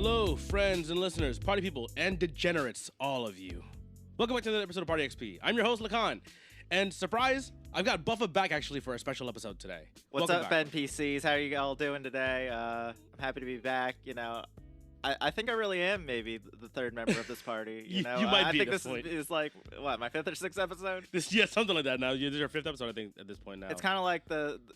Hello, friends and listeners, party people, and degenerates, all of you. Welcome back to another episode of Party XP. I'm your host, Lakan, and surprise, I've got Buffa back actually for a special episode today. What's Welcome up, back. NPCs? How are you all doing today? I'm happy to be back. You know, I think I really am maybe the third member of this party. You know, You might I be think at this this point. is like what, my 5th or 6th episode. Yeah, something like that now. This is our 5th episode, I think, at this point now. It's kind of like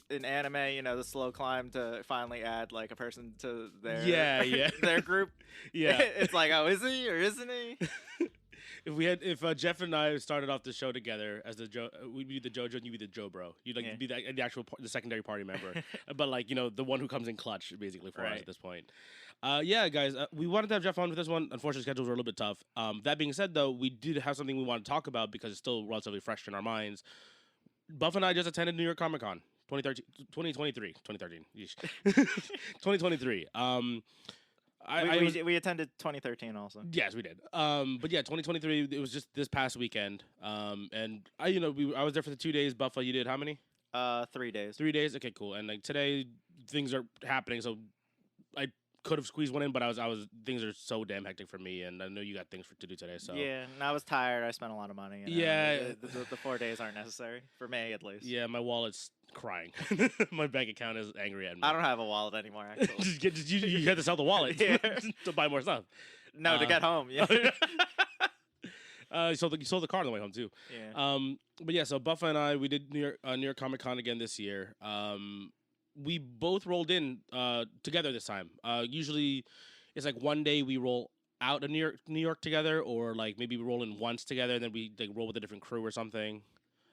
in anime, you know, the slow climb to finally add like a person to their their group. Yeah. It's like, oh, is he or isn't he? If Jeff and I started off the show together as we'd be the JoJo and you'd be the Joe Bro. You'd like be the actual the secondary party member, but like the one who comes in clutch basically for us at this point. Yeah, guys, we wanted to have Jeff on with this one. Unfortunately, schedules were a little bit tough. That being said, though, we did have something we want to talk about because it's still relatively fresh in our minds. Buff and I just attended New York Comic Con 2023. 2023. We attended 2013 also. Yes, we did. But yeah, 2023. It was just this past weekend. And I was there for the 2 days. Buffa, you did how many? 3 days. 3 days. Okay, cool. And like today, things are happening. So I could have squeezed one in, but I was things are so damn hectic for me, and I know you got things to do today. So yeah, and I was tired. I spent a lot of money. You know? Yeah, the 4 days aren't necessary for me at least. Yeah, my wallet's crying. My bank account is angry at me. I don't have a wallet anymore. Actually, you had to sell the wallet to buy more stuff. No, to get home. Yeah. You sold the car on the way home too. Yeah. But yeah, so Buffa and I, we did New York Comic Con again this year. We both rolled in together this time. Usually, it's like one day we roll out of New York together, or like maybe we roll in once together, and then we like roll with a different crew or something.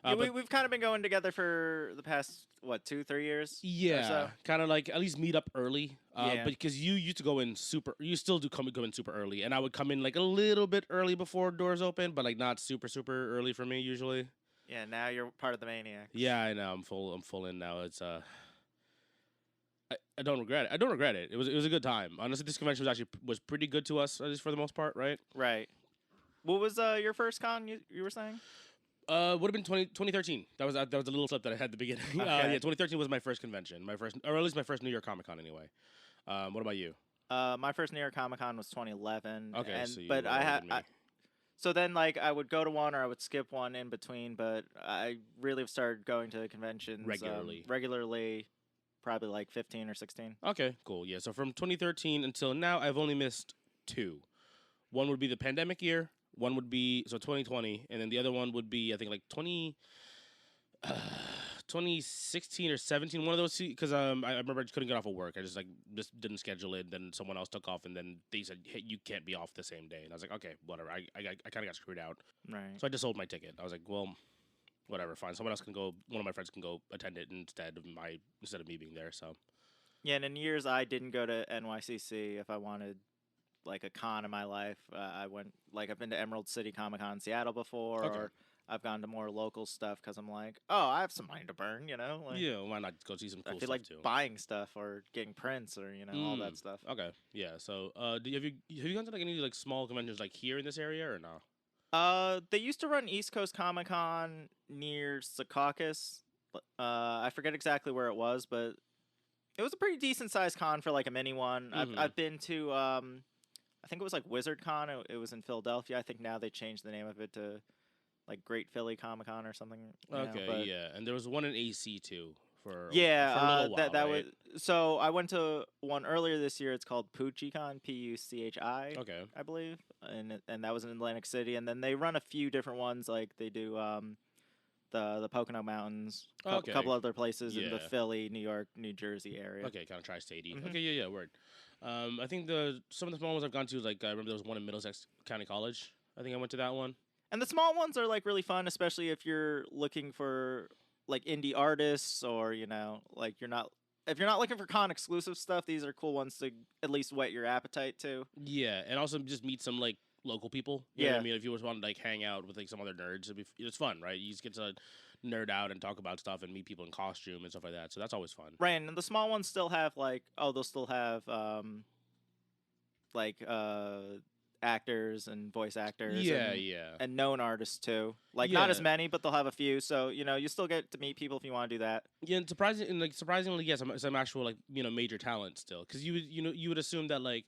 Yeah, we've kind of been going together for the past 2-3 years. Yeah, so. Kind of like at least meet up early. Yeah. But because you used to go in you still do go in super early, and I would come in like a little bit early before doors open, but like not super early for me usually. Yeah, now you're part of the Maniacs. Yeah, I know. I'm full in now. It's I don't regret it. I don't regret it. It was a good time. Honestly, this convention was pretty good to us, at least for the most part, right? Right. What was your first con you were saying? Would have been 2013. That was a little slip that I had at the beginning. Okay. Yeah, 2013 was my first convention, or at least my first New York Comic Con anyway. What about you? My first New York Comic Con was 2011. Okay, so but so then like I would go to one or I would skip one in between, but I really started going to conventions regularly. Probably like 15 or 16. Okay, cool. Yeah, so from 2013 until now, I've only missed 2. One would be the pandemic year. One would be 2020, and then the other one would be I think like 2016 or 17. One of those, because I remember I just couldn't get off of work. I just didn't schedule it. Then someone else took off, and then they said, "Hey, you can't be off the same day." And I was like, "Okay, whatever." I kind of got screwed out. Right. So I just sold my ticket. I was like, "Well, whatever, fine. Someone else can go. One of my friends can go attend it instead of me being there." So. Yeah, and in years I didn't go to NYCC if I wanted like a con in my life. I went I've been to Emerald City Comic Con in Seattle before, or I've gone to more local stuff because I'm like, oh, I have some money to burn, you know? Like, yeah, why not go see some cool I feel stuff like too? buying stuff or getting prints or all that stuff. Okay, yeah. So, have you gone to like any like small conventions like here in this area or no? They used to run East Coast Comic Con near Secaucus. I forget exactly where it was, but it was a pretty decent sized con for like a mini one. Mm-hmm. I've been to I think it was like Wizard Con. It was in Philadelphia. I think now they changed the name of it to like Great Philly Comic Con or something. Yeah, and there was one in AC too for a little while, that right? was. So I went to one earlier this year. It's called PuchiCon, PUCHI. Okay, I believe, and that was in Atlantic City. And then they run a few different ones, like they do the Pocono Mountains, a couple other places in the Philly, New York, New Jersey area. Okay, kind of tri-statey. Mm-hmm. Okay, yeah, word. I think some of the small ones I've gone to is like I remember there was one in Middlesex County College. I think I went to that one. And the small ones are like really fun, especially if you're looking for like indie artists or like if you're not looking for con exclusive stuff. These are cool ones to at least whet your appetite to. Yeah, and also just meet some like local people. You know what I mean, if you just want to like hang out with like some other nerds, it's fun, right? You just get to nerd out and talk about stuff and meet people in costume and stuff like that. So that's always fun. Right, and the small ones still have they'll still have actors and voice actors. Yeah, and known artists too. Like not as many, but they'll have a few. So you still get to meet people if you want to do that. Yeah, and surprisingly, yes, some actual like major talent still. Because you would assume that like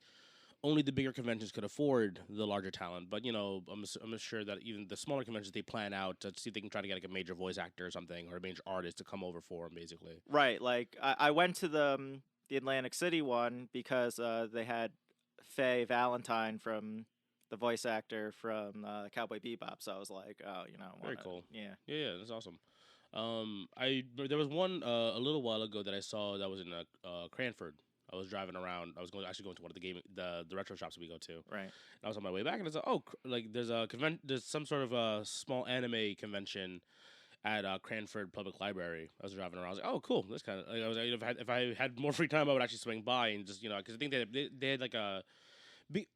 only the bigger conventions could afford the larger talent. But I'm sure that even the smaller conventions, they plan out to see if they can try to get like a major voice actor or something, or a major artist to come over for them, basically. Right. Like I went to the Atlantic City one because they had Faye Valentine from the voice actor from Cowboy Bebop. So I was like, oh, Very cool. Yeah. Yeah, that's awesome. There was one a little while ago that I saw that was in Cranford. I was driving around. I was actually going to one of the retro shops that we go to. Right. And I was on my way back, and I was like, there's some sort of a small anime convention at Cranford Public Library. I was driving around. I was like, oh, cool. This kind of like, I was like, if I had more free time, I would actually swing by and just because I think they had like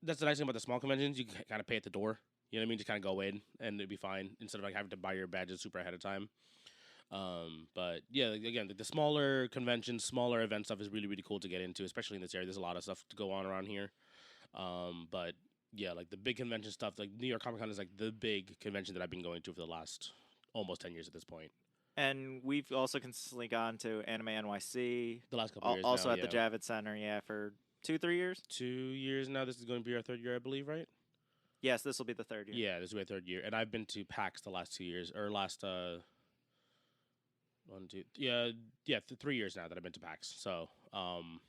that's the nice thing about the small conventions. You can kind of pay at the door. You know what I mean? Just kind of go in and it'd be fine instead of like having to buy your badges super ahead of time. But yeah, again, the smaller conventions, smaller event stuff is really, really cool to get into, especially in this area. There's a lot of stuff to go on around here. But yeah, like the big convention stuff, like New York Comic Con is like the big convention that I've been going to for the last almost 10 years at this point. And we've also consistently gone to Anime NYC. The last couple of years also now, at the Javits Center, for 2-3 years. 2 years now. This is going to be our third year, I believe, right? Yes, this will be the third year. Yeah, this will be our third year, and I've been to PAX the last 2 years, or last 3 years now that I've been to PAX. So, and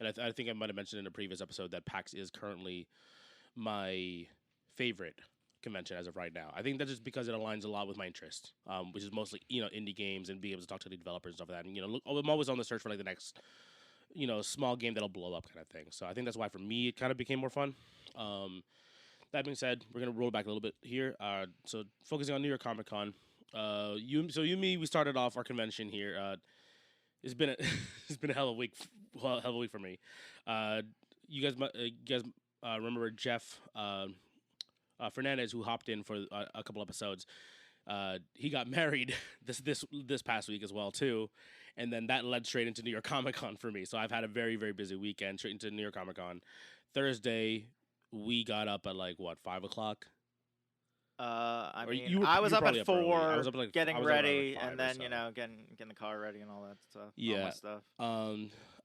I think I might have mentioned in a previous episode that PAX is currently my favorite convention as of right now. I think that's just because it aligns a lot with my interest, which is mostly indie games and being able to talk to the developers and stuff like that. And I'm always on the search for like the next small game that'll blow up kind of thing. So I think that's why for me it kind of became more fun. That being said, we're gonna roll back a little bit here. So focusing on New York Comic Con. You and me, we started off our convention here. It's been a hell of a week for me. You guys remember Jeff Fernandez, who hopped in for a couple episodes. He got married this past week as well too, and then that led straight into New York Comic Con for me. So I've had a very, very busy weekend straight into New York Comic Con. Thursday we got up at like 5 o'clock. I was up at 4, I was up like, getting ready, and then getting the car ready and all that stuff. Yeah, all my stuff.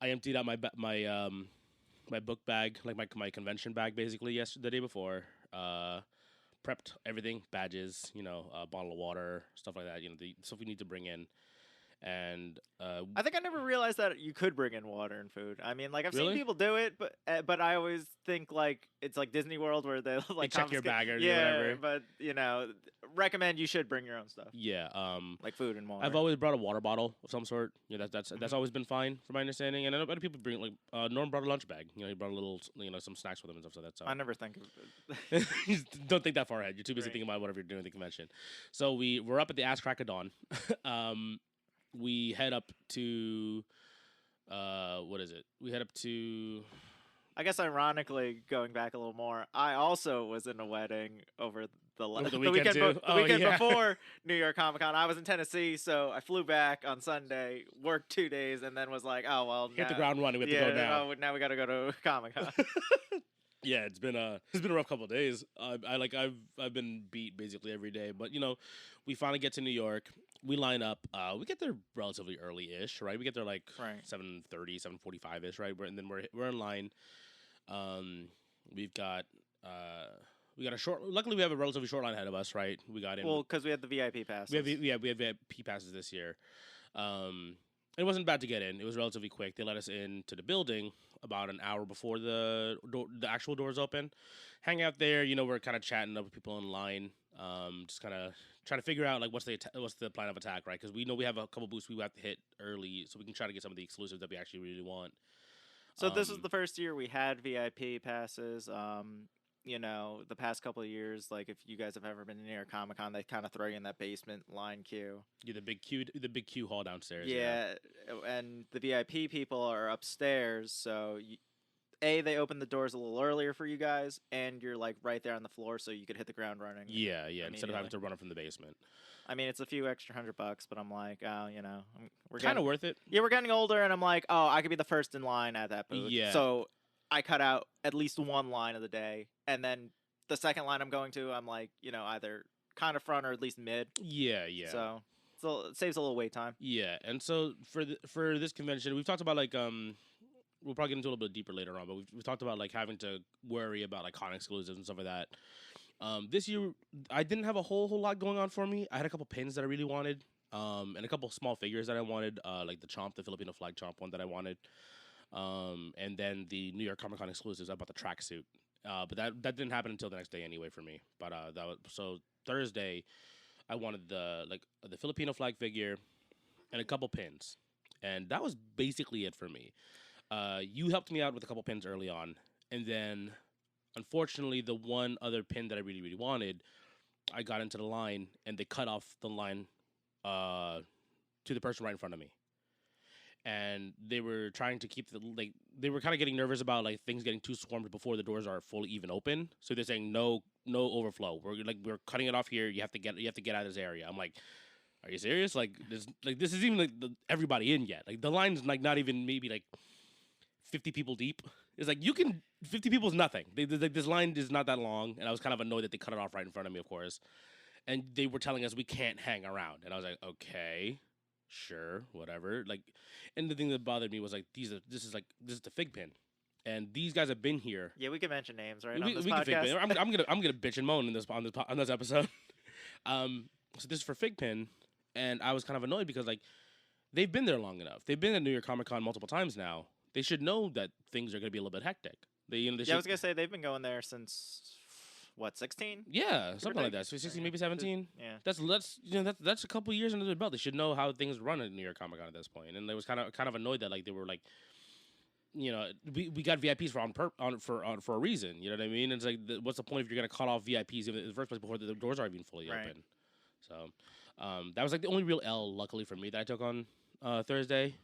I emptied out my book bag, like my convention bag, basically the day before. Prepped everything, badges, a bottle of water, stuff like that. The stuff we need to bring in. And I think I never realized that you could bring in water and food. I mean, like I've really? seen people do it, but I always think like it's like Disney World where they like check your bag or whatever. But recommend you should bring your own stuff. Yeah, like food and water. I've always brought a water bottle of some sort. That's always been fine from my understanding. And I know other people bring like Norm brought a lunch bag. He brought a little some snacks with him and stuff like that. So I never think of it. Don't think that far ahead. You're too busy thinking about whatever you're doing at the convention. So we're up at the ass crack of dawn. We head up to what is it? We head up to. I guess ironically, going back a little more, I also was in a wedding over the weekend before New York Comic Con. I was in Tennessee, so I flew back on Sunday, worked 2 days, and then was like, oh well, hit the ground running. We have to go now. Now we got to go to Comic Con. Yeah, it's been a rough couple of days. I've been beat basically every day, but we finally get to New York. We line up. We get there relatively early-ish, right? We get there like 7:30, 7:45-ish, right? And then we're in line. We've got a short. Luckily, we have a relatively short line ahead of us, right? We got in. Well, because we had the VIP passes. We have VIP passes this year. It wasn't bad to get in. It was relatively quick. They let us into the building about an hour before the actual doors open. Hang out there, we're kind of chatting up with people in line, just kind of trying to figure out like what's the plan of attack, right? Because we know we have a couple booths we have to hit early, so we can try to get some of the exclusives that we actually really want. So this is the first year we had VIP passes. The past couple of years, like if you guys have ever been near Comic Con, they kind of throw you in that basement line queue. Yeah, the big queue hall downstairs. Yeah, and the VIP people are upstairs, so they open the doors a little earlier for you guys, and you're like right there on the floor, so you could hit the ground running. Yeah, instead of having to run up from the basement. I mean, it's a few extra $100, but I'm like, we're kind of worth it. Yeah, we're getting older, and I'm like, oh, I could be the first in line at that booth. Yeah. So I cut out at least one line of the day, and then the second line I'm going to, I'm like, either kind of front or at least mid. Yeah. So it saves a little wait time. Yeah, and so for this convention, we've talked about like we'll probably get into a little bit deeper later on. But we've talked about like having to worry about like con exclusives and stuff like that. This year, I didn't have a whole lot going on for me. I had a couple pins that I really wanted, and a couple small figures that I wanted, like the Chomp, the Filipino flag Chomp one that I wanted, and then the New York Comic Con exclusives. I bought the tracksuit, but that didn't happen until the next day anyway for me. But so Thursday, I wanted the Filipino flag figure and a couple pins, and that was basically it for me. You helped me out with a couple pins early on, and then. Unfortunately, the one other pin that I really, really wanted, I got into the line, and they cut off the line to the person right in front of me. And they were trying to keep they were kind of getting nervous about like things getting too swarmed before the doors are fully even open. So they're saying no overflow. We're cutting it off here. You have to get out of this area. I'm like, are you serious? Like this is even everybody in yet. Like the line's like not even maybe like 50 people deep. It's like 50 people is nothing. This line is not that long, and I was kind of annoyed that they cut it off right in front of me, of course. And they were telling us we can't hang around, and I was like, okay, sure, whatever. Like, and the thing that bothered me was like this is the fig pin, and these guys have been here. Yeah, we can mention names, right? We on this can fig podcast. pin. I'm gonna bitch and moan on this episode. So this is for fig pin, and I was kind of annoyed because like they've been there long enough. They've been at New York Comic Con multiple times now. They should know that things are going to be a little bit hectic. I was gonna say they've been going there since what 16? Yeah, something like that. So 16, maybe 17. Yeah, that's a couple years under their belt. They should know how things run at New York Comic Con at this point. And they was kind of annoyed that like they were like, we got VIPs for a reason. You know what I mean? It's like what's the point if you're going to cut off VIPs in the first place before the doors are even fully open? So that was like the only real L, luckily for me, that I took on Thursday,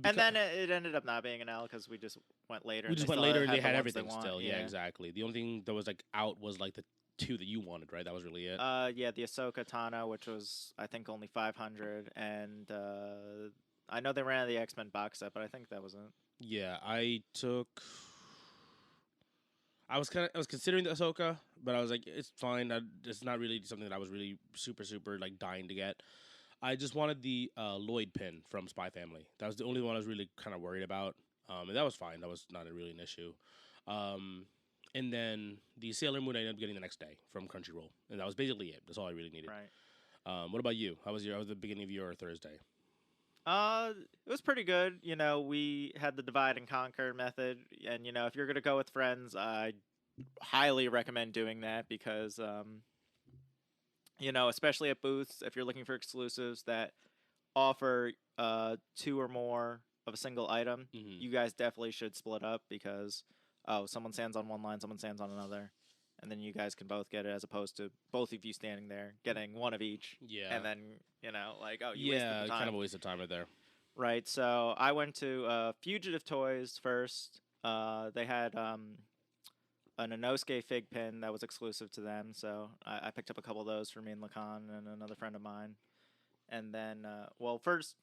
and then it ended up not being an L because we just went later. We just went later, and they had everything still. Yeah, exactly. The only thing that was like out was like the two that you wanted, right? That was really it. Yeah, the Ahsoka Tano, which was I think only 500, and I know they ran out of the X-Men box set, but I think that was it. Yeah, I was considering the Ahsoka, but I was like, it's fine. It's not really something that I was really super like dying to get. I just wanted the Lloyd pin from Spy Family. That was the only one I was really kind of worried about, and that was fine. That was not really an issue. And then the Sailor Moon I ended up getting the next day from Crunchyroll, and that was basically it. That's all I really needed. Right. What about you? How was the beginning of your Thursday? It was pretty good. We had the divide and conquer method, and if you're gonna go with friends, I highly recommend doing that because especially at booths, if you're looking for exclusives that offer 2 or more of a single item, you guys definitely should split up because someone stands on one line, someone stands on another, and then you guys can both get it as opposed to both of you standing there getting one of each. Yeah. And then you wasted the time. Kind of a waste of time right there. Right. So I went to Fugitive Toys first. They had an Inosuke fig pin that was exclusive to them, so I picked up a couple of those for me and Lakan and another friend of mine. And then, first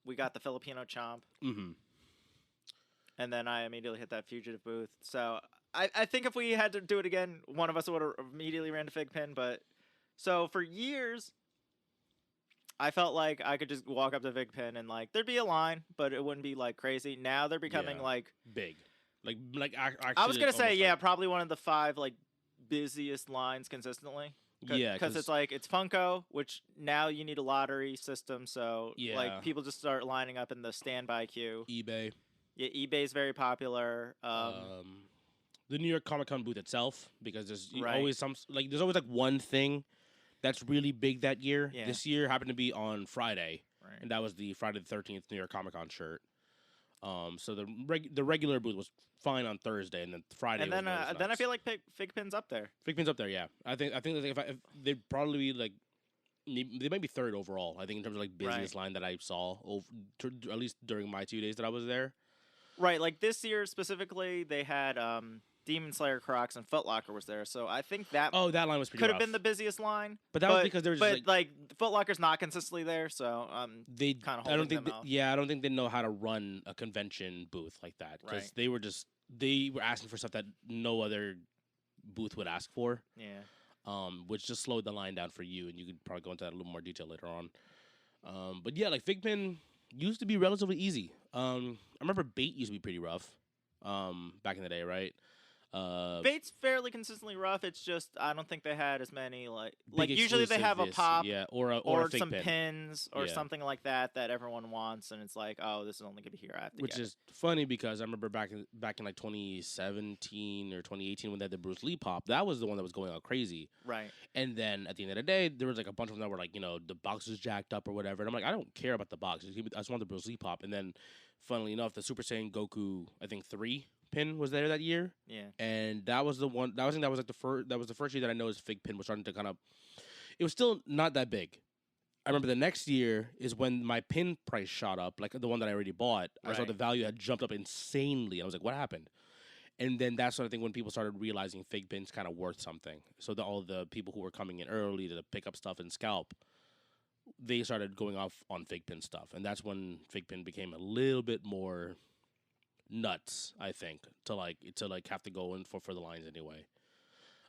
we got the Filipino Chomp, and then I immediately hit that Fugitive booth. So I think if we had to do it again, one of us would have immediately ran to fig pin. But so for years, I felt like I could just walk up to fig pin and like there'd be a line, but it wouldn't be like crazy. Now they're becoming like big. Actually, I was gonna say, probably one of the 5 like busiest lines consistently. Because it's like it's Funko, which now you need a lottery system, so like people just start lining up in the standby queue. eBay. Yeah, eBay's very popular. The New York Comic Con booth itself, because there's always there's always like one thing that's really big that year. Yeah. This year happened to be on Friday, and that was the Friday the 13th New York Comic Con shirt. So the regular booth was fine on Thursday, and then Friday. And then I feel like fig pin's up there. Fig pin's up there, yeah. I think if they'd probably be like they might be third overall. I think in terms of like busiest line that I saw at least during my 2 days that I was there. Right, like this year specifically, they had Demon Slayer Crocs and Foot Locker was there, so I think that that line was pretty could rough. have been the busiest line. But that was because there was just like Foot Locker's not consistently there, so they kind of holding them out. I don't think they know how to run a convention booth like that because they were asking for stuff that no other booth would ask for. Yeah. Which just slowed the line down for you, and you could probably go into that in a little more detail later on. But yeah, like Figpin used to be relatively easy. I remember bait used to be pretty rough. Back in the day, right? Bait's fairly consistently rough. It's just I don't think they had as many Big usually they have a exclusive, pop yeah, or a fake some pin. pins or Yeah. something like that everyone wants, and it's like, oh, this is only gonna be here. I have to Which get is funny because I remember back in like 2017 or 2018 when they had the Bruce Lee pop. That was the one that was going out crazy. Right. And then at the end of the day, there was like a bunch of them that were like, the box was jacked up or whatever. And I'm like, I don't care about the box. I just want the Bruce Lee pop. And then, funnily enough, the Super Saiyan Goku, I think 3 pin was there that year. Yeah. And that was the one. I think that was like the first year that I noticed fake pin was starting to kind of. It was still not that big. I remember the next year is when my pin price shot up, like the one that I already bought. Right. I saw the value had jumped up insanely. I was like, what happened? And then that's sort of thing when people started realizing fake pins kind of worth something. So all the people who were coming in early to pick up stuff and scalp, they started going off on fake pin stuff. And that's when fake pin became a little bit more nuts, I think, to have to go in for the lines anyway.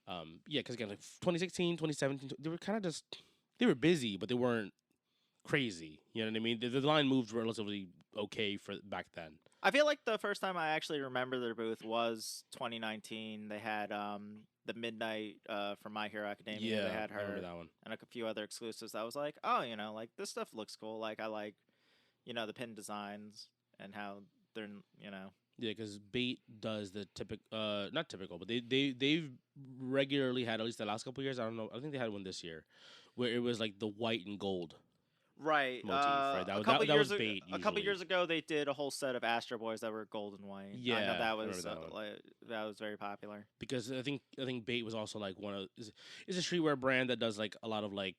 Yeah, because again, like 2016, 2017, they were kind of just, they were busy, but they weren't crazy. You know what I mean? The line moved relatively okay for back then. I feel like the first time I actually remember their booth was 2019. They had the Midnight from My Hero Academia. Yeah, they had her, I remember that one. And a few other exclusives. I was like, oh, like this stuff looks cool. Like I like, the pin designs and how they're, Yeah, because Bait does the not typical, but they've regularly had, at least the last couple of years, I don't know, I think they had one this year, where it was like the white and gold. Right. Motif, right? That was Bait. A couple years ago, they did a whole set of Astro Boys that were gold and white. Yeah, I know that was that was very popular. Because I think Bait was also like is a streetwear brand that does like a lot of like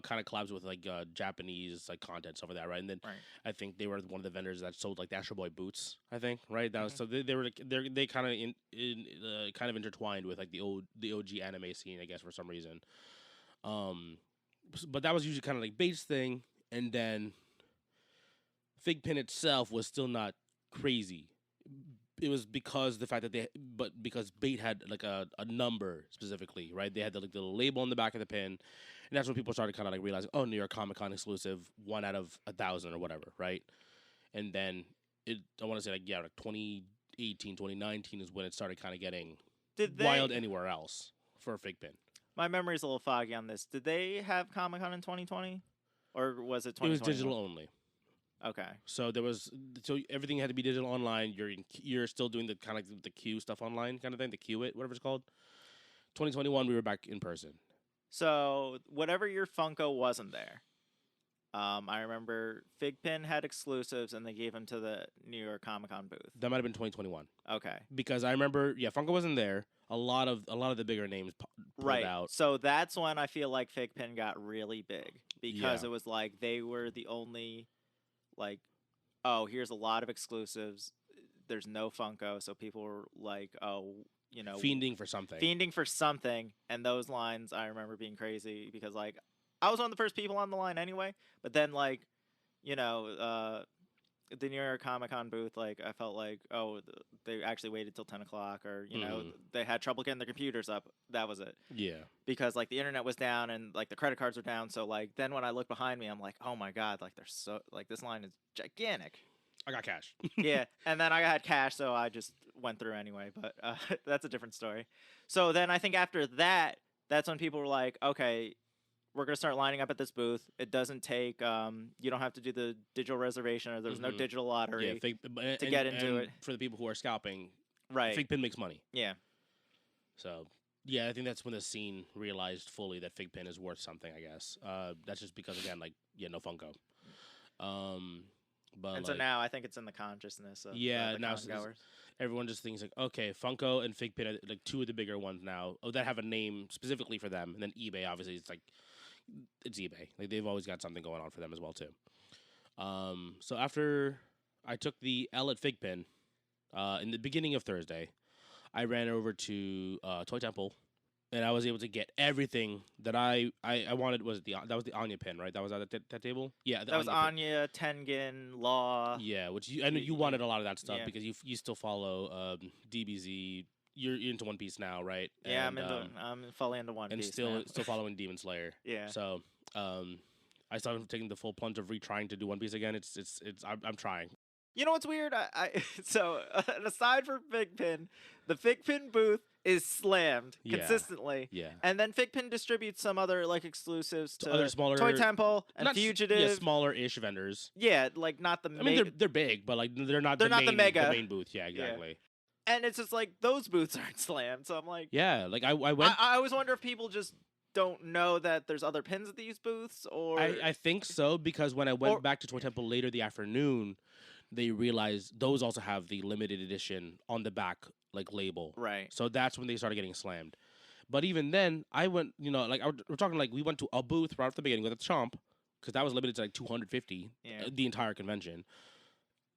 kind of collabs with like Japanese like content stuff like that, right? And then I think they were one of the vendors that sold like the Astro Boy boots. I think, right? That was, so they were they kind of kind of intertwined with like the OG anime scene, I guess, for some reason. But that was usually kind of like Bait's thing, and then Fig Pin itself was still not crazy. It was because the fact that because Bait had like a number specifically, right? They had the little label on the back of the pin, and that's when people started kind of like realizing, oh, New York Comic Con exclusive, 1 out of 1,000 or whatever, right? And then I want to say like 2018, 2019 is when it started kind of getting wild anywhere else for a Fig Pin. My memory's a little foggy on this. Did they have Comic Con in 2020, or was it 2020? It was digital only. Okay. So everything had to be digital online. You're still doing the kind of the queue stuff online kind of thing, the queue it, whatever it's called. 2021 we were back in person. So whatever your Funko wasn't there. I remember Fig Pin had exclusives and they gave them to the New York Comic Con booth. That might have been 2021. Okay. Because I remember, Funko wasn't there. A lot of the bigger names pulled out. So that's when I feel like Fig Pin got really big because it was like they were the only. Like, oh, here's a lot of exclusives. There's no Funko, so people were like, oh, fiending for something. And those lines I remember being crazy because like I was one of the first people on the line anyway. But then like, the New York Comic Con booth, like I felt like, oh, they actually waited till 10 o'clock, or they had trouble getting their computers up. That was it. Yeah. Because like the internet was down and like the credit cards were down. So like then when I look behind me, I'm like, oh my god, like they're so like this line is gigantic. I got cash. Yeah, and then I had cash, so I just went through anyway. But that's a different story. So then I think after that, that's when people were like, okay, we're going to start lining up at this booth. It doesn't take, you don't have to do the digital reservation, or there's no digital lottery to get into it. For the people who are scalping, right? Fig Pin makes money. Yeah. So, yeah, I think that's when the scene realized fully that Fig Pin is worth something, I guess. That's just because, again, like, no Funko. But so now I think it's in the consciousness of now con-goers. Everyone just thinks like, okay, Funko and Fig Pin are like 2 of the bigger ones now that have a name specifically for them, and then eBay obviously it's eBay. Like they've always got something going on for them as well too. So after I took the L at Fig Pin, in the beginning of Thursday, I ran over to Toy Temple, and I was able to get everything that I wanted. That was the Anya pin, right? That was at that table. Yeah, that was Anya, Tengen, Law. Yeah, which I know you wanted a lot of that stuff because you still follow DBZ. You're into One Piece now, right? Yeah, and, I'm fully into One Piece. And still following Demon Slayer. Yeah. So I started taking the full plunge of retrying to do One Piece again. I'm trying. You know what's weird? So aside from Figpin, the Figpin booth is slammed consistently. Yeah. And then Figpin distributes some other like exclusives to other smaller Toy Temple and not Fugitive. Yeah, smaller-ish vendors. Yeah, like not the. I mean, they're big, but like they're not the mega. the main booth. Yeah, exactly. Yeah. And it's just like those booths aren't slammed, so I'm like, yeah, like I went. I always wonder if people just don't know that there's other pins at these booths, or I think so, because when I went back to Toy Temple later the afternoon, they realized those also have the limited edition on the back like label. Right. So that's when they started getting slammed. But even then, I went, like we're talking like we went to a booth right at the beginning with a Chomp, because that was limited to like 250 the entire convention.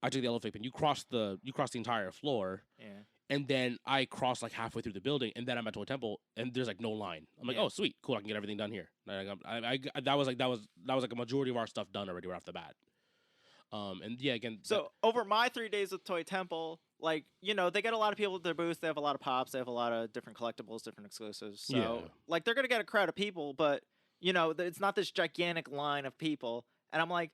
I took the elephant pin. You crossed the entire floor. Yeah. And then I crossed like halfway through the building, and then I'm at Toy Temple, and there's like no line. I'm like, oh sweet, cool, I can get everything done here. That was like a majority of our stuff done already right off the bat. And yeah, again. So over my 3 days with Toy Temple, like they get a lot of people at their booth. They have a lot of pops. They have a lot of different collectibles, different exclusives. So like they're gonna get a crowd of people, but it's not this gigantic line of people. And I'm like,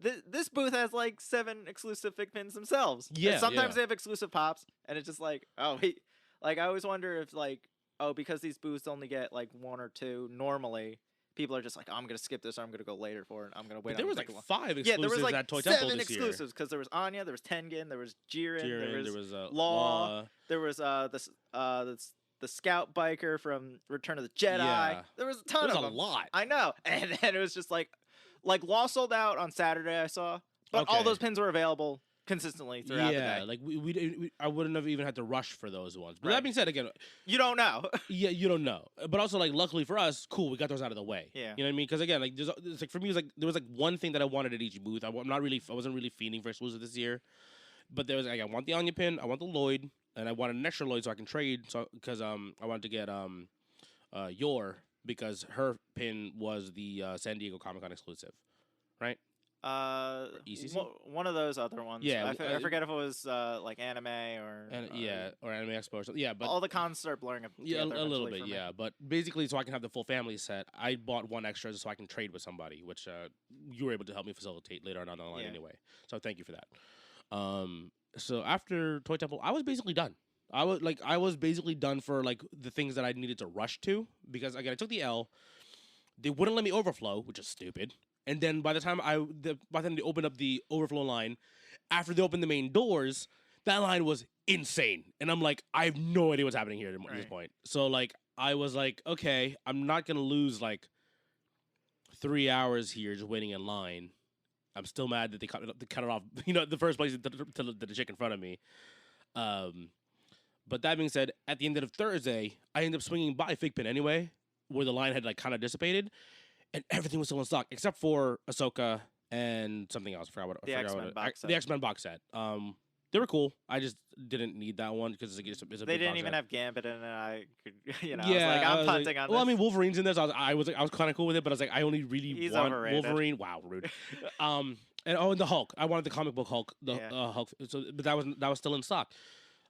this booth has like 7 exclusive Figpins themselves. Yeah. And sometimes they have exclusive pops, and it's just like, like I always wonder if like, because these booths only get like 1 or 2 normally, people are just like, I'm gonna skip this, or I'm gonna go later for it. I'm gonna wait. But there was like 5 exclusives there was like at Toy Temple 7 this year. exclusives, because there was Anya, there was Tengen, there was Jiren, there was Law, there was the scout biker from Return of the Jedi. Yeah. There was a ton of them. a lot. I know. And then it was just like Law sold out on Saturday, I saw. But all those pins were available consistently throughout the day. Yeah, like I wouldn't have even had to rush for those ones. But that being said, again, you don't know. Yeah, you don't know. But also, like, luckily for us, cool, we got those out of the way. Yeah. You know what I mean? Because again, like, it's like for me, it was like there was like one thing that I wanted at each booth. I wasn't really fiending for exclusive this year. But there was like, I want the Anya pin, I want the Lloyd, and I wanted an extra Lloyd so I can trade. So because I wanted to get Yor, because her pin was the San Diego Comic-Con exclusive, right? ECC? One of those other ones. Yeah, I forget if it was like Anime or or Anime Expo or something. Yeah, but all the cons start blurring up. Yeah, a little bit. Yeah, but basically, so I can have the full family set. I bought one extra so I can trade with somebody, which you were able to help me facilitate later on down the line anyway. So thank you for that. So after Toy Temple, I was basically done. I was basically done for like the things that I needed to rush to, because again I took the L. They wouldn't let me overflow, which is stupid. And then by the time they opened up the overflow line, after they opened the main doors, that line was insane. And I'm like, I have no idea what's happening here at this point. So like I was like, okay, I'm not gonna lose like 3 hours here just waiting in line. I'm still mad that they cut it off. The first place to the chick in front of me. But that being said, at the end of Thursday, I ended up swinging by Figpin anyway, where the line had like kind of dissipated, and everything was still in stock except for Ahsoka and something else. I forgot what. The X-Men box set. The X-Men box set. They were cool. I just didn't need that one because it's a They big didn't box even set. have Gambit in it. I could, I was like, I'm punting on this. Well, I mean, Wolverine's in there, so I was kind of cool with it, but I was like, I only really He's want overrated. Wolverine. Wow, rude. And the Hulk. I wanted the comic book Hulk. Hulk. So, but that was still in stock.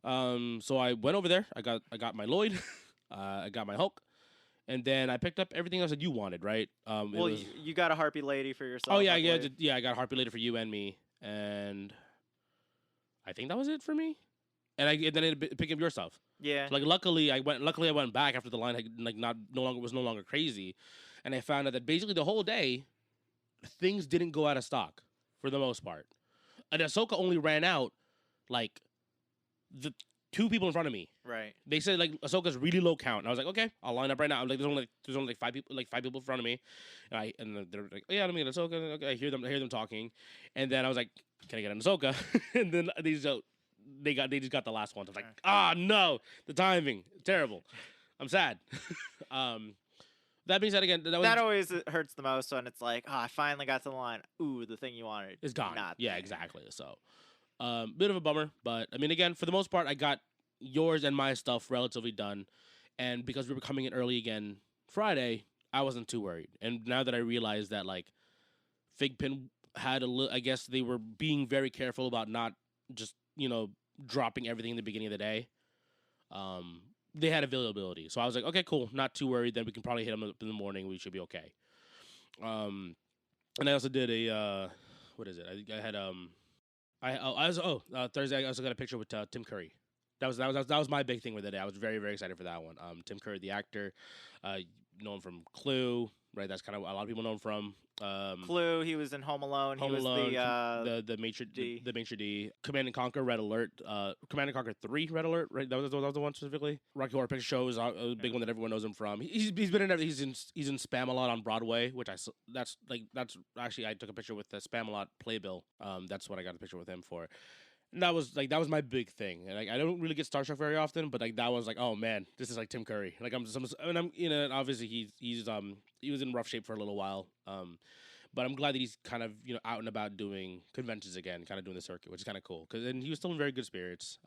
So I went over there. I got my Lloyd. I got my Hulk. And then I picked up everything else that you wanted, right? Well, you got a Harpy Lady for yourself. Oh yeah, I got a Harpy Lady for you and me, and I think that was it for me. And then I picked up your stuff. Yeah. So, like luckily I went back after the line had was no longer crazy, and I found out that basically the whole day, things didn't go out of stock for the most part. And Ahsoka only ran out like the 2 people in front of me. Right. They said like Ahsoka's really low count, and I was like, okay, I'll line up right now. I'm like, there's only like 5 people in front of me, and they're like, oh, yeah, let me get Ahsoka. Okay, I hear them talking, and then I was like, can I get an Ahsoka? And then they just got the last one. So I was like, no, the timing terrible. I'm sad. That being said, again, that always hurts the most when it's like, I finally got to the line. Ooh, the thing you wanted is gone. Not yeah, there. Exactly. So. Bit of a bummer, but I mean, again, for the most part, I got yours and my stuff relatively done, and because we were coming in early again Friday, I wasn't too worried. And now that I realized that like Figpin had I guess they were being very careful about not just dropping everything in the beginning of the day. They had availability, so I was like, okay, cool, not too worried. Then we can probably hit them up in the morning. We should be okay. And I also did a what is it? I had Thursday I also got a picture with Tim Curry. That was my big thing with the day. I was very very excited for that one. Tim Curry, the actor, known from Clue, right? That's kind of a lot of people know him from. Clue. He was in Home Alone. Home He was Alone, the the Maitre D. the Maitre D, Command and Conquer, Red Alert, Command and Conquer 3, Red Alert, right? That was the one specifically. Rocky Horror Picture Show is a big one that everyone knows him from. He's been in he's in Spam a lot on Broadway, which that's actually I took a picture with the Spam a lot playbill. That's what I got a picture with him for. And that was my big thing. And like I don't really get starstruck very often, but like that was like, oh man, this is like Tim Curry. Like I'm obviously he was in rough shape for a little while. But I'm glad that he's kind of out and about doing conventions again, kind of doing the circuit, which is kind of cool. And he was still in very good spirits.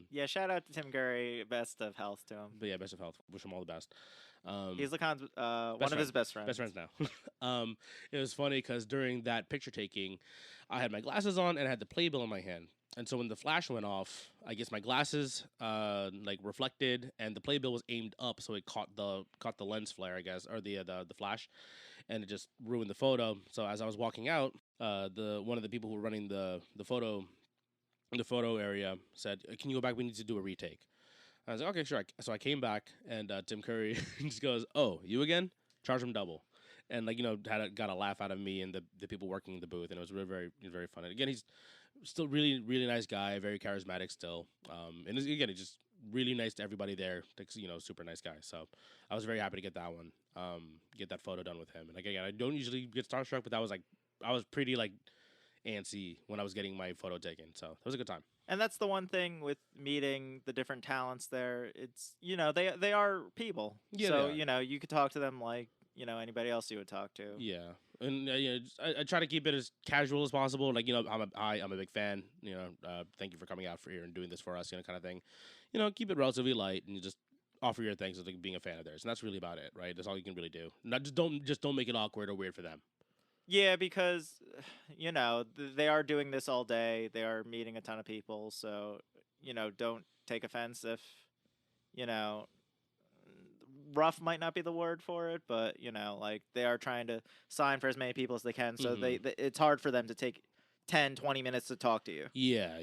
Yeah, shout out to Tim Curry. Best of health to him. But yeah, best of health. Wish him all the best. He's Lakan's one of his best friends. Best friends now. It was funny because during that picture taking, I had my glasses on and I had the playbill in my hand. And so when the flash went off, I guess my glasses reflected, and the playbill was aimed up, so it caught the lens flare, I guess, or the flash, and it just ruined the photo. So as I was walking out, one of the people who were running the photo area said, "Can you go back? We need to do a retake." I was like, "Okay, sure." So I came back, and Tim Curry just goes, "Oh, you again? Charge him double." And got a laugh out of me and the people working in the booth, and it was really very very fun. And again, he's still really really nice guy, very charismatic still. And again, he's just really nice to everybody there. Super nice guy. So I was very happy to get that one, get that photo done with him. And again, I don't usually get starstruck, but that was I was pretty antsy when I was getting my photo taken. So it was a good time. And that's the one thing with meeting the different talents there. It's they are people. Yeah, so you could talk to them like anybody else you would talk to. Yeah, and I try to keep it as casual as possible. Like I'm a big fan. Thank you for coming out for here and doing this for us. Kind of thing. Keep it relatively light and just offer your thanks as being a fan of theirs, and that's really about it, right? That's all you can really do. Not just don't make it awkward or weird for them. Yeah, because they are doing this all day. They are meeting a ton of people, so don't take offense if rough might not be the word for it, but they are trying to sign for as many people as they can, so it's hard for them to take 10-20 minutes to talk to you. Yeah,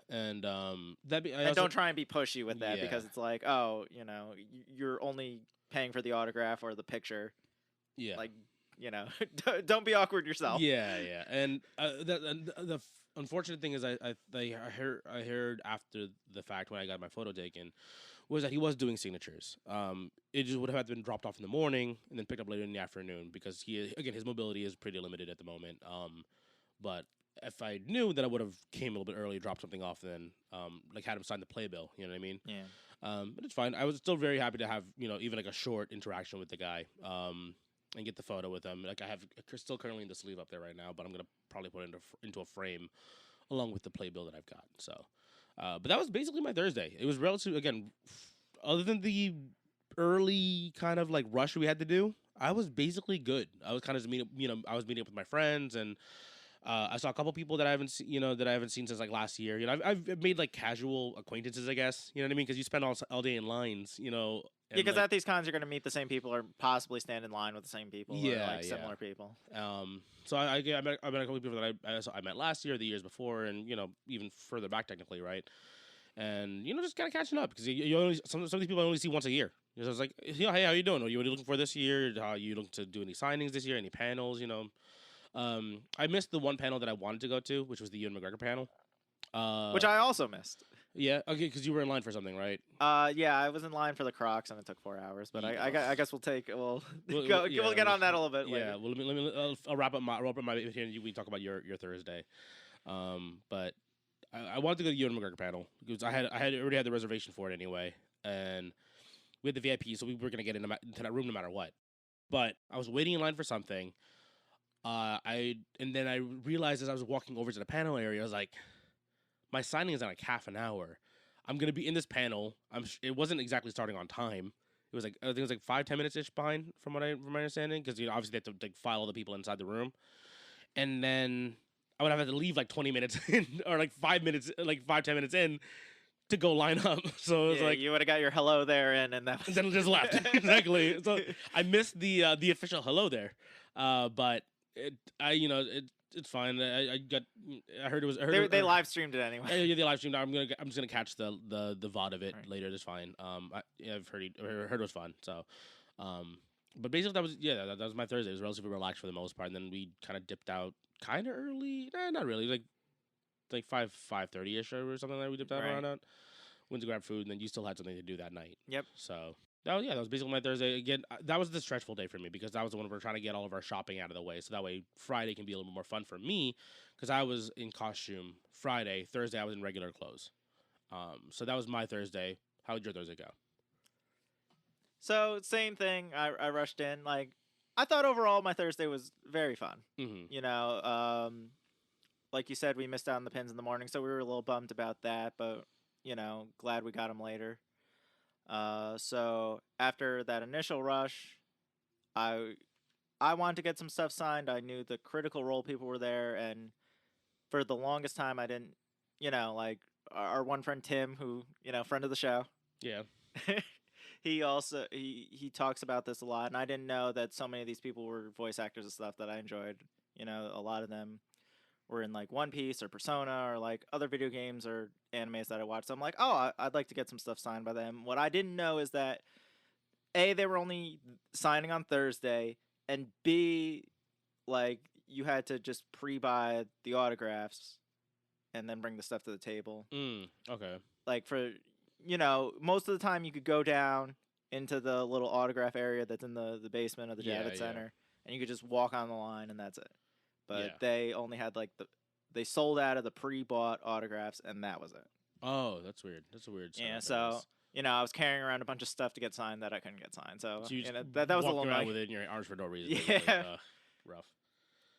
and don't try and be pushy with that, because it's like, oh, you're only paying for the autograph or the picture. Yeah, don't be awkward yourself. Yeah, and the unfortunate thing is I heard after the fact when I got my photo taken was that he was doing signatures. It just would have had to been dropped off in the morning and then picked up later in the afternoon, because his mobility is pretty limited at the moment. But if I knew, that I would have came a little bit early, dropped something off, and then had him sign the playbill. You know what I mean? Yeah. But it's fine. I was still very happy to have even a short interaction with the guy. And get the photo with him. I have still currently in the sleeve up there right now, but I'm gonna probably put it into a frame along with the playbill that I've got. So, but that was basically my Thursday. It was relatively, again, other than the early kind of rush we had to do, I was basically good. I was kind of I was meeting up with my friends, and I saw a couple people that I haven't seen since last year. I've made casual acquaintances, I guess. You know what I mean? Because you spend all day in lines. Yeah, because at these cons you're gonna meet the same people, or possibly stand in line with the same people, or similar people. So I met a couple of people that I met last year, the years before, and even further back technically, right? And just kind of catching up, because you only some of these people I only see once a year. So it's like, hey, how you doing? Are you looking for this year? How you looking to do any signings this year? Any panels? I missed the one panel that I wanted to go to, which was the Ewan McGregor panel. Which I also missed. Yeah, okay, because you were in line for something, right? Yeah, I was in line for the Crocs, and it took 4 hours. But I guess we'll get on that a little bit later. Yeah, well, let me I'll wrap up my bit here, and we can talk about your Thursday. But I wanted to go to the Ewan McGregor panel because I already had the reservation for it anyway, and we had the VIP, so we were gonna get into that room no matter what. But I was waiting in line for something. And then I realized as I was walking over to the panel area, I was like, my signing is in half an hour. I'm gonna be in this panel. It wasn't exactly starting on time. It was I think it was 5-10 minutes ish behind from my understanding, because obviously they have to file all the people inside the room, and then I would have to leave 20 minutes in, or 5 minutes, 5-10 minutes in, to go line up. So it was you would have got your hello there in, and then just left. Exactly. So I missed the official hello there, but it's fine. I heard it was. They live streamed it anyway. Yeah, they live streamed. I'm just gonna catch the VOD of it later. That's fine. I've heard it was fun. So, but basically that was my Thursday. It was relatively relaxed for the most part, and then we kind of dipped out kind of early. Not really. Like 5:30 ish or something like that. We dipped out around that. Went to grab food, and then you still had something to do that night. Yep. So that was basically my Thursday. Again, that was the stressful day for me because that was the one we're trying to get all of our shopping out of the way, so that way Friday can be a little bit more fun for me because I was in costume Friday. Thursday I was in regular clothes. So that was my Thursday. How did your Thursday go? So same thing. I rushed in. Like I thought overall my Thursday was very fun. Mm-hmm. You know, like you said, we missed out on the pins in the morning, so we were a little bummed about that. But you know, glad we got them later. So after that initial rush, I wanted to get some stuff signed. I knew the Critical Role people were there, and for the longest time, I didn't. You know, like our one friend Tim, who friend of the show. Yeah. He also he talks about this a lot, and I didn't know that so many of these people were voice actors and stuff that I enjoyed. You know, a lot of them were in like One Piece or Persona or like other video games or animes that I watched. So I'm like, oh, I'd like to get some stuff signed by them. What I didn't know is that A, they were only signing on Thursday, and B, like you had to just pre-buy the autographs and then bring the stuff to the table. Okay. Like for most of the time you could go down into the little autograph area that's in the basement of the Javits Center, and you could just walk on the line and that's it. But they only had like they sold out of the pre-bought autographs, and that was it. Oh, that's weird. That's a weird. Yeah, so I was carrying around a bunch of stuff to get signed that I couldn't get signed. So that was a little around with it in your arms for no reason. Yeah, rough.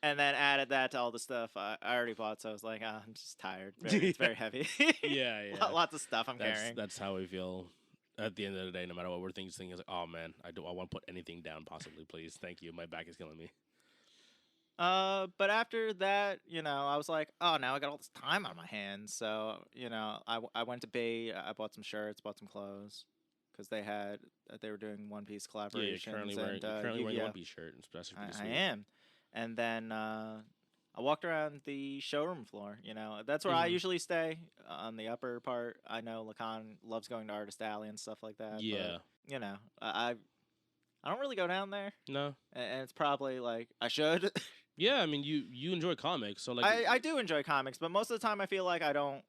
And then added that to all the stuff I already bought, so I was like, I'm just tired. It's very heavy. Yeah. Lots of stuff I'm carrying. That's how we feel at the end of the day, no matter what we're thinking. Is like, oh man, I want to put anything down possibly, please. Thank you. My back is killing me. But after that, I was like, oh, now I got all this time on my hands. So, I went to Bay. I bought some shirts, bought some clothes, because they were doing One Piece collaborations. Yeah, you're currently wearing a One Piece shirt, especially for this week. I am. And then I walked around the showroom floor. That's where I usually stay, on the upper part. I know Lakan loves going to Artist Alley and stuff like that. Yeah. But, I don't really go down there. No. And it's probably like I should. Yeah, I mean, you enjoy comics, so like I do enjoy comics, but most of the time I feel like I don't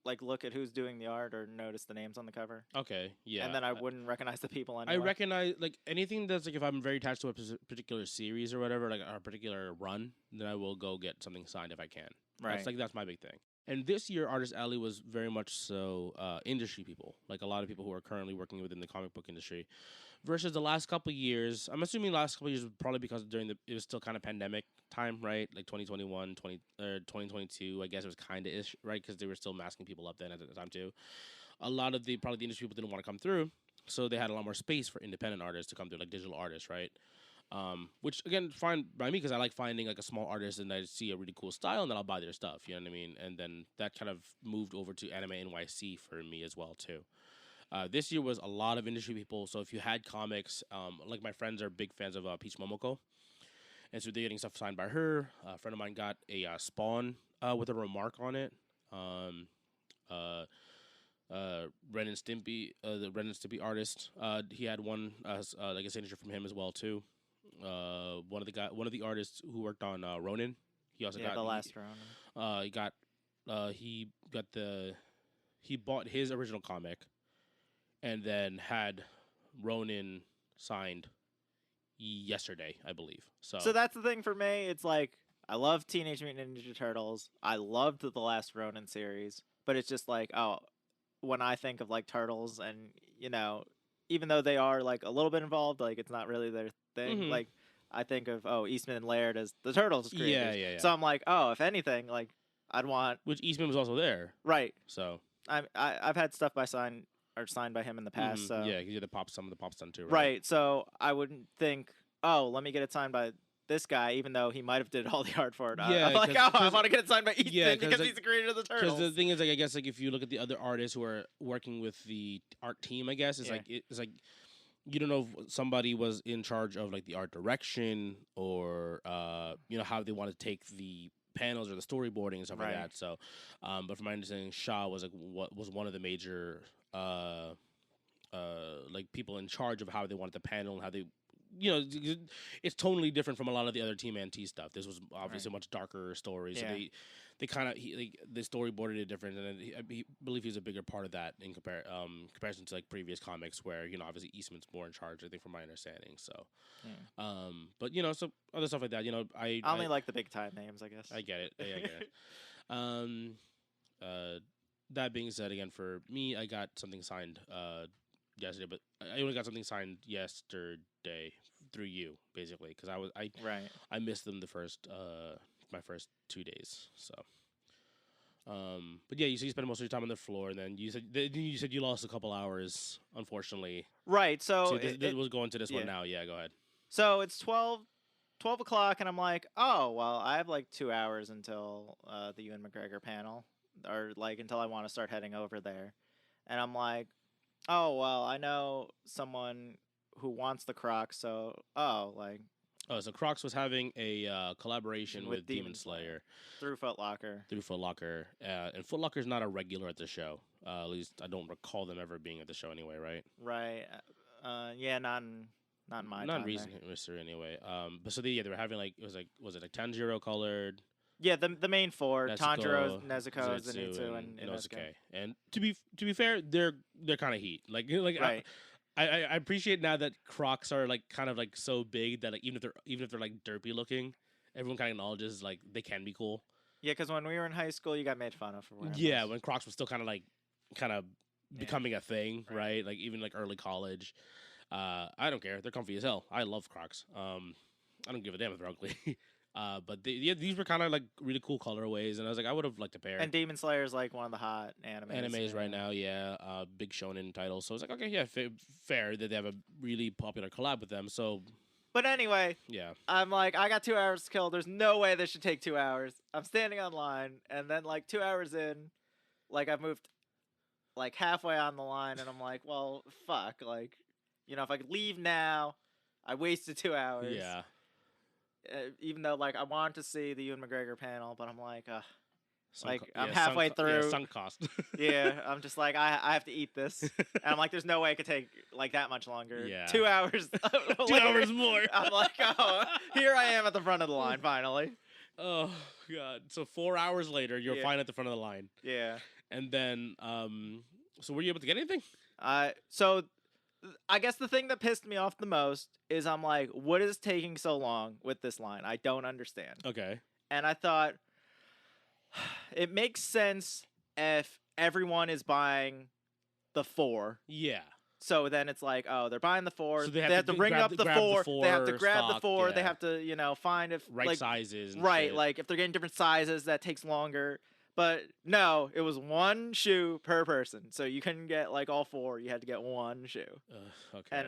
like look at who's doing the art or notice the names on the cover. Okay, yeah. And then I wouldn't recognize the people anyway. I recognize like anything that's like if I'm very attached to a particular series or whatever, like a particular run, then I will go get something signed if I can. Right. That's my big thing. And this year, Artist Alley was very much so industry people, like a lot of people who are currently working within the comic book industry, versus the last couple of years. I'm assuming the last couple of years was probably because it was still kind of pandemic time, right? Like 2021, 2022, I guess it was kind of ish, right? Because they were still masking people up then at the time too. A lot of the industry people didn't want to come through, so they had a lot more space for independent artists to come through, like digital artists, right? Which again, fine by me because I like finding like a small artist and I see a really cool style and then I'll buy their stuff. You know what I mean? And then that kind of moved over to Anime NYC for me as well too. This year was a lot of industry people. So if you had comics, like my friends are big fans of Peach Momoko, and so they're getting stuff signed by her. A friend of mine got a Spawn with a remark on it. Ren and Stimpy, the Ren and Stimpy artist, he had one like a signature from him as well too. One of the artists who worked on Ronin. He also got the last Ronin. He bought his original comic, and then had Ronin signed yesterday, I believe. So that's the thing for me. It's like I love Teenage Mutant Ninja Turtles. I loved the last Ronin series, but it's just like when I think of like Turtles, and even though they are like a little bit involved, like it's not really their thing. Mm-hmm. Like I think of Eastman and Laird as the Turtles creators. Yeah. So I'm like, if anything, like I'd want which Eastman was also there, right? So I've had stuff signed by him in the past. Mm-hmm. So yeah, he did some of the Pop Stun too, right? Right. So I wouldn't think, let me get it signed by this guy, even though he might have did all the art for it. Yeah, I'm like, I want to get it signed by Ethan because like, he's the creator of the Turtles. Because the thing is, like, I guess, like, if you look at the other artists who are working with the art team, I guess it's like you don't know if somebody was in charge of like the art direction or how they want to take the panels or the storyboarding and stuff like that. So, but from my understanding, Shaw was was one of the major like people in charge of how they wanted the panel and how they. It's totally different from a lot of the other TMNT stuff. This was obviously a much darker story, so they kind of they storyboarded it different, and I believe he was a bigger part of that in comparison to like previous comics, where obviously Eastman's more in charge. I think, from my understanding. So, but so other stuff like that. I only like the big time names, I guess. I get it. I get it. That being said, again, for me, I got something signed yesterday, but I only got something signed yesterday through you, basically, because I missed them the first my first 2 days. So, but yeah, you spent most of your time on the floor, and then you said you lost a couple hours, unfortunately. Right. So it was going to this one now. Yeah, go ahead. So it's 12 o'clock, and I'm like, oh well, I have like 2 hours until the Ewan McGregor panel, or like until I want to start heading over there, and I'm like, oh well, I know someone who wants the Crocs, so so Crocs was having a collaboration with Demon Slayer through Foot Locker. And Foot Locker is not a regular at the show. At least I don't recall them ever being at the show anyway, right? Right. Yeah, not in my time. Not in recent history anyway. But so they were having was it like Tanjiro colored? Yeah, the main four: Tanjiro, Nezuko, Zenitsu, and Inosuke. And to be fair, they're kind of heat. Right. I appreciate now that Crocs are like kind of like so big that like even if they're like derpy looking, everyone kind of acknowledges like they can be cool. Yeah, because when we were in high school, you got made fun of for wearing those. When Crocs was still kind of becoming a thing, right? Like even like early college. I don't care. They're comfy as hell. I love Crocs. I don't give a damn if they're ugly. But these were kind of like really cool colorways, and I was like, I would have liked a pair. And Demon Slayer is like one of the hot animes right now, big shonen titles. So I was like, okay, yeah, fair that they have a really popular collab with them. So, but anyway, I'm like, I got 2 hours to kill. There's no way this should take 2 hours. I'm standing online, and then like 2 hours in, like I've moved like halfway on the line, and I'm like, well, fuck, like, if I could leave now, I wasted 2 hours. Yeah. Even though, like, I wanted to see the Ewan McGregor panel, but I'm like, I'm halfway through. Yeah, sunk cost. Yeah, I'm just like, I have to eat this. And I'm like, there's no way it could take, like, that much longer. Yeah. 2 hours. 2 hours more. I'm like, oh, here I am at the front of the line, finally. Oh, God. So 4 hours later, you're fine at the front of the line. Yeah. And then, so were you able to get anything? So I guess the thing that pissed me off the most is I'm like, what is taking so long with this line? I don't understand. Okay. And I thought it makes sense if everyone is buying the 4. Yeah. So then it's like, oh, they're buying the 4. So they have to bring up the 4. They have to grab the 4. Yeah. They have to, find if sizes. And right. Shit. Like if they're getting different sizes, that takes longer. But no, it was one shoe per person. So you couldn't get like all 4. You had to get one shoe. Okay. And,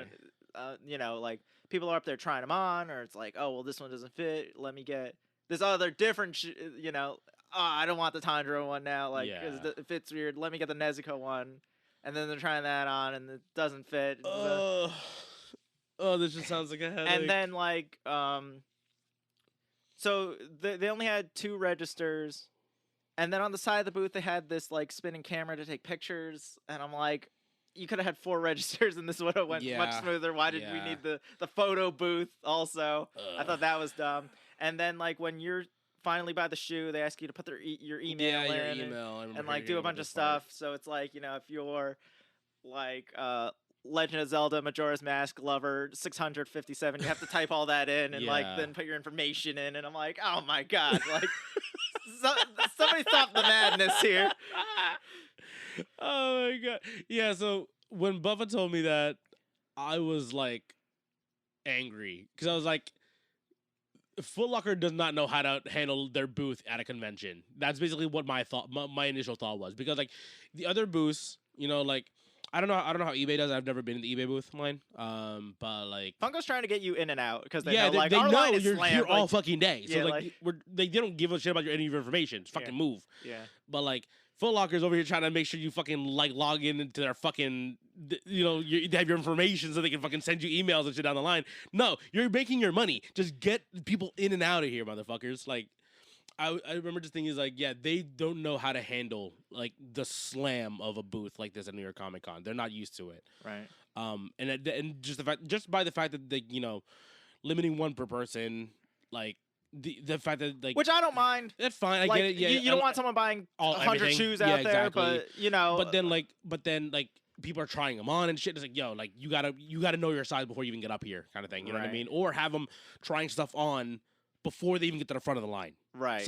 like people are up there trying them on, or it's like, oh, well, this one doesn't fit. Let me get this other different shoe, oh, I don't want the Tanjiro one now. Like, because it fits weird. Let me get the Nezuko one. And then they're trying that on, and it doesn't fit. This just sounds like a headache. And then, like, so they only had 2 registers. And then on the side of the booth, they had this, like, spinning camera to take pictures. And I'm like, you could have had 4 registers, and this would have went much smoother. Why did we need the photo booth also? I thought that was dumb. And then, like, when you're finally buy the shoe, they ask you to put your email in. Your email. And like, do a bunch of stuff. So it's like, if you're, like, Legend of Zelda Majora's Mask lover 657, you have to type all that in and, like, then put your information in. And I'm like, oh, my God. Like... somebody stop the madness here. Oh my God. Yeah, so when Buffa told me that, I was like angry because I was like, Foot Locker does not know how to handle their booth at a convention. That's basically what my initial thought was, because like the other booths, like I don't know how eBay does. I've never been in the eBay booth line. But like Funko's trying to get you in and out because they know, like, they our know line is you're slammed, here like, all fucking day. So like they don't give a shit about any of your information. Just fucking move. Yeah. But like Foot Locker's over here trying to make sure you fucking like log into their fucking they have your information so they can fucking send you emails and shit down the line. No, you're making your money. Just get people in and out of here, motherfuckers. Like I remember just thinking is like, yeah, they don't know how to handle like the slam of a booth like this at New York Comic Con. They're not used to it. Right. And just by the fact that they, limiting one per person, like the fact that like, which I don't mind. That's fine. I like, get it. Yeah, you don't want someone buying 100 shoes out there, exactly. but but then people are trying them on and shit. It's like, yo, like you gotta know your size before you even get up here, kind of thing. You know what I mean? Or have them trying stuff on before they even get to the front of the line. Right.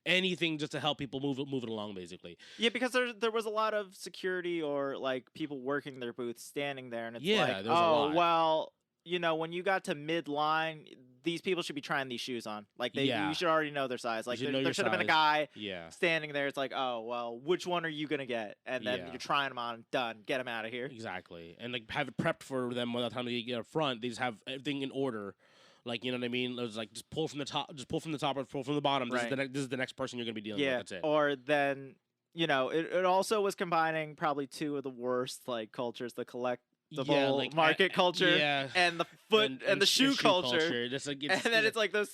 Anything just to help people move it along, basically. Yeah, because there was a lot of security or like people working their booths standing there, and it's like, oh, well, when you got to mid-line, these people should be trying these shoes on. Like, you should already know their size. Like, there should have been a guy standing there. It's like, oh, well, which one are you going to get? And then you're trying them on, done. Get them out of here. Exactly. And, like, have it prepped for them by the time they get up front. They just have everything in order. Like, you know what I mean? It was like, just pull from the top or pull from the bottom. This is the next person you're going to be dealing with. That's it. Or then, it also was combining probably two of the worst, like, cultures, the collectible market culture and the foot and the shoe culture. Like, and then it's like those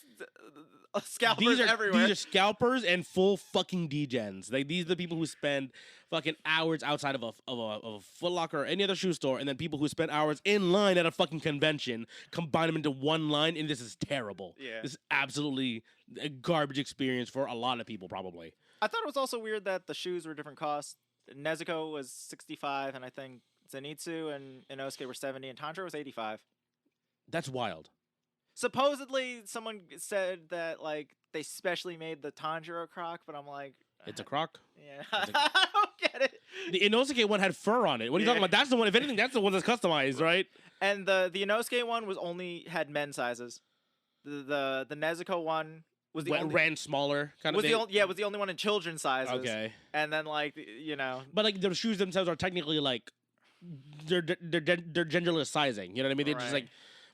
scalpers everywhere. These are scalpers and full fucking degens. Like, these are the people who spend fucking hours outside of a Foot Locker or any other shoe store, and then people who spend hours in line at a fucking convention combine them into one line, and this is terrible. Yeah. This is absolutely a garbage experience for a lot of people, probably. I thought it was also weird that the shoes were different costs. Nezuko was $65, and I think Zenitsu and Inosuke were $70, and Tanjiro was $85. That's wild. Supposedly, someone said that like they specially made the Tanjiro Croc, but I'm like, it's a Croc. Yeah, I don't get it. The Inosuke one had fur on it. What are you talking about? That's the one. If anything, that's the one that's customized, right? And the Inosuke one had men's sizes. The Nezuko one was ran smaller kind of thing. Was the only one in children's sizes. Okay. And then like but like the shoes themselves are technically like they're genderless sizing. You know what I mean? They just like.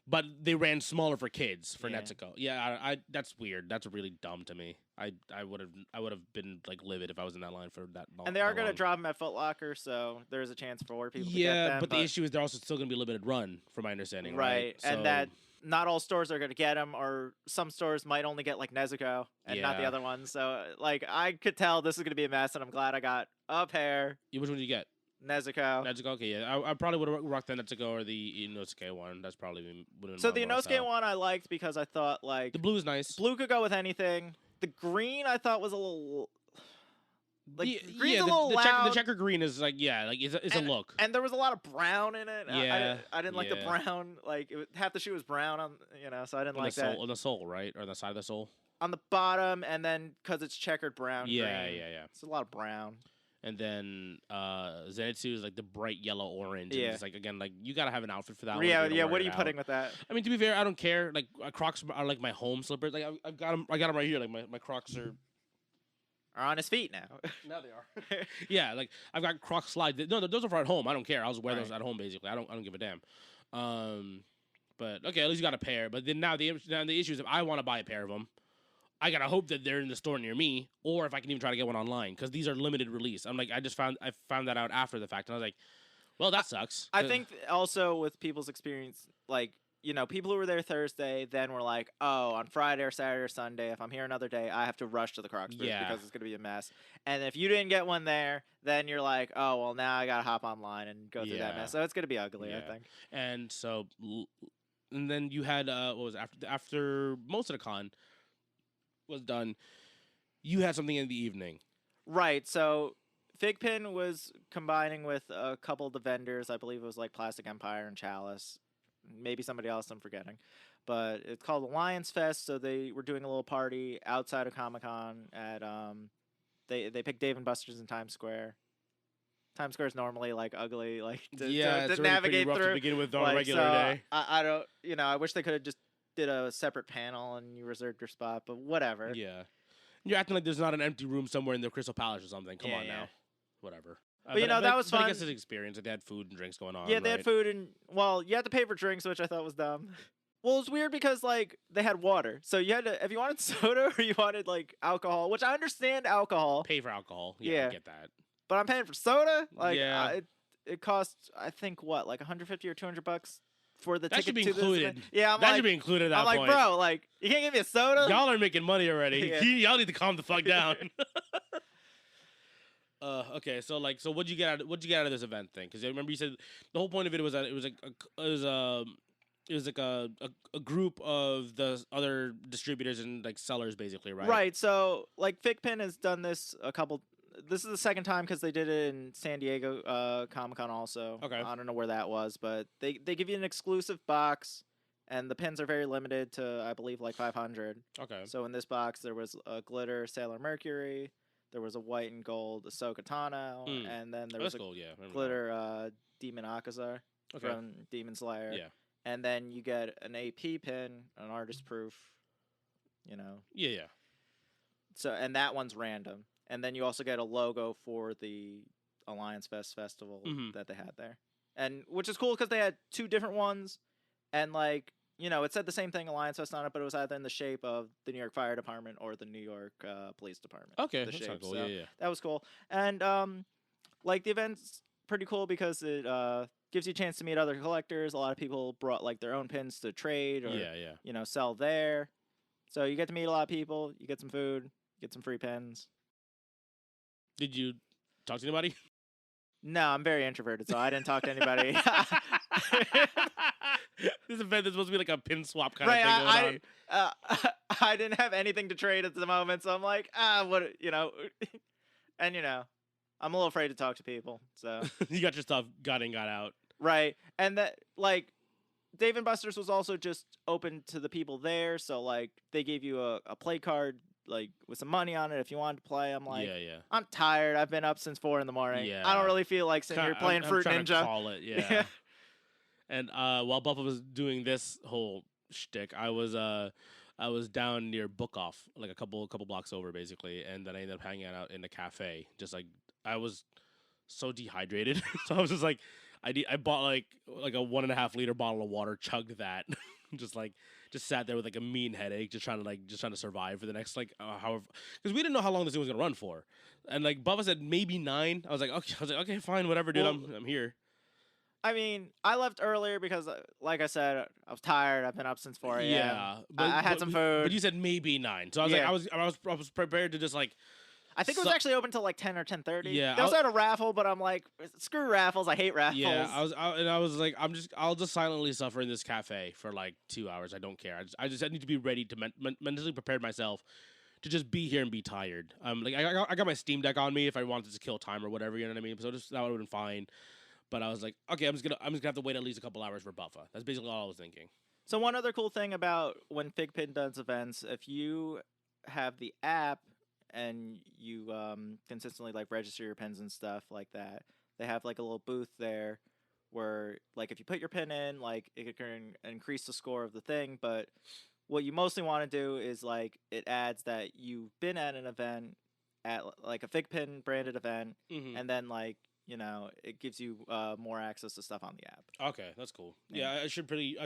But they ran smaller for kids for Nezuko. Yeah, I that's weird. That's really dumb to me. I would have been like livid if I was in that line for that long. And they are going to drop them at Foot Locker, so there's a chance for people to get them. But the issue is they're also still going to be limited run, from my understanding. Right. And so, that not all stores are going to get them, or some stores might only get like Nezuko and not the other ones. So like I could tell this is going to be a mess, and I'm glad I got a pair. Which one did you get? Nezuko. Okay, yeah. I probably would have rocked the Nezuko or the Inosuke one. That's probably would have been So the Inosuke one I liked because I thought like the blue is nice. Blue could go with anything. The green I thought was a little green's a little loud. The checker green is like it's a look. And there was a lot of brown in it. Yeah, I didn't like the brown. Like half the shoe was brown on so I didn't like that. On the sole, right, or on the side of the sole. On the bottom, and then because it's checkered brown. Yeah, green, It's a lot of brown. And then Zenitsu is like the bright yellow orange. Yeah. And it's like again, like you gotta have an outfit for that. Yeah. What are you putting with that? I mean, to be fair, I don't care. Like Crocs are like my home slippers. Like I got them right here. Like my Crocs are on his feet now. Now they are. Yeah, like I've got Croc slides. No, those are for at home. I don't care. I'll just wear those at home basically. I don't give a damn. But okay, at least you got a pair. But then now the issue is if I want to buy a pair of them, I gotta hope that they're in the store near me, or if I can even try to get one online, because these are limited release. I'm like, I found that out after the fact, and I was like, well, that sucks. I think also with people's experience, like people who were there Thursday, then were like, oh, on Friday or Saturday or Sunday, if I'm here another day, I have to rush to the Crocs booth because it's gonna be a mess. And if you didn't get one there, then you're like, oh, well, now I gotta hop online and go through that mess. So it's gonna be ugly, I think. And so, and then you had what was after most of the con was done, you had something in the evening. Right, so Figpin was combining with a couple of the vendors. I believe it was like Plastic Empire and Chalice. Maybe somebody else I'm forgetting. But it's called Alliance Fest, so they were doing a little party outside of Comic-Con at they picked Dave & Buster's in Times Square. Times Square is normally like ugly, like to navigate rough through. To begin with on a regular day. I don't I wish they could have just did a separate panel and you reserved your spot, but whatever. Yeah. You're acting like there's not an empty room somewhere in the Crystal Palace or something. Come on now. Whatever. But that was fun. I guess it's experience. They had food and drinks going on. Yeah, they had food and, you had to pay for drinks, which I thought was dumb. Well, it was weird because, like, they had water. So you had to, if you wanted soda or you wanted, like, alcohol, which I understand alcohol. Pay for alcohol. Yeah. I get that. But I'm paying for soda? Like, it cost, I think, what, like $150 or $200? for the That should ticket be to this included. event. Yeah, That should be included at that I'm point. like, bro, like, you can't give me a soda? Y'all are making money already. Yeah. Y'all need to calm the fuck down. Okay, so what'd you get out of this event thing? Because I remember you said the whole point of it was that it was like a group of the other distributors and like sellers, basically, right? Right. So like Figpin has done this a couple. This is the second time because they did it in San Diego Comic Con also. Okay. I don't know where that was, but they give you an exclusive box, and the pins are very limited to, I believe, like 500. Okay. So in this box there was a glitter Sailor Mercury, there was a white and gold Ahsoka Tano, and then there was a cool, yeah. glitter Demon Akazar from Demon Slayer. Yeah. And then you get an AP pin, an artist proof, you know. Yeah. So, and that one's random. And then you also get a logo for the Alliance Fest festival that they had there. And which is cool because they had two different ones. And like, you know, it said the same thing, Alliance Fest on it, but it was either in the shape of the New York Fire Department or the New York Police Department. Okay, that's cool. So yeah. that was cool. And like the event's pretty cool because it gives you a chance to meet other collectors. A lot of people brought like their own pins to trade or you know, sell there. So you get to meet a lot of people. You get some food. Get some free pins. Did you talk to anybody? No, I'm very introverted, so I didn't talk to anybody. This event is supposed to be like a pin swap kind of thing going on. I didn't have anything to trade at the moment, so I'm like, what, you know, and you know, I'm a little afraid to talk to people. So you got your stuff, got in, got out. Right, and that like Dave and Buster's was also just open to the people there, so like they gave you a play card like with some money on it if you wanted to play. I'm like, I'm tired. I've been up since 4 a.m. Yeah. I don't really feel like sitting here playing Fruit I'm Ninja. To call it, yeah. And while Buffa was doing this whole shtick, I was down near Book Off, like a couple blocks over, basically, and then I ended up hanging out in a cafe. Just like I was so dehydrated, so I was just like, I bought like a 1.5 liter bottle of water, chugged that, just sat there with like a mean headache, just trying to survive for the next like however, because we didn't know how long this thing was gonna run for, and like Bubba said maybe 9. I was like okay fine, whatever, dude. Well, I'm here. I mean, I left earlier because, like I said, I was tired. I've been up since 4 a.m. Yeah, I had some food. But you said maybe 9, so I was like, I was prepared to just like. I think it was actually open till like 10 or 10:30. Yeah, they also had a raffle, but I'm like, screw raffles. I hate raffles. Yeah, I was like, I'll just silently suffer in this cafe for like 2 hours. I don't care. I need to be ready to mentally prepare myself to just be here and be tired. Like I got my Steam Deck on me if I wanted to kill time or whatever. You know what I mean? So that would have been fine. But I was like, okay, I'm just gonna have to wait at least a couple hours for Buffa. That's basically all I was thinking. So one other cool thing about when Figpin does events, if you have the app and you consistently like register your pins and stuff like that, they have like a little booth there where like if you put your pin in, like it can increase the score of the thing. But what you mostly want to do is like it adds that you've been at an event at like a Figpin branded event, and then like, you know, it gives you more access to stuff on the app. Okay, that's cool. Yeah, I should really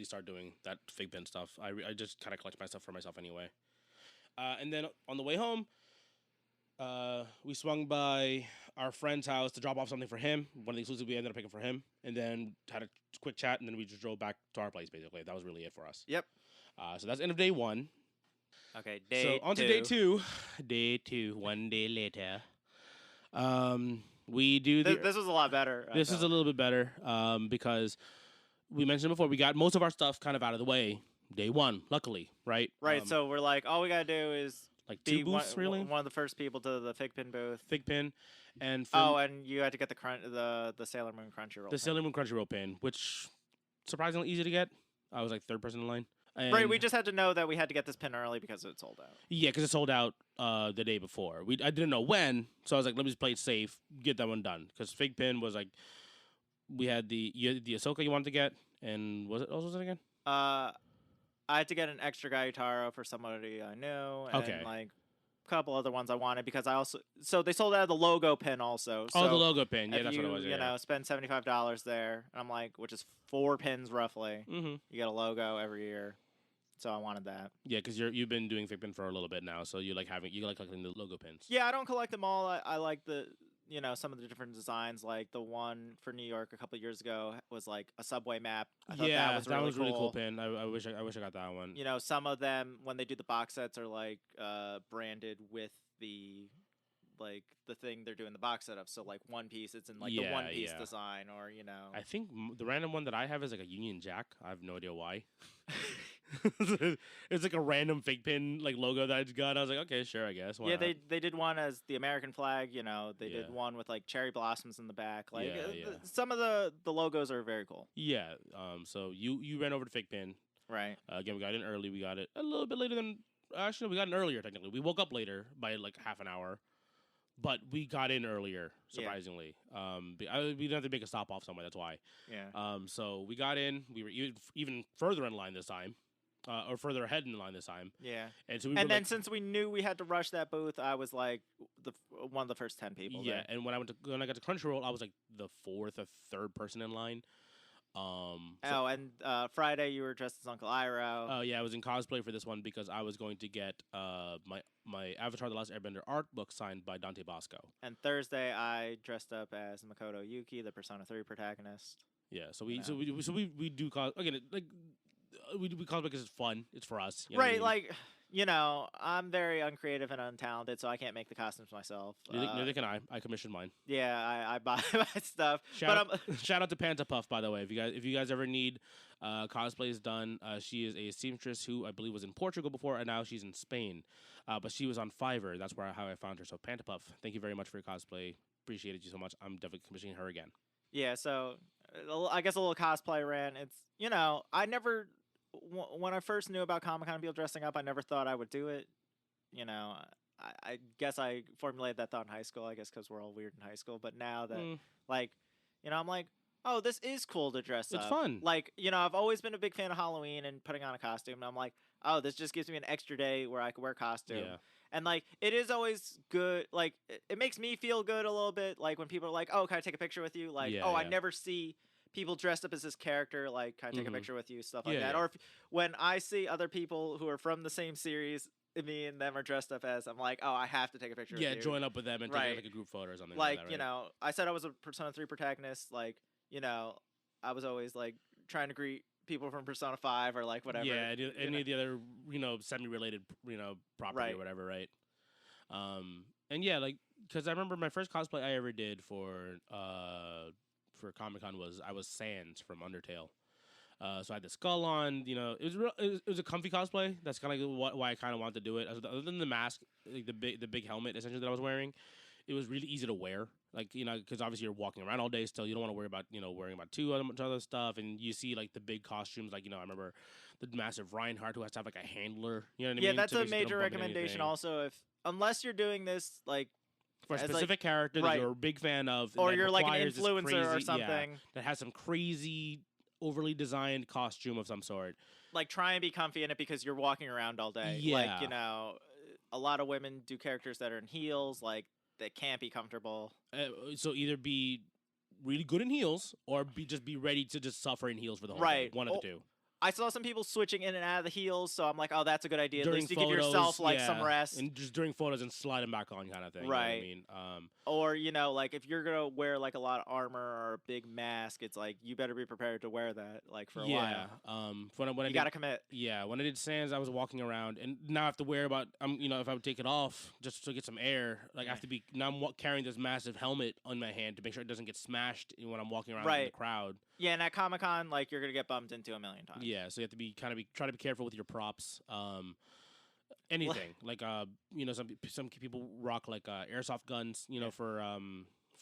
start doing that Figpin stuff. I just kind of collect my stuff for myself anyway. And then on the way home, we swung by our friend's house to drop off something for him. One of the exclusives we ended up picking for him, and then had a quick chat, and then we just drove back to our place. Basically, that was really it for us. Yep. So that's the end of day 1. Okay, day 2. On to day 2. Day 2. 1 day later. We do the. This was a lot better. This is a little bit better because we mentioned before we got most of our stuff kind of out of the way day 1. Luckily, right? Right. So we're like, all we gotta do is like 2 booths, really. One of the first people to the Figpin booth. Figpin, and and you had to get the Sailor Moon Crunchyroll. The Sailor Moon Crunchyroll pin, which surprisingly easy to get. I was like 3rd person in line. And right, we just had to know that we had to get this pin early because it sold out. Yeah, because it sold out the day before. I didn't know when, so I was like, let me just play it safe, get that one done. Because Figpin was like, we had the Ahsoka you wanted to get, and what was it again? I had to get an extra Gaitaro for somebody I knew, and like a couple other ones I wanted because so they sold out the logo pin also. So the logo pin, yeah, that's what it was. You know, spend $75 there, and I'm like, which is 4 pins roughly. Mm-hmm. You get a logo every year. So I wanted that. Yeah, because you've been doing Figpin for a little bit now, so you like collecting the logo pins. Yeah, I don't collect them all. I like the some of the different designs. Like the one for New York a couple of years ago was like a subway map. I thought that was really cool pin. I wish I got that one. Some of them when they do the box sets are like branded with the thing they're doing the box set of. So like One Piece, it's in like the One Piece design, or I think the random one that I have is like a Union Jack. I have no idea why. It's like a random fake pin like logo that I got. I was like, okay, sure, I guess. Why not? They did one as the American flag. They did one with like cherry blossoms in the back. Like some of the logos are very cool. Yeah. So you ran over to fake pin. Right. Again, we got in early. We got it a little bit later than actually we got in earlier technically. We woke up later by like half an hour. But we got in earlier, surprisingly. We didn't have to make a stop off somewhere. That's why. Yeah. So we got in. We were even further in line this time, or further ahead in line this time. Yeah. And so then since we knew we had to rush that booth, I was like one of the first 10 people. Yeah. There. And when I got to Crunchyroll, I was like the fourth or third person in line. And Friday you were dressed as Uncle Iroh. Oh yeah, I was in cosplay for this one because I was going to get my Avatar: The Last Airbender art book signed by Dante Bosco. And Thursday I dressed up as Makoto Yuki, the Persona 3 protagonist. Yeah, so we do cos again we cosplay because it's fun. It's for us, right? Like. I'm very uncreative and untalented, so I can't make the costumes myself. Neither can I. I commissioned mine. Yeah, I buy my stuff. Shout out to Panta Puff, by the way. If you guys ever need cosplays done, she is a seamstress who I believe was in Portugal before, and now she's in Spain. But she was on Fiverr. That's how I found her. So Panta Puff, thank you very much for your cosplay. Appreciated you so much. I'm definitely commissioning her again. Yeah, so I guess a little cosplay ran. It's I never. When I first knew about Comic-Con and people dressing up, I never thought I would do it. I guess I formulated that thought in high school, I guess because we're all weird in high school. But now that, I'm like, oh, this is cool to dress up. It's fun. Like, I've always been a big fan of Halloween and putting on a costume. And I'm like, oh, this just gives me an extra day where I can wear a costume. Yeah. And, like, it is always good. Like, it makes me feel good a little bit. Like, when people are like, oh, can I take a picture with you? Like, I never see people dressed up as this character, like, can I take a picture with you, stuff like that. Or when I see other people who are from the same series, me and them are dressed up as, I'm like, oh, I have to take a picture with you. Yeah, join up with them and take like a group photo or something like that, right? I said I was a Persona 3 protagonist, like, I was always, like, trying to greet people from Persona 5 or, like, whatever. Yeah, any of the other, semi-related, property or whatever, right? And yeah, like, because I remember my first cosplay I ever did for Comic-Con was I was Sans from Undertale. So I had the skull on, it was a comfy cosplay. That's kind of why I kind of wanted to do it. Other than the mask, like the big helmet essentially that I was wearing, it was really easy to wear. Like, because obviously you're walking around all day still. You don't want to worry about, worrying about too much other stuff. And you see like the big costumes, like, I remember the massive Reinhardt who has to have like a handler. You know what I mean? Yeah, that's a major recommendation also. Unless you're doing this, like, for a specific character that you're a big fan of, or you're like an influencer or something that has some crazy, overly designed costume of some sort. Like, try and be comfy in it because you're walking around all day. Yeah. Like, a lot of women do characters that are in heels, like, they can't be comfortable. So either be really good in heels or just be ready to just suffer in heels for the whole day. One of the two. I saw some people switching in and out of the heels, so I'm like, oh, that's a good idea. During At least you photos, give yourself like some rest. And just during photos and slide them back on kind of thing. Right. You know what I mean? Or, like, if you're going to wear, like, a lot of armor or a big mask, it's like, you better be prepared to wear that, like, for a while. When you got to commit. Yeah, when I did Sans, I was walking around, and now I have to worry about, if I would take it off just to get some air, like, I have to be, now I'm carrying this massive helmet on my hand to make sure it doesn't get smashed when I'm walking around in the crowd. Yeah, and at Comic-Con, like, you're going to get bumped into a million times. Yeah, so you have to be try to be careful with your props. Anything like some people rock like airsoft guns,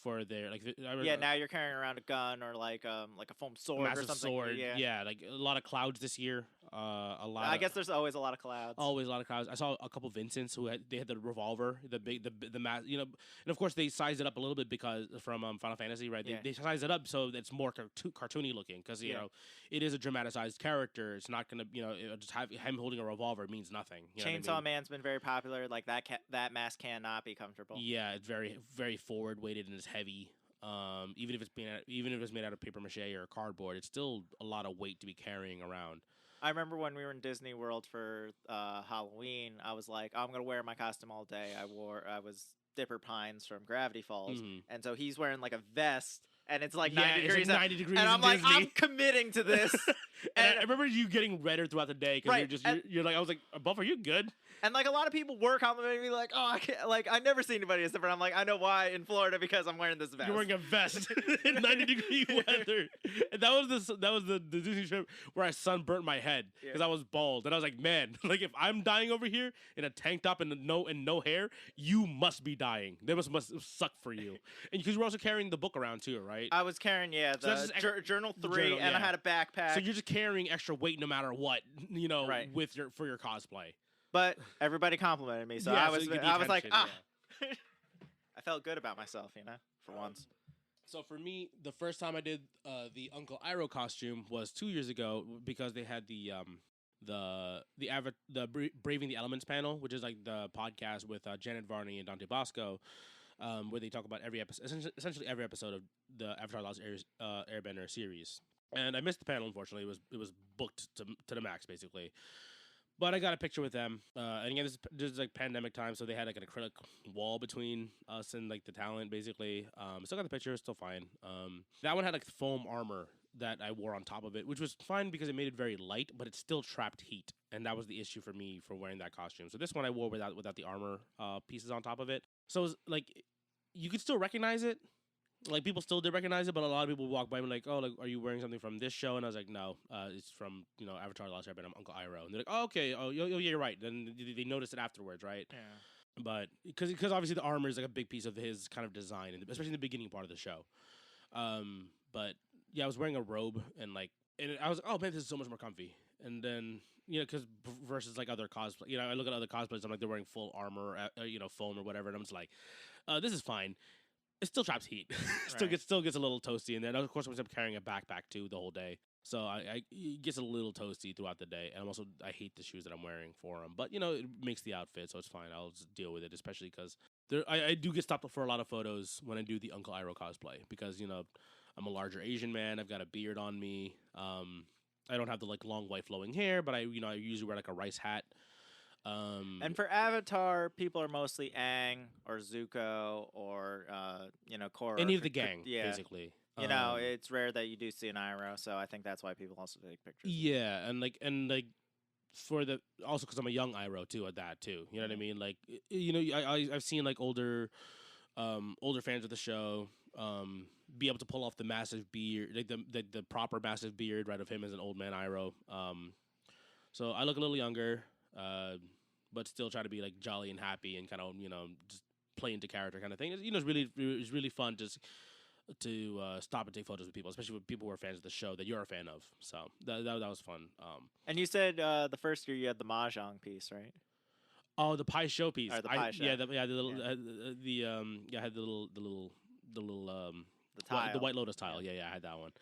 for their like. Now you're carrying around a gun or like a foam sword massive or something. Sword. Yeah, like a lot of clouds this year. A lot. I guess there's always a lot of clouds. Always a lot of clouds. I saw a couple Vincents who had the revolver, the mass, and of course they sized it up a little bit because from Final Fantasy, right? They sized it up so it's more cartoony looking because it is a dramatized character. It's not gonna just have him holding a revolver means nothing. Chainsaw Man's been very popular. Like that mask cannot be comfortable. Yeah, it's very very forward weighted and it's heavy. Even if it's made out of paper mache or cardboard, it's still a lot of weight to be carrying around. I remember when we were in Disney World for Halloween, I was like, I'm gonna wear my costume all day. I was Dipper Pines from Gravity Falls, Mm-hmm. and so he's wearing like a vest. And it's like 90 it's degrees. like 90 degrees. And I'm like, Disney. I'm committing to this. and I remember you getting redder throughout the day because you're like, I was like, Buff, are you good? And like a lot of people were complimenting me like, oh, I can't, like I never seen anybody as different. I'm like, I know why in Florida because I'm wearing this vest. You're wearing a vest in 90-degree weather. And that was the Disney trip where I sunburnt my head because I was bald. And I was like, man, like if I'm dying over here in a tank top and no hair, you must be dying. They must suck for you. And because you were also carrying the book around too, right? I was carrying the Journal 3 and I had a backpack. So you're just carrying extra weight no matter what, for your cosplay. But everybody complimented me, so I was like, I felt good about myself, for once. So for me, the first time I did the Uncle Iroh costume was 2 years ago because they had the Braving the Elements panel, which is like the podcast with Janet Varney and Dante Bosco, where they talk about essentially every episode of the Avatar: The Last Airbender series. And I missed the panel, unfortunately. It was booked to the max, basically. But I got a picture with them. And again, this is like pandemic time, so they had like an acrylic wall between us and like the talent, basically. Still got the picture, still fine. That one had like foam armor that I wore on top of it, which was fine because it made it very light, but it still trapped heat. And that was the issue for me for wearing that costume. So this one I wore without the armor pieces on top of it. So it was like, you could still recognize it. Like, people still did recognize it, but a lot of people walk by me like, oh, like, are you wearing something from this show? And I was like, no, it's from, Avatar: The Last Airbender. I'm Uncle Iroh. And they're like, oh, okay. Oh, yeah, you're right. Then they noticed it afterwards, right? Yeah. But, because obviously the armor is like a big piece of his kind of design, especially in the beginning part of the show. But, yeah, I was wearing a robe, and I was like, oh, man, this is so much more comfy. And then, because versus, like, other cosplay, I look at other cosplays, I'm like, they're wearing full armor, foam or whatever, and I'm just like, this is fine. It still traps heat. Still gets a little toasty, and then of course I'm carrying a backpack too the whole day, so it gets a little toasty throughout the day. And I hate the shoes that I'm wearing for them, but it makes the outfit, so it's fine. I'll just deal with it, especially because I do get stopped for a lot of photos when I do the Uncle Iroh cosplay because I'm a larger Asian man. I've got a beard on me. I don't have the long white flowing hair, but I usually wear like a rice hat. And for Avatar, people are mostly Aang or Zuko or Korra. Any of the gang, basically. It's rare that you do see an Iroh, so I think that's why people also take pictures. Yeah, and for the also because I'm a young Iroh too at that too. You know what I mean? Like I've seen like older fans of the show be able to pull off the massive beard, like the proper massive beard, right, of him as an old man Iroh. So I look a little younger. But still try to be like jolly and happy and kind of just play into character kind of thing. It's really fun just to stop and take photos with people, especially with people who are fans of the show that you're a fan of. So that was fun. And you said the first year you had the mahjong piece, right? Oh, the pie show piece. Or the pie show. Yeah, the little I had the little the tile. the White Lotus tile. Yeah, I had that one.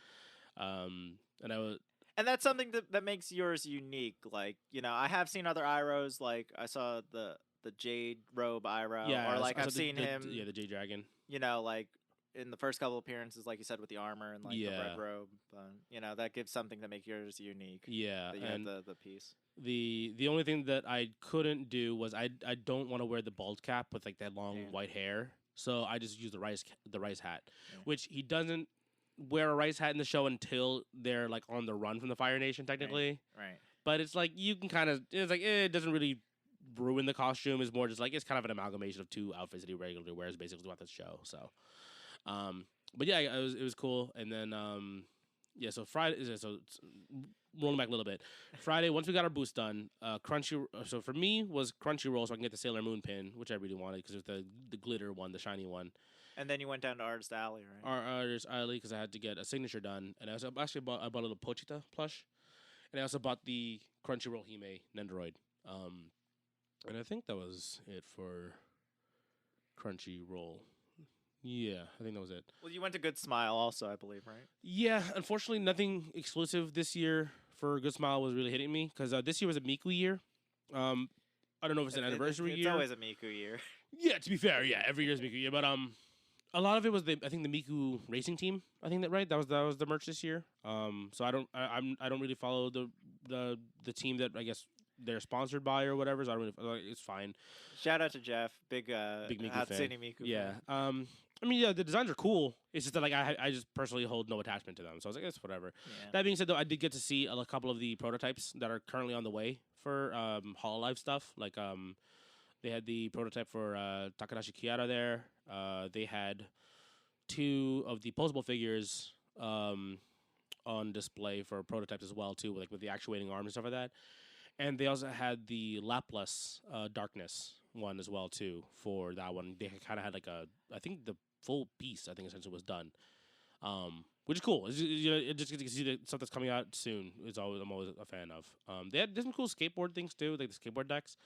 And I was. And that's something that makes yours unique. Like, I have seen other Irohs. Like, I saw the Jade Robe Iroh. Yeah, or like I've seen him. The Jade Dragon. Like in the first couple appearances, like you said, with the armor and the red robe. That gives something to make yours unique. Yeah, that you and have the piece. The only thing that I couldn't do was I don't want to wear the bald cap with like that long white hair. So I just use the rice hat, which he doesn't wear a rice hat in the show until they're like on the run from the Fire Nation, technically. Right. But it's like you can kind of it doesn't really ruin the costume. It's more just like it's kind of an amalgamation of two outfits that he regularly wears basically throughout the show. So, but yeah, it was cool. And then so Friday. So rolling back a little bit. Friday, once we got our boost done, So for me was Crunchyroll, so I can get the Sailor Moon pin, which I really wanted because it was the glitter one, the shiny one. And then you went down to Artist Alley, right? Artist Alley, because I had to get a signature done. And I bought a little Pochita plush. And I also bought the Crunchyroll Hime Nendoroid. And I think that was it for Crunchyroll. Yeah, I think that was it. Well, you went to Good Smile also, I believe, right? Yeah, unfortunately, nothing exclusive this year for Good Smile was really hitting me. Because this year was a Miku year. I don't know if it's an anniversary year. It's always a Miku year. Yeah, to be fair, every year is Miku year. But a lot of it was the Miku racing team. I think that was the merch this year. So I don't really follow the team that I guess they're sponsored by or whatever. So I don't really, it's fine. Shout out to Jeff, big Miku Hatsune fan. Miku Yeah. fan. I mean, yeah, the designs are cool. It's just that like I just personally hold no attachment to them. So I was like, it's whatever. Yeah. That being said, though, I did get to see a couple of the prototypes that are currently on the way for Hololive stuff. Like they had the prototype for Takahashi Kiara there. They had 2 of the posable figures on display for prototypes as well too, like with the actuating arms and stuff like that. And they also had the Lapless Darkness one as well too for that one. They kind of had like I think the full piece I think essentially was done, which is cool. It just gets to see the stuff that's coming out soon. I'm always a fan of. They had some cool skateboard things too, like the skateboard decks.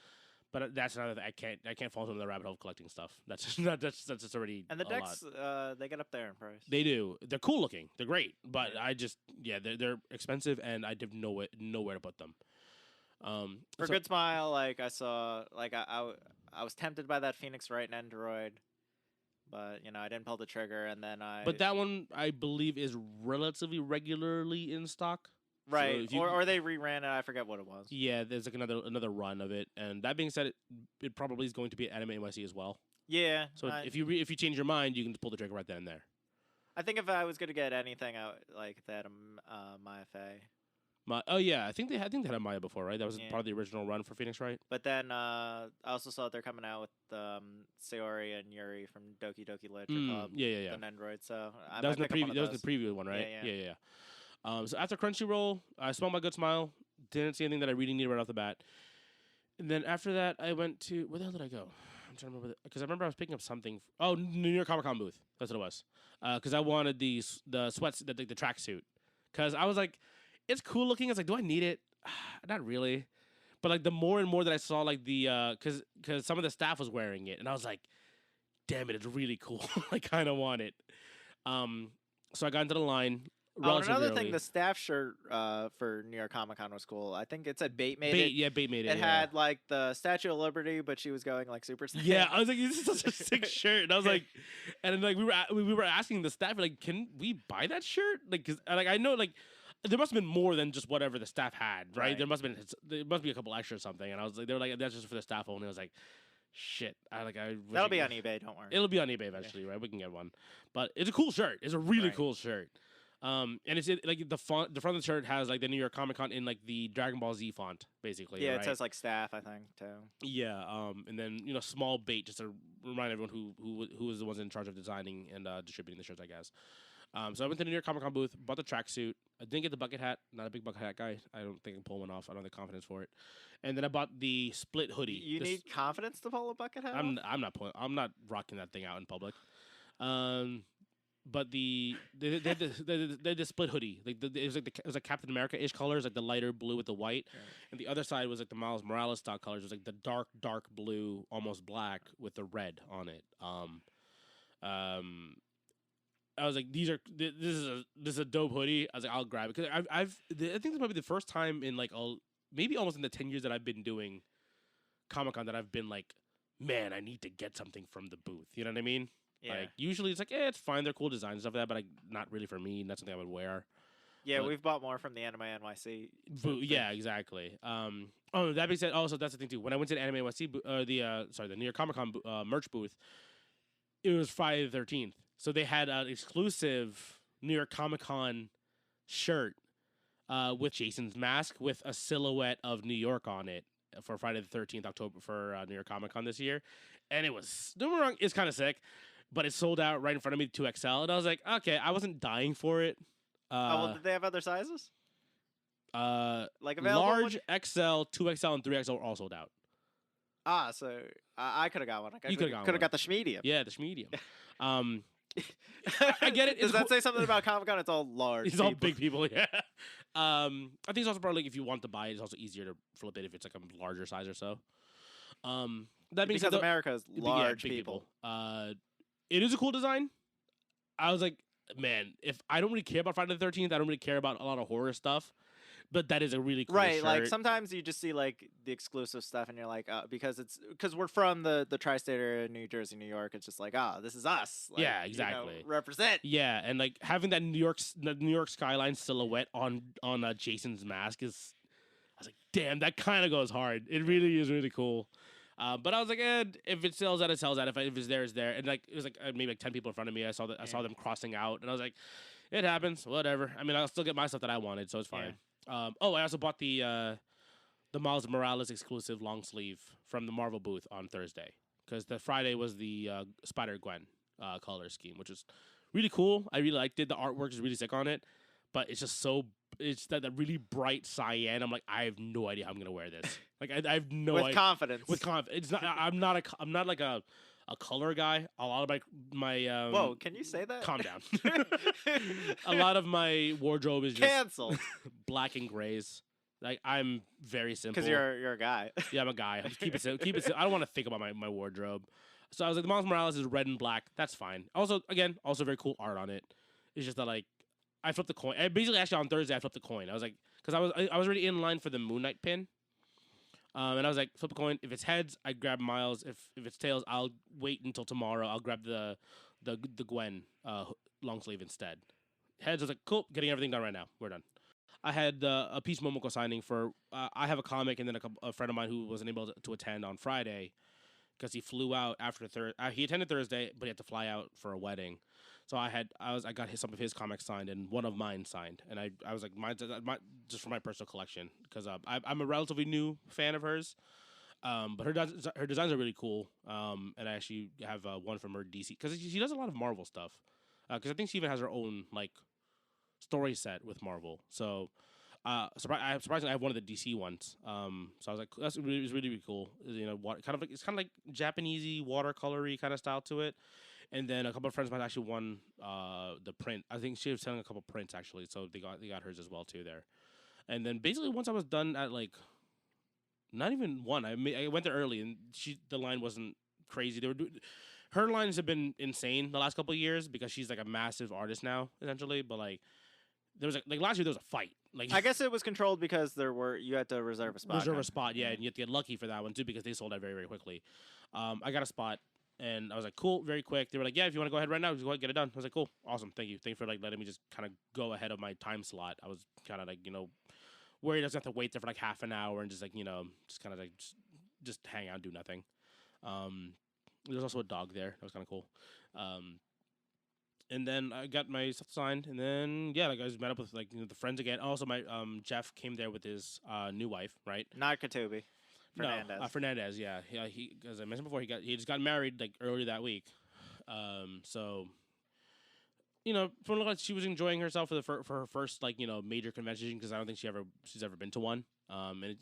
But that's another thing. I can't fall into the rabbit hole of collecting stuff. That's just already And the a decks, lot. they get up there in price. They do. They're cool looking. They're great. But they're expensive, and I didn't know nowhere to put them. For Good Smile, like I saw, like I was tempted by that Phoenix Wright and Android, but I didn't pull the trigger, and then But that one I believe is relatively regularly in stock. Right, so or they reran it. I forget what it was. Yeah, there's like another run of it, and that being said, it probably is going to be at Anime NYC as well. Yeah. So if you change your mind, you can pull the trigger right then and there. I think if I was going to get anything out like that, Maya Fey. I think they had a Maya before, right? That was part of the original run for Phoenix, right? But then I also saw that they're coming out with Sayori and Yuri from Doki Doki Literature Club. Yeah. An Android. So that was the preview. That was the preview one, right? Yeah. So after Crunchyroll, I smelled my Good Smile. Didn't see anything that I really needed right off the bat. And then after that, I went to where the hell did I go? I'm trying to remember because I remember I was picking up something. New York Comic Con booth. That's what it was. Because I wanted the sweats, the tracksuit. Because I was like, it's cool looking. I was like, do I need it? Not really. But like the more and more that I saw, like the because some of the staff was wearing it, and I was like, damn it, it's really cool. I kind of want it. So I got into the line. Another thing, the staff shirt for New York Comic Con was cool. I think it said Bait made it. Yeah, Bait made it. It had like the Statue of Liberty, but she was going like Super Saiyan. Yeah, I was like, this is such a sick shirt. And I was like, and then like we were asking the staff like, can we buy that shirt? Like, cause like I know like there must have been more than just whatever the staff had, right? There must be a couple extra or something. And I was like, they were like, that's just for the staff only. I was like, shit. That'll be on eBay. Don't worry. It'll be on eBay eventually, right? We can get one. But it's a cool shirt. It's a really cool shirt. And it's like the front of the shirt has like the New York Comic Con in like the Dragon Ball Z font, basically. Yeah, right? It says like staff, I think, too. Yeah. And then small bait just to remind everyone who was the ones in charge of designing and distributing the shirts, I guess. So I went to the New York Comic Con booth, bought the tracksuit. I didn't get the bucket hat. Not a big bucket hat guy. I don't think I can pull one off. I don't have the confidence for it. And then I bought the split hoodie. You need confidence to pull a bucket hat? I'm not rocking that thing out in public. But they had the split hoodie. Like it was like Captain America-ish colors, like the lighter blue with the white, and the other side was like the Miles Morales style colors. It was like the dark blue, almost black with the red on it. I was like, this is a dope hoodie. I was like, I'll grab it because I think this might be the first time in like maybe almost in the 10 years that I've been doing Comic-Con that I've been like, man, I need to get something from the booth. You know what I mean? Yeah. Like usually it's like, it's fine, they're cool designs and stuff like that, but like not really for me. Not something I would wear. Yeah, we've bought more from the Anime NYC. Yeah, exactly. That being said, also that's the thing too. When I went to the Anime NYC, the New York Comic Con merch booth, it was Friday the 13th, so they had an exclusive New York Comic Con shirt with Jason's mask with a silhouette of New York on it for Friday the 13th, October for New York Comic Con this year, and it was, don't get me wrong, it's kind of sick. But it sold out right in front of me, 2XL. And I was like, okay, I wasn't dying for it. Did they have other sizes? Like available? Large, XL, 2XL, and 3XL were all sold out. So I could have got one. You could have got the schmedium. Yeah, the schmedium. I get it. Does that say something about Comic-Con? It's all large. It's all big people, yeah. I think it's also probably, like, if you want to buy it, it's also easier to flip it if it's like a larger size or so. That means because America is large people. It is a cool design. I was like, man, if I don't really care about Friday the 13th, I don't really care about a lot of horror stuff. But that is a really cool shirt. Like sometimes you just see like the exclusive stuff, and you're like, because we're from the tri-state area, New Jersey, New York. It's just like, this is us. Like, yeah, exactly. Represent. Yeah, and like having that New York skyline silhouette on Jason's mask is, was like, damn, that kind of goes hard. It really is really cool. But I was like, if it sells out, it sells out. If it's there, it's there. And like it was like maybe like 10 people in front of me. I saw them crossing out, and I was like, it happens, whatever. I mean, I'll still get my stuff that I wanted, so it's fine. I also bought the Miles Morales exclusive long sleeve from the Marvel booth on Thursday because the Friday was the Spider-Gwen color scheme, which is really cool. I really liked it. The artwork is really sick on it, but it's just it's that really bright cyan. I'm like, I have no idea how I'm gonna wear this. Like, I have no idea. With confidence. It's not. I'm not like a color guy. A lot of my Whoa, can you say that? Calm down. A lot of my wardrobe is just canceled. Black and grays. Like, I'm very simple. Because you're a guy. Yeah, I'm a guy. Keep it simple. I don't want to think about my wardrobe. So I was like, the Miles Morales is red and black. That's fine. Also, very cool art on it. It's just that, like, I flipped the coin. Actually, on Thursday, I flipped the coin. I was like, because I was already in line for the Moon Knight pin. And I was like, flip a coin. If it's heads, I grab Miles. If it's tails, I'll wait until tomorrow. I'll grab the Gwen long sleeve instead. Heads, I was like, cool, getting everything done right now. We're done. I had a Peace Momoko signing for. I have a comic, and then a friend of mine who wasn't able to attend on Friday because he flew out after he attended Thursday, but he had to fly out for a wedding. So I got some of his comics signed and one of mine signed, and I was like, mine just for my personal collection because I'm a relatively new fan of hers, but her designs are really cool, and I actually have one from her DC because she does a lot of Marvel stuff, because I think she even has her own like story set with Marvel. So surprisingly, I have one of the DC ones. So I was like, it was really, really cool. You know, it's kind of like Japanesey watercolory kind of style to it. And then a couple of friends of mine actually won the print. I think she was selling a couple prints actually, so they got hers as well too there. And then basically once I was done at like, not even one. I went there early and the line wasn't crazy. Her lines have been insane the last couple of years because she's like a massive artist now essentially. But like there was like last year there was a fight. Like I guess it was controlled because you had to reserve a spot. Yeah, and you have to get lucky for that one too because they sold out very, very quickly. I got a spot. And I was like, cool, very quick. They were like, yeah, if you want to go ahead right now, just go ahead and get it done. I was like, cool, awesome, thank you. Thanks for like letting me just kind of go ahead of my time slot. I was kind of like, worried I was going to have to wait there for like half an hour and just like, just kind of like just hang out and do nothing. There was also a dog there. That was kind of cool. And then I got my stuff signed. And then, yeah, like I just met up with like the friends again. Also, my Jeff came there with his new wife, right? Not Katubi. Fernandez. No, Fernandez, yeah. He, as I mentioned before, he just got married like earlier that week. So, she was enjoying herself for her first like major convention because I don't think she's ever been to one. And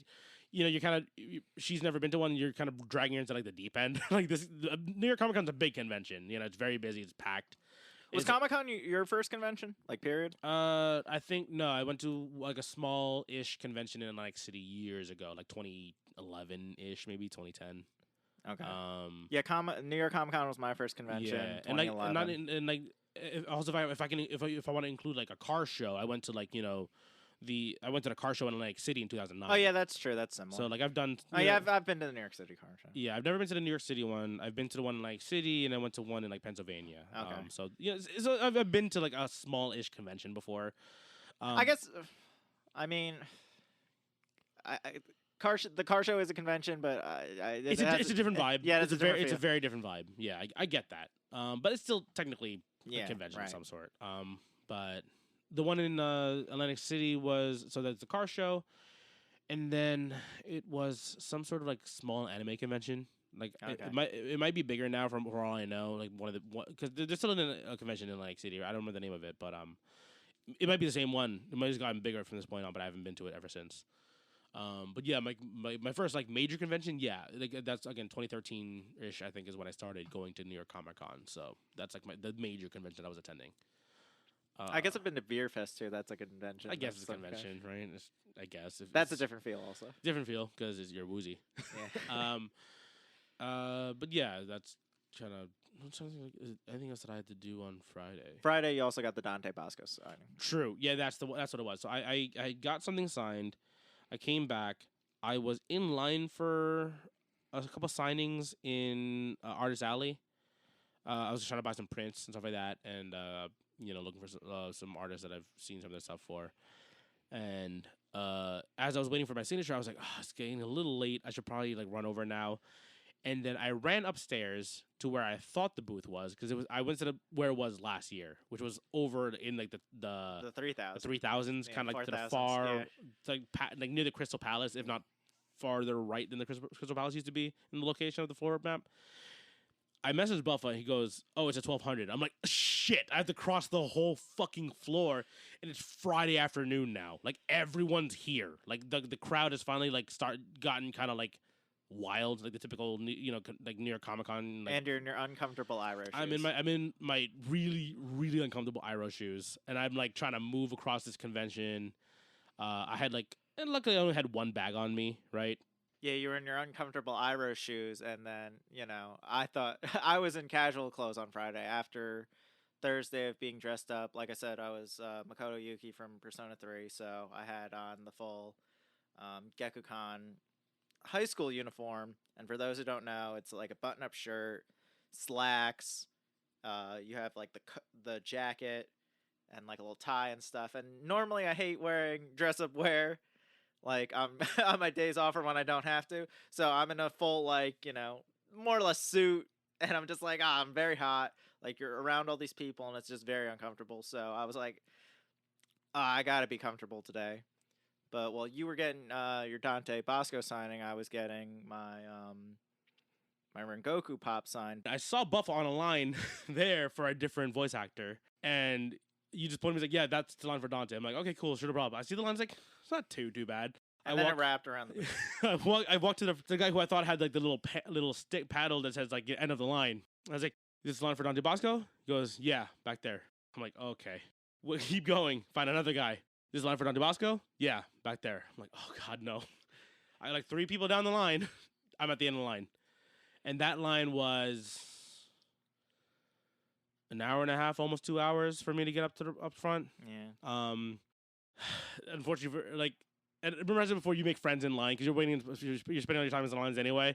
she's never been to one. You're kind of dragging her into like the deep end. Like this, New York Comic Con's a big convention. It's very busy. It's packed. Was Comic-Con your first convention? Like, period? I think, no. I went to, like, a small-ish convention in Atlantic City years ago. Like, 2011-ish, maybe 2010. Okay. Yeah, New York Comic-Con was my first convention, yeah. 2011. And, like, also, if I want to include, like, a car show, I went to, like, I went to the car show in Atlantic City in 2009. Oh, yeah, that's true. That's similar. So, like, I've done... I've been to the New York City car show. Yeah, I've never been to the New York City one. I've been to the one in, like, City, and I went to one in, like, Pennsylvania. Okay. So I've been to, like, a small-ish convention before. I guess... I mean... the car show is a convention, but... It's a different vibe. Yeah, it's a very different vibe. Yeah, I get that. But it's still technically a convention of some sort. But... The one in Atlantic City that's the car show, and then it was some sort of like small anime convention. Like it might be bigger now for all I know. Like because they're still in a convention in Atlantic City. I don't remember the name of it, but it might be the same one. It might have gotten bigger from this point on, but I haven't been to it ever since. But yeah, my first like major convention, yeah, like that's again 2013-ish. I think is when I started going to New York Comic Con. So that's like the major convention I was attending. I guess I've been to Beer Fest too. That's like a convention. I guess it's a convention, right? I guess that's a different feel, also. Different feel because you're woozy. Yeah. But yeah, that's kind of. I'm trying to think anything else that I had to do on Friday. Friday, you also got the Dante Bosco signing. True. Yeah, that's what it was. So I got something signed. I came back. I was in line for a couple signings in Artist Alley. I was just trying to buy some prints and stuff like that, and looking for some artists that I've seen some of their stuff for. And as I was waiting for my signature, I was like, oh, it's getting a little late. I should probably like run over now. And then I ran upstairs to where I thought the booth was because I went to where it was last year, which was over in like the 3000s, kind of like to the far, like near the Crystal Palace, if not farther right than the Crystal Palace used to be in the location of the floor map. I messaged Buffa, and he goes, "Oh, it's at 1200." I'm like, "Shit! I have to cross the whole fucking floor, and it's Friday afternoon now. Like everyone's here. Like the crowd has finally like gotten kind of like." Wild, like the typical, like New York Comic Con. Like, and you're in your uncomfortable Iro shoes. I'm in my really, really uncomfortable Iro shoes, and I'm like trying to move across this convention. I had and luckily I only had one bag on me, right? Yeah, you were in your uncomfortable Iro shoes, and then I thought I was in casual clothes on Friday after Thursday of being dressed up. Like I said, I was Makoto Yuki from Persona 3, so I had on the full Gekukan high school uniform, and for those who don't know, it's like a button-up shirt, slacks, you have like the jacket and like a little tie and stuff. And normally I hate wearing dress-up wear, like I'm on my days off or when I don't have to, so I'm in a full more or less suit, and I'm just like, I'm very hot, like you're around all these people and it's just very uncomfortable. So I was like, I gotta be comfortable today. But while you were getting your Dante Bosco signing, I was getting my my Rengoku pop signed. I saw Buffa on a line there for a different voice actor, and you just pointed me like, "Yeah, that's the line for Dante." I'm like, "Okay, cool, sure, no problem." I see the line's like, it's not too bad. And then it wrapped around the I walked to the guy who I thought had like the little stick paddle that says like the end of the line. I was like, "This is the line for Dante Bosco?" He goes, "Yeah, back there." I'm like, "Okay." We'll keep going. Find another guy. This is the line for Dante Bosco? Yeah, back there. I'm like, oh, God, no. I like 3 people down the line. I'm at the end of the line. And that line was an hour and a half, almost 2 hours for me to get up front. Yeah. Unfortunately, and remember I said before, you make friends in line because you're waiting, you're spending all your time in the lines anyway.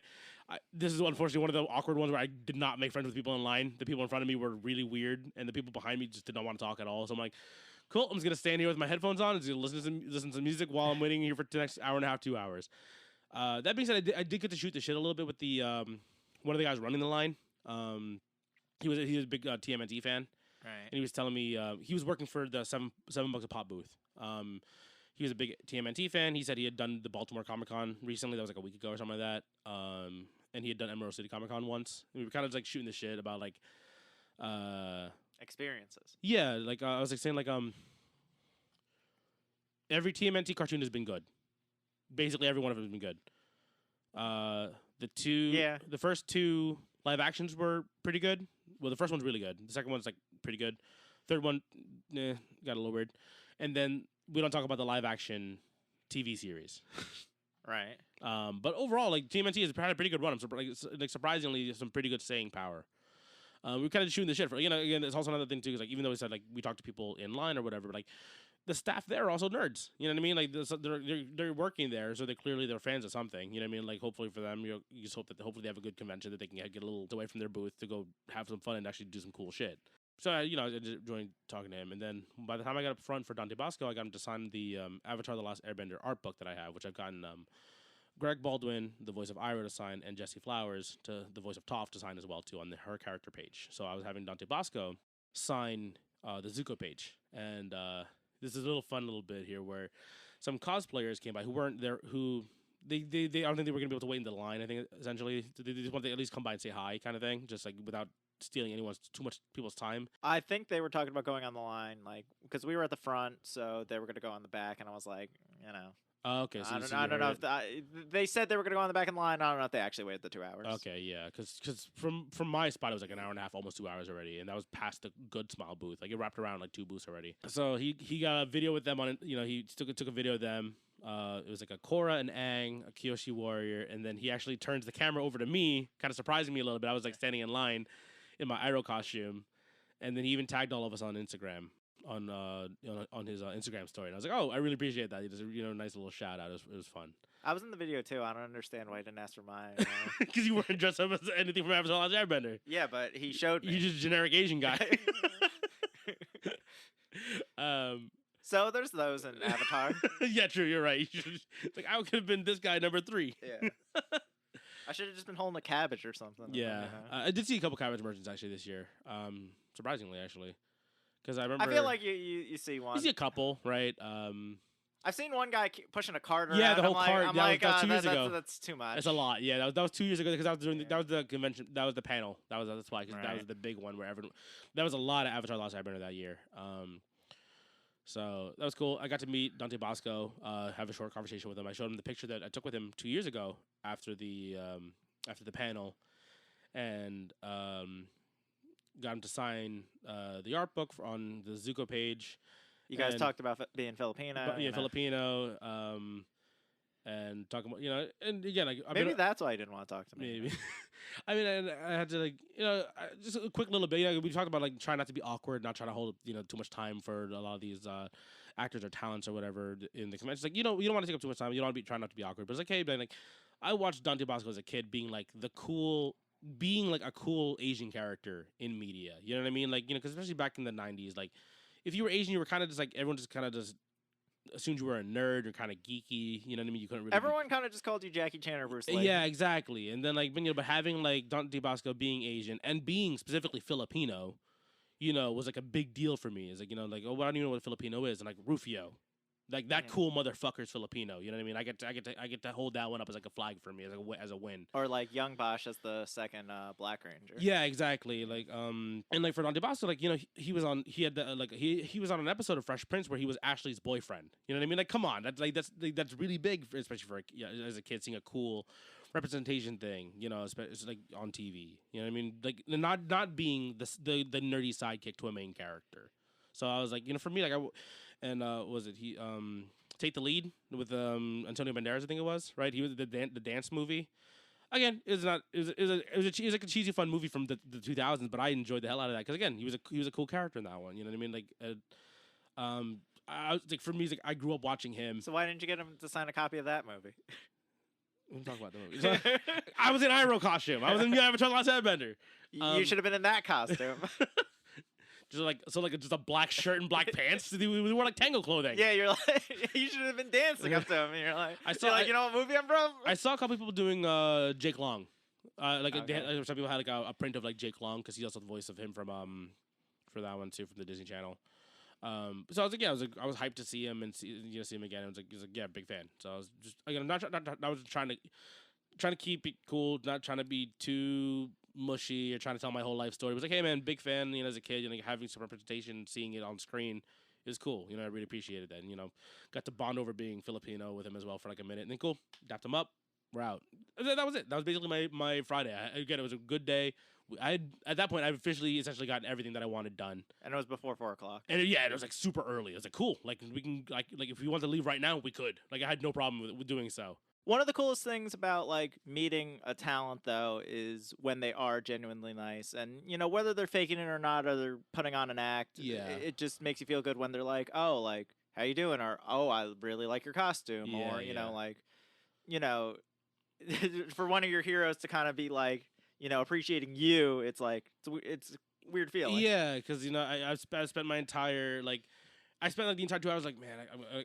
This is unfortunately one of the awkward ones where I did not make friends with people in line. The people in front of me were really weird, and the people behind me just did not want to talk at all. So I'm like, cool, I'm just going to stand here with my headphones on and just listen to some music while I'm waiting here for the next hour and a half, 2 hours. That being said, I did get to shoot the shit a little bit with the one of the guys running the line. He was a big TMNT fan. Right. And he was telling me he was working for the $7 a pop booth. He was a big TMNT fan. He said he had done the Baltimore Comic Con recently. That was like a week ago or something like that. And he had done Emerald City Comic Con once. And we were kind of just like shooting the shit about like experiences. Yeah, like I was like saying like every TMNT cartoon has been good. Basically every one of them has been good. The first 2 live actions were pretty good. Well, the first one's really good. The second one's like pretty good. Third one, got a little weird. And then we don't talk about the live action TV series. Right. But overall, like TMNT has had a pretty good run. Like surprisingly, some pretty good staying power. We kind of shooting the shit for again. It's also another thing too, is like even though we said like we talk to people in line or whatever, but like the staff there are also nerds. You know what I mean? Like they're working there, so they're fans of something. You know what I mean? Like hopefully for them, you just hope that hopefully they have a good convention that they can get a little away from their booth to go have some fun and actually do some cool shit. So I just enjoyed talking to him, and then by the time I got up front for Dante Bosco, I got him to sign the Avatar: The Last Airbender art book that I have, which I've gotten Greg Baldwin, the voice of Iroh, to sign, and Jesse Flowers, to the voice of Toph, to sign as well too on her character page. So I was having Dante Bosco sign the Zuko page, and this is a fun little bit here where some cosplayers came by who weren't there, who they I don't think they were gonna be able to wait in the line. I think essentially they just wanted to at least come by and say hi, kind of thing, just like without stealing too much people's time. I think they were talking about going on the line, like because we were at the front, so they were gonna go on the back, and I was like, okay. So I don't know if they said they were gonna go on the back of the line. I don't know if they actually waited the 2 hours. Okay, yeah, because from my spot it was like an hour and a half, almost 2 hours already, and that was past the Good Smile booth. Like it wrapped around like 2 booths already. So he got a video with them on it. He took a video of them. It was like a Korra, an Aang, a Kyoshi warrior, and then he actually turns the camera over to me, kind of surprising me a little bit. I was like standing in line in my Iroh costume, and then he even tagged all of us on Instagram on his Instagram story, and I was like, oh, I really appreciate that. He does a nice little shout out. It was fun. I was in the video too. I don't understand why he didn't ask for mine. Because you weren't dressed up as anything from Avatar: The Last Airbender. Yeah, but he showed me. You're just a generic Asian guy. So there's those in Avatar. Yeah, true. You're right. Like I could have been this guy number 3. Yeah. I should have just been holding a cabbage or something. Yeah, I did see a couple cabbage merchants actually this year. Surprisingly, actually, because I remember. I feel like you see one. You see a couple, right? I've seen one guy pushing a cart around. Yeah, the whole cart. I'm that like, was 2 years ago. That's too much. That's a lot. Yeah, that was 2 years ago because I was doing that was the convention. That was the panel. That's why because that was the big one where everyone. That was a lot of Avatar Lost Airbender that year. So that was cool. I got to meet Dante Bosco. Have a short conversation with him. I showed him the picture that I took with him 2 years ago after the panel, and got him to sign the art book on the Zuko page. You guys talked about being Filipino. Yeah, Filipino. And talking about, and again, maybe that's why you didn't want to talk to me. Maybe. I mean, I had to just a quick little bit. We talked about trying not to be awkward, not trying to hold too much time for a lot of these actors or talents or whatever in the convention. It's you don't want to take up too much time. You don't want to be trying not to be awkward. But it's hey, but I watched Dante Bosco as a kid being a cool Asian character in media. You know what I mean? Because especially back in the 90s, if you were Asian, you were kind of just everyone just kind of just assumed you were a nerd or kind of geeky. You know what I mean? You couldn't really. Everyone kind of just called you Jackie Chan or Bruce Lee. Yeah, exactly. And then but having Dante Bosco being Asian and being specifically Filipino, was a big deal for me. It's well, I don't even know what a Filipino is, and Rufio. That cool motherfucker's Filipino. You know what I mean? I get to hold that one up as a flag for me as a win. Or Young Bosch as the second Black Ranger. Yeah, exactly. And for Dante Bosco, he was on he was on an episode of Fresh Prince where he was Ashley's boyfriend. You know what I mean? Come on, that's really big, especially for as a kid seeing a cool representation thing. Especially on TV. You know what I mean? Not being the nerdy sidekick to a main character. So I was for me was it he Take the Lead with Antonio Banderas, I think it was, right? He was the dance movie. Again, it was a cheesy fun movie from the 2000s, but I enjoyed the hell out of that because again, he was a cool character in that one. You know what I mean? I was for music, I grew up watching him. So why didn't you get him to sign a copy of that movie? We can talk about the movie. So, I was in Iroh costume. I was in Avatar: Last Airbender. You should have been in that costume. Just a black shirt and black pants. We wore tango clothing. Yeah, you're you should have been dancing up to him. And you're you know what movie I'm from? I saw a couple people doing Jake Long. Some people had a print of Jake Long because he's also the voice of him from for that one too from the Disney Channel. So I was hyped to see him and see him again. I was yeah, big fan. So I was just again, I was trying to keep it cool, not trying to be too mushy or trying to tell my whole life story. It was hey man, big fan, as a kid, having some representation, seeing it on screen is cool. I really appreciated that. And, got to bond over being Filipino with him as well for a minute. And then cool, dapped him up, we're out. That was it. That was basically my Friday. Again, it was a good day. At that point, I essentially gotten everything that I wanted done. And it was before 4 o'clock. And it was super early. It was cool. We can if we want to leave right now, we could. I had no problem with doing so. One of the coolest things about meeting a talent though is when they are genuinely nice, and whether they're faking it or not, or they're putting on an act. Yeah, it just makes you feel good when they're oh, how you doing, or oh, I really like your costume, or for one of your heroes to kind of be appreciating you. It's it's a weird feeling. Yeah, because I spent my entire I spent the entire 2 hours man.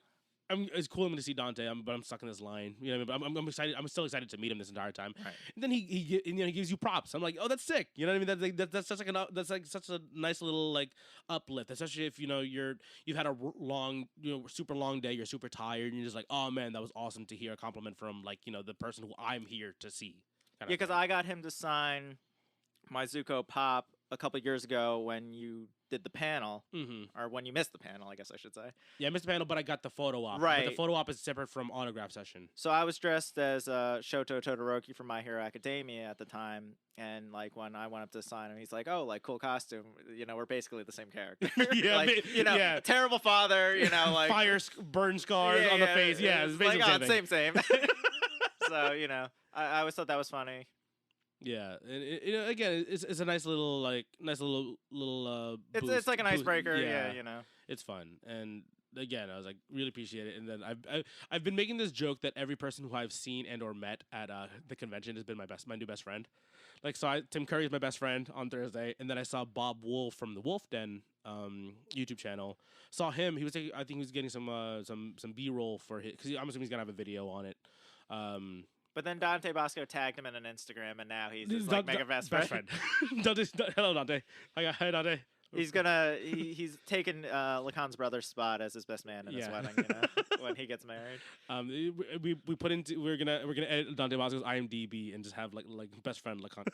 It's cool to see Dante, but I'm stuck in this line. I'm excited. I'm still excited to meet him this entire time. Right. And then he gives you props. I'm oh, that's sick. You know what I mean? That's such a nice little uplift, especially if you've had a long super long day. You're super tired, and you're just oh man, that was awesome to hear a compliment from the person who I'm here to see. Yeah, because I got him to sign my Zuko Pop a couple years ago when you did the panel, or when you missed the panel, I guess I should say. Yeah, I missed the panel, but I got the photo op. Right. But the photo op is separate from autograph session. So I was dressed as Shoto Todoroki from My Hero Academia at the time, and when I went up to sign him, he's oh, cool costume. We're basically the same character. Yeah, terrible father. Fire burn scars on the face. Yeah, it's basically same. So I always thought that was funny. Yeah, and again, it's a nice little It's like an icebreaker. Yeah, it's fun. And again, I was really appreciate it. And then I've been making this joke that every person who I've seen and or met at the convention has been my new best friend. Tim Curry is my best friend on Thursday, and then I saw Bob Wolf from the Wolf Den YouTube channel. Saw him. He was I think he was getting some B-roll for his, because I'm assuming he's gonna have a video on it. But then Dante Bosco tagged him in an Instagram, and now he's his, like, mega best friend. Hello, Dante. Hi, Dante. He's taken Lakan's brother's spot as his best man in his wedding, when he gets married. We're gonna edit Dante Bosco's IMDb and just have like best friend Lakan.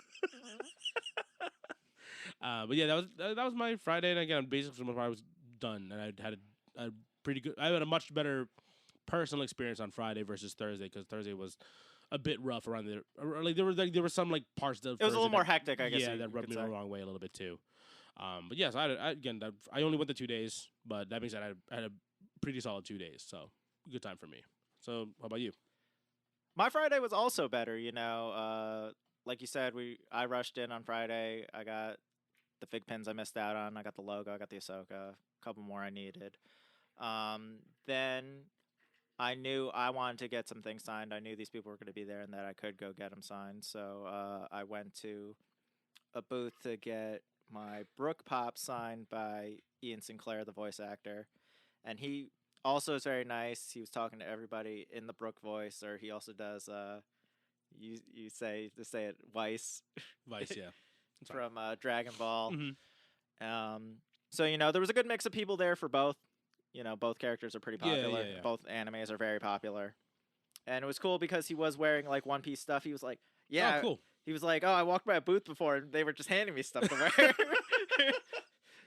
But yeah, that was my Friday, and again, basically for the most part I was done, and I had a pretty good. I had a much better personal experience on Friday versus Thursday, because Thursday was a bit rough around there. Like there were some like parts of it was a little more hectic, I guess. Yeah, that rubbed me the wrong way a little bit too. But yes, I only went the 2 days, but that being said, I had a pretty solid 2 days, so good time for me. So how about you? My Friday was also better, like you said, I rushed in on Friday. I got the fig pins I missed out on. I got the logo. I got the Ahsoka. A couple more I needed. Then I knew I wanted to get some things signed. I knew these people were going to be there and that I could go get them signed. So I went to a booth to get my Brook Pop signed by Ian Sinclair, the voice actor. And he also is very nice. He was talking to everybody in the Brook voice, or he also does, you say it, Weiss. Weiss, yeah. From Dragon Ball. Mm-hmm. So, there was a good mix of people there for both. Both characters are pretty popular. Yeah. Both animes are very popular. And it was cool because he was wearing, like, One Piece stuff. He was like, yeah. Oh, cool. He was like, I walked by a booth before, and they were just handing me stuff to wear.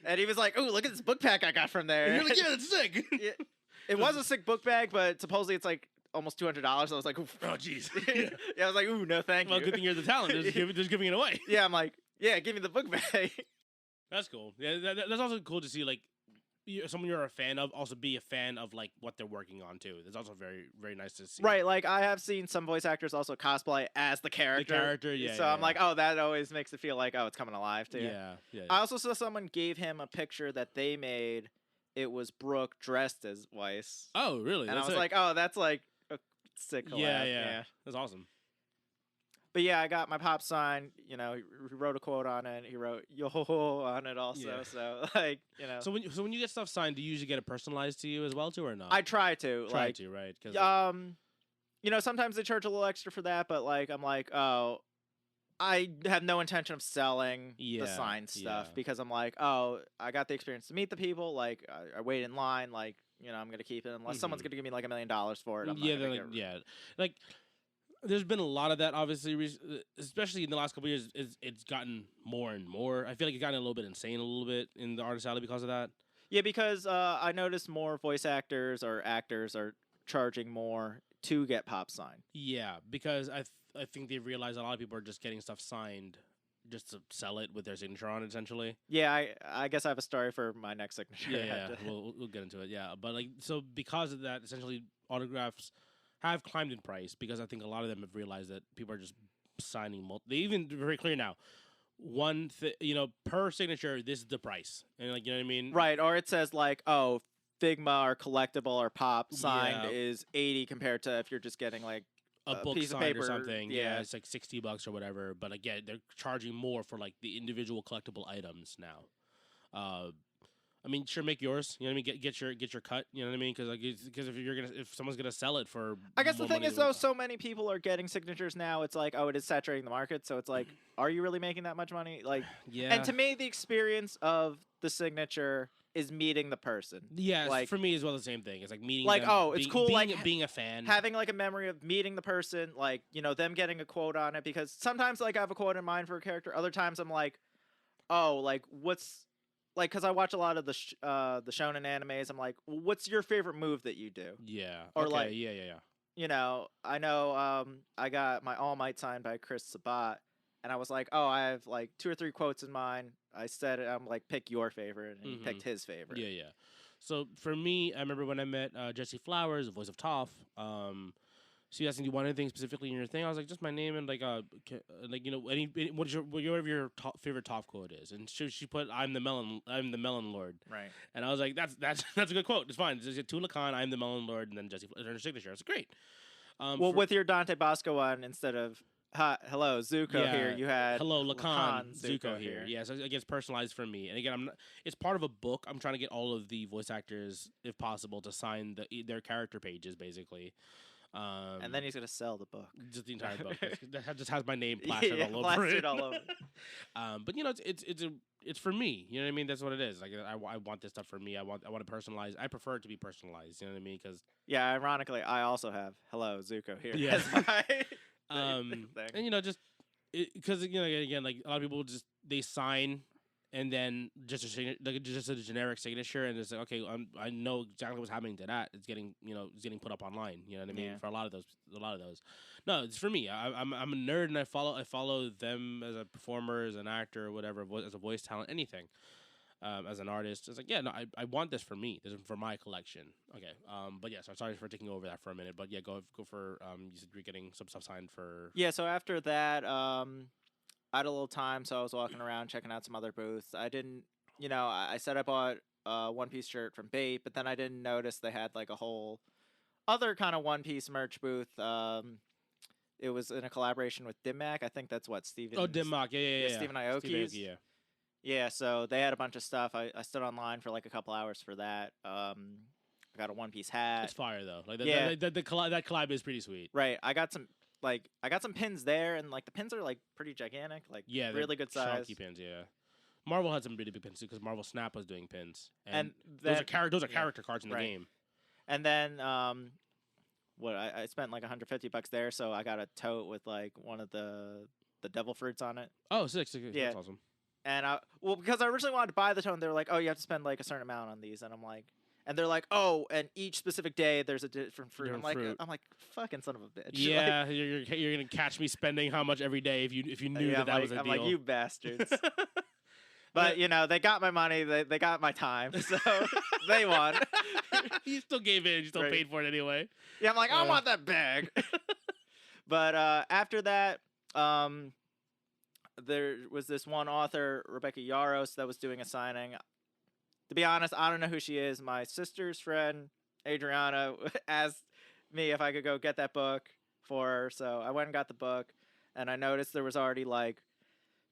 And he was like, ooh, look at this book pack I got from there. And you're like, yeah, that's sick. Yeah, it was a sick book bag, but supposedly it's, like, almost $200. I was like, oof. Oh, jeez. Yeah, I was like, ooh, no, thank you. Well, good thing you're the talent. Just giving it away. Yeah, I'm like, yeah, give me the book bag. That's cool. Yeah, that's also cool to see, like, someone you're a fan of also be a fan of, like, what they're working on too. That's also very, very nice to see. Right, like I have seen some voice actors also cosplay as the character. Yeah. So I'm like, oh, that always makes it feel like, oh, it's coming alive too. Yeah. I also saw someone gave him a picture that they made. It was Brooke dressed as Weiss. Oh, really? And I was like, oh, that's like a sick collab. Yeah. That's awesome. But yeah, I got my pop sign. He wrote a quote on it. He wrote "yo ho ho" on it also. Yeah. So like, So when you get stuff signed, do you usually get it personalized to you as well too, or not? I try to. Right? Sometimes they charge a little extra for that, but like I'm like, oh, I have no intention of selling the signed stuff because I'm like, oh, I got the experience to meet the people. Like I wait in line. Like I'm gonna keep it unless someone's gonna give me like $1 million for it. I'm like. There's been a lot of that, obviously, especially in the last couple of years. It's gotten more and more. I feel like it's gotten a little bit insane, a little bit in the artist alley because of that. Yeah, because I noticed more voice actors or actors are charging more to get pop signed. Yeah, because I think they've realized a lot of people are just getting stuff signed just to sell it with their signature on it, essentially. Yeah, I guess I have a story for my next signature. Yeah. We'll get into it. Yeah, but like so because of that, essentially autographs have climbed in price because I think a lot of them have realized that people are just signing they even very clear now. Per signature, this is the price, and like you know what I mean, right? Or it says like, oh, Figma or collectible or pop signed is $80 compared to if you're just getting like a book piece signed of paper or something. Yeah, it's like $60 or whatever. But again, they're charging more for like the individual collectible items now. I mean, sure, make yours. You know what I mean. Get your cut. You know what I mean? Because if someone's gonna sell it for, I guess the thing is though, so many people are getting signatures now. It's like, oh, it is saturating the market. So it's like, are you really making that much money? Like, yeah. And to me, the experience of the signature is meeting the person. Yeah, like, for me as well, the same thing. It's like meeting. Like, them, oh, it's cool. Being a fan, having like a memory of meeting the person. Like, them getting a quote on it. Because sometimes like I have a quote in mind for a character. Other times I'm like, oh, like what's. Like, because I watch a lot of the shonen animes, I'm like, what's your favorite move that you do? Yeah. Or okay. like, I know I got my All Might signed by Chris Sabat, and I was like, oh, I have like 2 or 3 quotes in mind. I said, I'm like, pick your favorite, and he picked his favorite. Yeah. So for me, I remember when I met Jesse Flowers, the voice of Toph. She asked me, "Do you want anything specifically in your thing?" I was like, "Just my name and whatever your favorite Toph quote is." And she put, I'm the melon lord." Right. And I was like, "That's a good quote. It's fine. It's just to Lakan, I'm the melon lord, and then Jesse her signature. It's great." With your Dante Bosco one, instead of Hi, hello, Zuko here. You had hello, Lakan, Zuko Zuko here. Yeah, so it gets personalized for me. And again, it's part of a book. I'm trying to get all of the voice actors, if possible, to sign their character pages, basically. And then he's gonna sell the book. Just the entire book. That just has my name plastered all over plastered it. all over. But it's for me. You know what I mean? That's what it is. Like I want this stuff for me. I want to personalize. I prefer it to be personalized. You know what I mean? Because ironically, I also have hello Zuko here. Yeah. As my and just because again, like a lot of people they sign. And then just a generic signature, and it's like, okay, I know exactly what's happening to that. It's getting put up online. You know what I mean? Yeah. For a lot of those. No, it's for me. I'm a nerd, and I follow them as a performer, as an actor, whatever, as a voice talent, anything. As an artist, it's like, yeah, no, I want this for me. This is for my collection. Okay. But yeah, so sorry for taking over that for a minute. But yeah, go for you said you're getting some stuff signed for. Yeah. So after that, I had a little time, so I was walking around checking out some other booths. I didn't, I said I bought a One Piece shirt from Bait, but then I didn't notice they had like a whole other kind of One Piece merch booth. It was in a collaboration with Dimmak. I think that's what Steven. Oh, Dimmak, yeah. Steven Aoki's. Yeah. Yeah, so they had a bunch of stuff. I stood online for like a couple hours for that. I got a One Piece hat. It's fire though. Like that collab is pretty sweet. Right. I got some pins there, and like the pins are like pretty gigantic, like really good size. Chunky pins, yeah. Marvel had some really big pins too, because Marvel Snap was doing pins, and those are character cards in the game. And then I spent like $150 there, so I got a tote with like one of the devil fruits on it. Oh, sick. Yeah. That's awesome. And because I originally wanted to buy the tote, and they were like, oh, you have to spend like a certain amount on these, and I'm like. And they're like, oh, and each specific day there's a different fruit. I'm like, fucking son of a bitch. Yeah, like, you're gonna catch me spending how much every day if you knew that was a deal. I'm like, you bastards. But they got my money, they got my time, so they won. You still gave in, you still paid for it anyway. Yeah, I'm like, I want that bag. But after that, there was this one author, Rebecca Yaros, that was doing a signing. To be honest, I don't know who she is. My sister's friend, Adriana, asked me if I could go get that book for her. So I went and got the book, and I noticed there was already like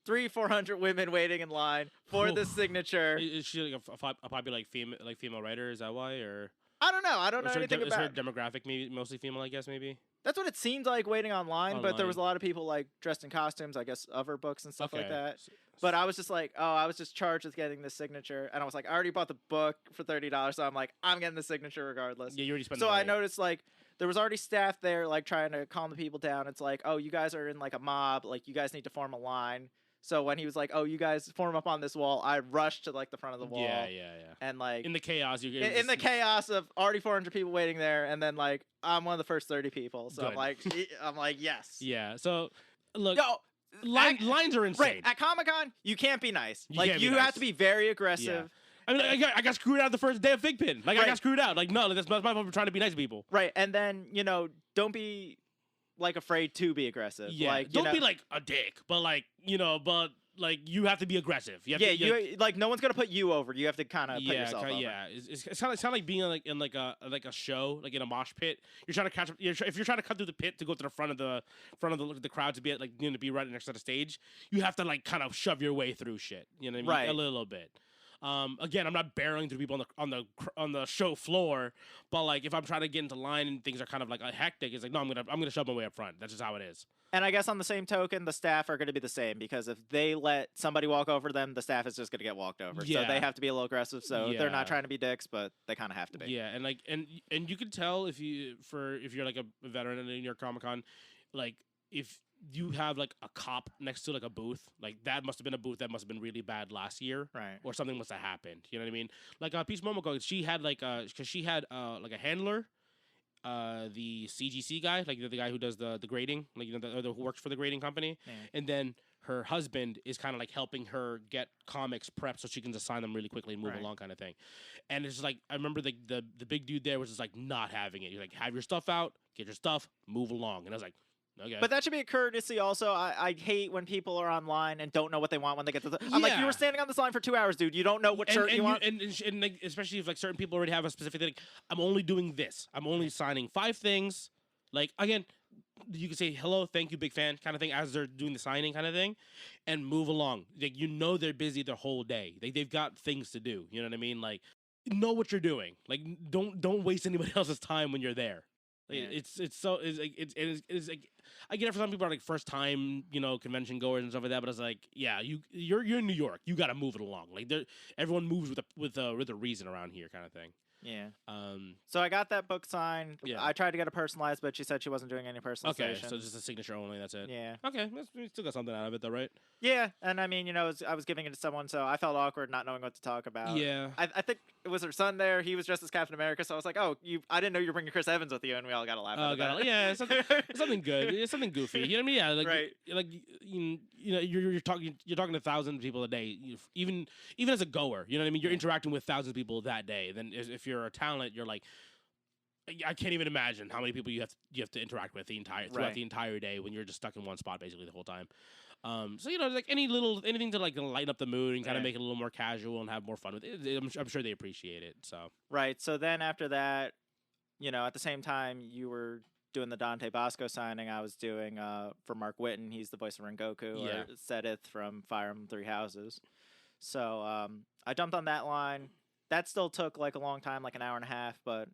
300-400 women waiting in line for the signature. Is she like a popular female writer? Is that why? Or I don't know. I don't know anything about her demographic. Maybe mostly female, I guess. Maybe that's what it seemed like waiting online. But there was a lot of people like dressed in costumes, I guess, of her books and stuff like that. But I was just like, I was just charged with getting this signature, and I was like, I already bought the book for $30, so I'm like, I'm getting the signature regardless. Yeah, you already spent. So I noticed like there was already staff there, like trying to calm the people down. It's like, oh, you guys are in like a mob, like you guys need to form a line. So when he was like, "Oh, you guys form up on this wall," I rushed to like the front of the wall. Yeah. And like in the chaos, in the chaos of already 400 people waiting there, and then like I'm one of the first 30 people. So good. I'm like, yes. Yeah. So look, lines are insane. Right at Comic-Con, you can't be nice. You have to be very aggressive. Yeah. I mean, I got screwed out the first day of Fig Pin. I got screwed out. Like, no, that's my fault for trying to be nice to people. Right, and then don't be like afraid to be aggressive. Yeah, like, don't be like a dick, but like you have to be aggressive. Like no one's gonna put you over. You have to kind of put yourself over. Yeah, it's kind of like being in a show, like in a mosh pit. You're trying to catch. If you're trying to cut through the pit to go to the front of the crowd to be to be right next to the stage, you have to like kind of shove your way through shit. You know what I mean? Right. A little bit. Again, I'm not barreling through people on the show floor, but like if I'm trying to get into line and things are kind of like hectic, it's like no, I'm gonna shove my way up front. That's just how it is. And I guess on the same token, the staff are going to be the same because if they let somebody walk over them, the staff is just going to get walked over. Yeah. So they have to be a little aggressive. So they're not trying to be dicks, but they kind of have to be. Yeah, and like and you can tell if you're like a veteran in New York Comic Con, like if you have like a cop next to like a booth, like that must have been a booth that must have been really bad last year, right? Or something must have happened. You know what I mean? Like Peach Momoko, she had like because she had like a handler, the CGC guy, like the guy who does the grading, like who works for the grading company, and then her husband is kind of like helping her get comics prepped so she can just sign them really quickly and move along, kind of thing. And it's like I remember the big dude there was just like not having it. He's like, have your stuff out, get your stuff, move along, and I was like. Okay. But that should be a courtesy also. I hate when people are online and don't know what they want when they get to the... I'm like, you were standing on this line for 2 hours, dude. You don't know what shirt you want? And like, especially if like certain people already have a specific thing. Like, I'm only doing this. I'm only signing 5 things. Like, again, you can say hello, thank you, big fan kind of thing as they're doing the signing kind of thing, and move along. Like they're busy their whole day. Like they've got things to do. You know what I mean? Like know what you're doing. Like don't waste anybody else's time when you're there. Like, Yeah. It's like I get it for some people are like first time convention goers and stuff like that, but it's like you're in New York, you got to move it along. Like everyone moves with a reason around here kind of thing. Yeah. So I got that book signed. Yeah. I tried to get it personalized, but she said she wasn't doing any personalization. Okay, so just a signature only. That's it. Yeah. Okay, we still got something out of it though, right? Yeah, and I mean, I was giving it to someone, so I felt awkward not knowing what to talk about. Yeah. I think it was her son there. He was dressed as Captain America, so I was like, oh, I didn't know you were bringing Chris Evans with you, and we all got a laugh at that. Yeah, it's something good. It's something goofy. You know what I mean? Yeah, like right. Like you're talking to thousands of people a day. Even as a goer, you know what I mean? You're interacting with thousands of people that day. Then if you're a talent, you're like, I can't even imagine how many people you have to interact with throughout the entire day when you're just stuck in one spot basically the whole time. So like anything to like lighten up the mood and kind of make it a little more casual and have more fun with it. I'm sure they appreciate it. So right. So then after that, at the same time you were doing the Dante Bosco signing, I was doing for Mark Whitten. He's the voice of Rengoku or Sedith from Fire Emblem Three Houses. So I jumped on that line. That still took like a long time, like an hour and a half, but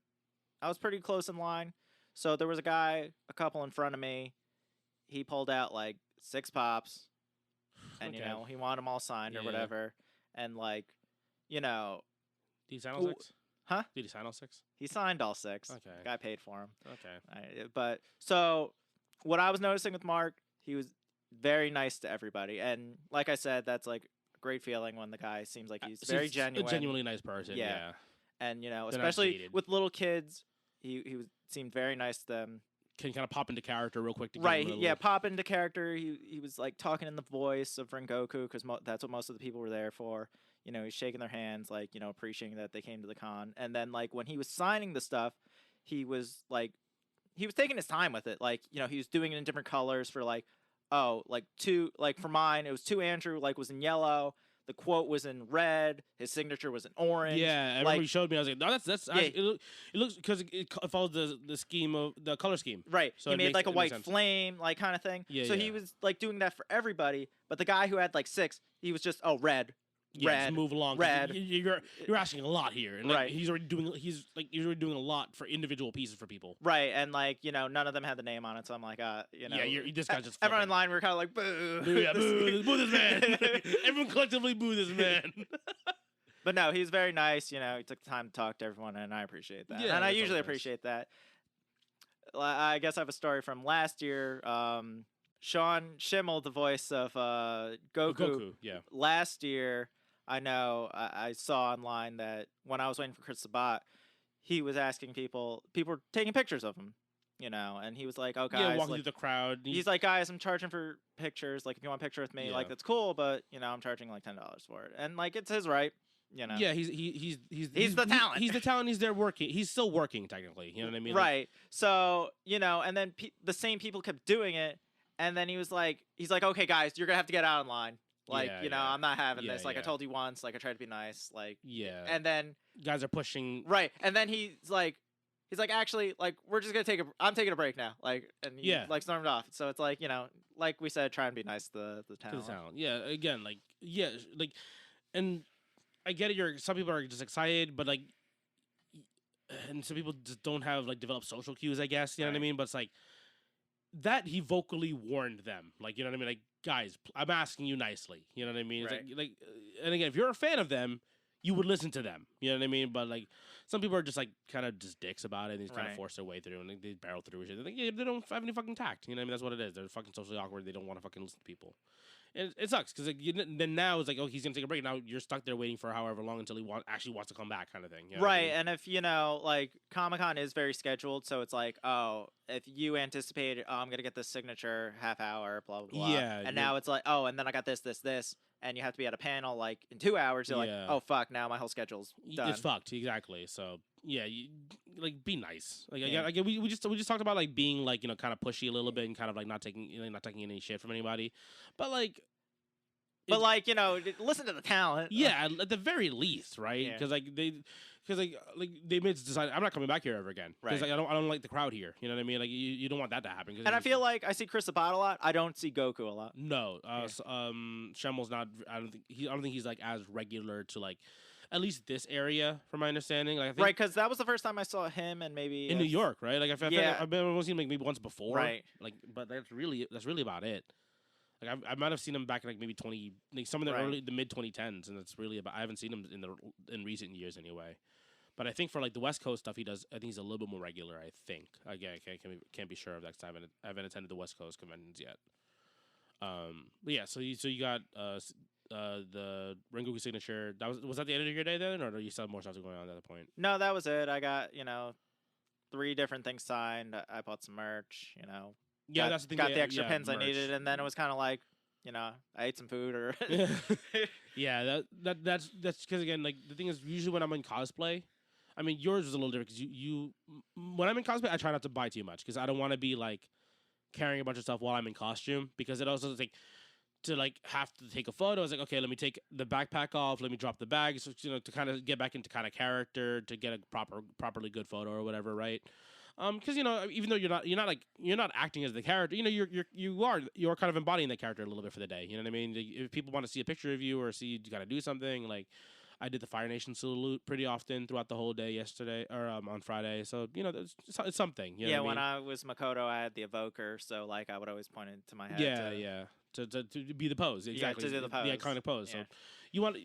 I was pretty close in line. So there was a couple in front of me. He pulled out like 6 pops, and he wanted them all signed or whatever. And like, did he sign all 6? Huh? Did he sign all 6? He signed all 6. Okay. Guy paid for him. Okay. But so what I was noticing with Mark, he was very nice to everybody, and like I said, that's like a great feeling when the guy seems like he's very genuine, a genuinely nice person. Yeah. And especially with little kids. He seemed very nice to them. Can kind of pop into character real quick. Pop into character. He was like talking in the voice of Rengoku because that's what most of the people were there for. He's shaking their hands, like appreciating that they came to the con. And then like when he was signing the stuff, he was taking his time with it. Like he was doing it in different colors for like for mine it was 2 Andrew was in yellow. The quote was in red. His signature was in orange. Yeah, I remember he showed me. I was like, no, that's actually, it looks because it follows the scheme of the color scheme. Right. So he made like a white flame, like kind of thing. Yeah. So he was like doing that for everybody. But the guy who had like 6, he was just red. Yeah, just move along. Red. You're asking a lot here, and he's already doing a lot for individual pieces for people. Right, and none of them had the name on it, so I'm like, this guy's just everyone in line. We were kind of like, boo, boo this man. Everyone collectively boo this man. But no, he's very nice. He took the time to talk to everyone, and I appreciate that. Yeah, and I usually appreciate that. I guess I have a story from last year. Sean Schimmel, the voice of Goku, last year. I know I saw online that when I was waiting for Chris Sabat, he was asking people were taking pictures of him, and he was like, oh, guys. Yeah, walking through the crowd. He's like, guys, I'm charging for pictures. Like, if you want a picture with me, like, that's cool, but, I'm charging like $10 for it. And, like, it's his right, Yeah, he's the talent. He's the talent. He's there working. He's still working, technically. You know what I mean? Right. So, and then the same people kept doing it. And then he's like, okay, guys, you're going to have to get out in line. Like, I'm not having this. Like, I told you once. Like, I tried to be nice. Like, and then guys are pushing. Right. And then he's like, actually, like, we're just going to I'm taking a break now. Like, and he, like, stormed off. So it's like, like we said, try and be nice to the talent. Yeah. Again, and I get it. Some people are just excited, but like, and some people just don't have like developed social cues, I guess. You know what I mean? But it's like, that he vocally warned them, like, you know what I mean, like, guys, I'm asking you nicely, you know what I mean? It's like, and again, if you're a fan of them, you would listen to them, you know what I mean? But like, some people are just like kind of just dicks about it, and they kind of force their way through, and they barrel through shit. They don't have any fucking tact, you know what I mean? That's what it is. They're fucking socially awkward. They don't want to fucking listen to people. And it sucks because then now it's like, oh, he's gonna take a break. Now you're stuck there waiting for however long until he actually wants to come back, kind of thing. You know what I mean? And if like Comic-Con is very scheduled, so it's like, oh, if you anticipated, oh, I'm gonna get this signature half hour, blah blah blah. Yeah. And now it's like, oh, and then I got this, and you have to be at a panel like in 2 hours. You're like, oh fuck, now my whole schedule's done. It's fucked, exactly. So yeah, like be nice. Like again, we just talked about like being like kind of pushy a little bit and kind of like not taking any shit from anybody, but like But listen to the talent. Yeah, at the very least, right? Yeah. Because they made this decide. I'm not coming back here ever again. Because Right. I don't like the crowd here. You know what I mean? Like you don't want that to happen. And I feel like I see Chris Sabat a lot. I don't see Goku a lot. No, Shemel's not. I don't think he's like as regular to like, at least this area, from my understanding. Like I think Right, because that was the first time I saw him, and maybe in New York, right? Like I've been only seen him like maybe once before, Right. Like, but that's really about it. Like I might have seen him back in like maybe some of the Right. mid 2010s, and that's really about. I haven't seen him in recent years anyway. But I think for like the West Coast stuff, he does. I think he's a little bit more regular. I think. Again, I can't be sure of that. 'Cause I haven't attended the West Coast conventions yet. But yeah, so you got the Rengoku signature. Was that the end of your day then, or you still have more stuff going on at that point? No, that was it. I got 3 different things signed. I bought some merch. Yeah, that's the thing. Got the extra pins merch. I needed, and then it was kind of like I ate some food or. Yeah, that's because again, like the thing is, usually when I'm in cosplay, I mean yours was a little different because you when I'm in cosplay, I try not to buy too much because I don't want to be like carrying a bunch of stuff while I'm in costume because it also like to like have to take a photo. I was like, okay, let me take the backpack off, let me drop the bag, so to kind of get back into kind of character to get a properly good photo or whatever, right? Because even though you're not acting as the character, you're kind of embodying the character a little bit for the day. You know what I mean? If people want to see a picture of you or see you got to do something, like I did the Fire Nation salute pretty often throughout the whole day yesterday or on Friday. So it's something. You know what I when mean? I was Makoto, I had the evoker, so like I would always point it to my head. Yeah. To be the pose, exactly. to do the pose. The iconic pose. Yeah. So you want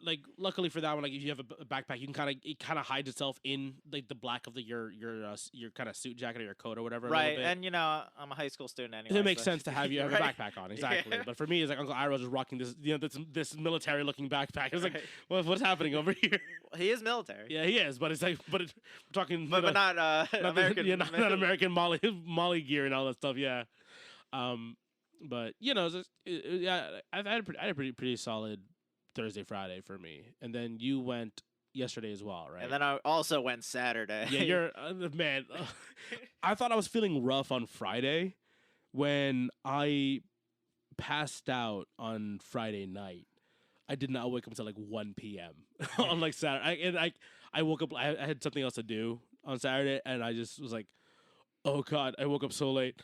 like luckily for that one, like if you have a backpack, you can it kind of hides itself in like the black of your kind of suit jacket or your coat or whatever. Right, and I'm a high school student anyway. It makes sense to have you have right? a backpack on, exactly. Yeah. But for me, it's like Uncle Iroh just rocking this military looking backpack. It's like, Right. what's happening over here? He is military. Yeah, he is, but it's like, we're talking, but not not American. not American Molly gear and all that stuff. Yeah, but I had a pretty solid Thursday, Friday for me, and then you went yesterday as well, right? And then I also went Saturday. Yeah, you're man. I thought I was feeling rough on Friday when I passed out on Friday night. I did not wake up until like 1 p.m. on like Saturday. I woke up. I had something else to do on Saturday, and I just was like, "Oh God!" I woke up so late.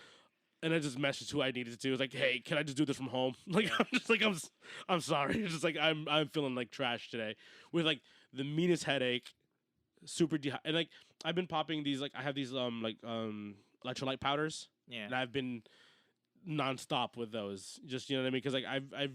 And I just messaged who I needed to do. I was like, "Hey, can I just do this from home?" Like, I'm just like, I'm sorry. It's just like I'm feeling like trash today with like the meanest headache, super and like I've been popping these I have these electrolyte powders. Yeah. And I've been nonstop with those. Just what I mean? Because like I've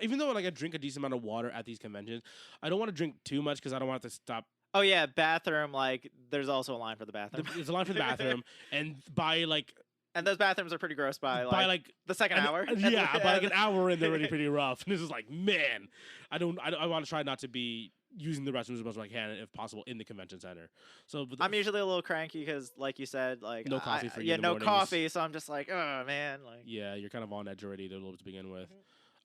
even though like I drink a decent amount of water at these conventions, I don't want to drink too much because I don't want it to stop. Oh yeah, bathroom. Like, there's also a line for the bathroom. There's a line for the bathroom, and by like. And those bathrooms are pretty gross by the second hour. Yeah, by like an hour in, they're already pretty rough. And this is like, man, I want to try not to be using the restrooms as much as I can, if possible, in the convention center. So I'm usually a little cranky because, like you said, like no coffee for you. Yeah, in the no mornings. coffee. So I'm just like, oh man, like. Yeah, you're kind of on edge already to begin with.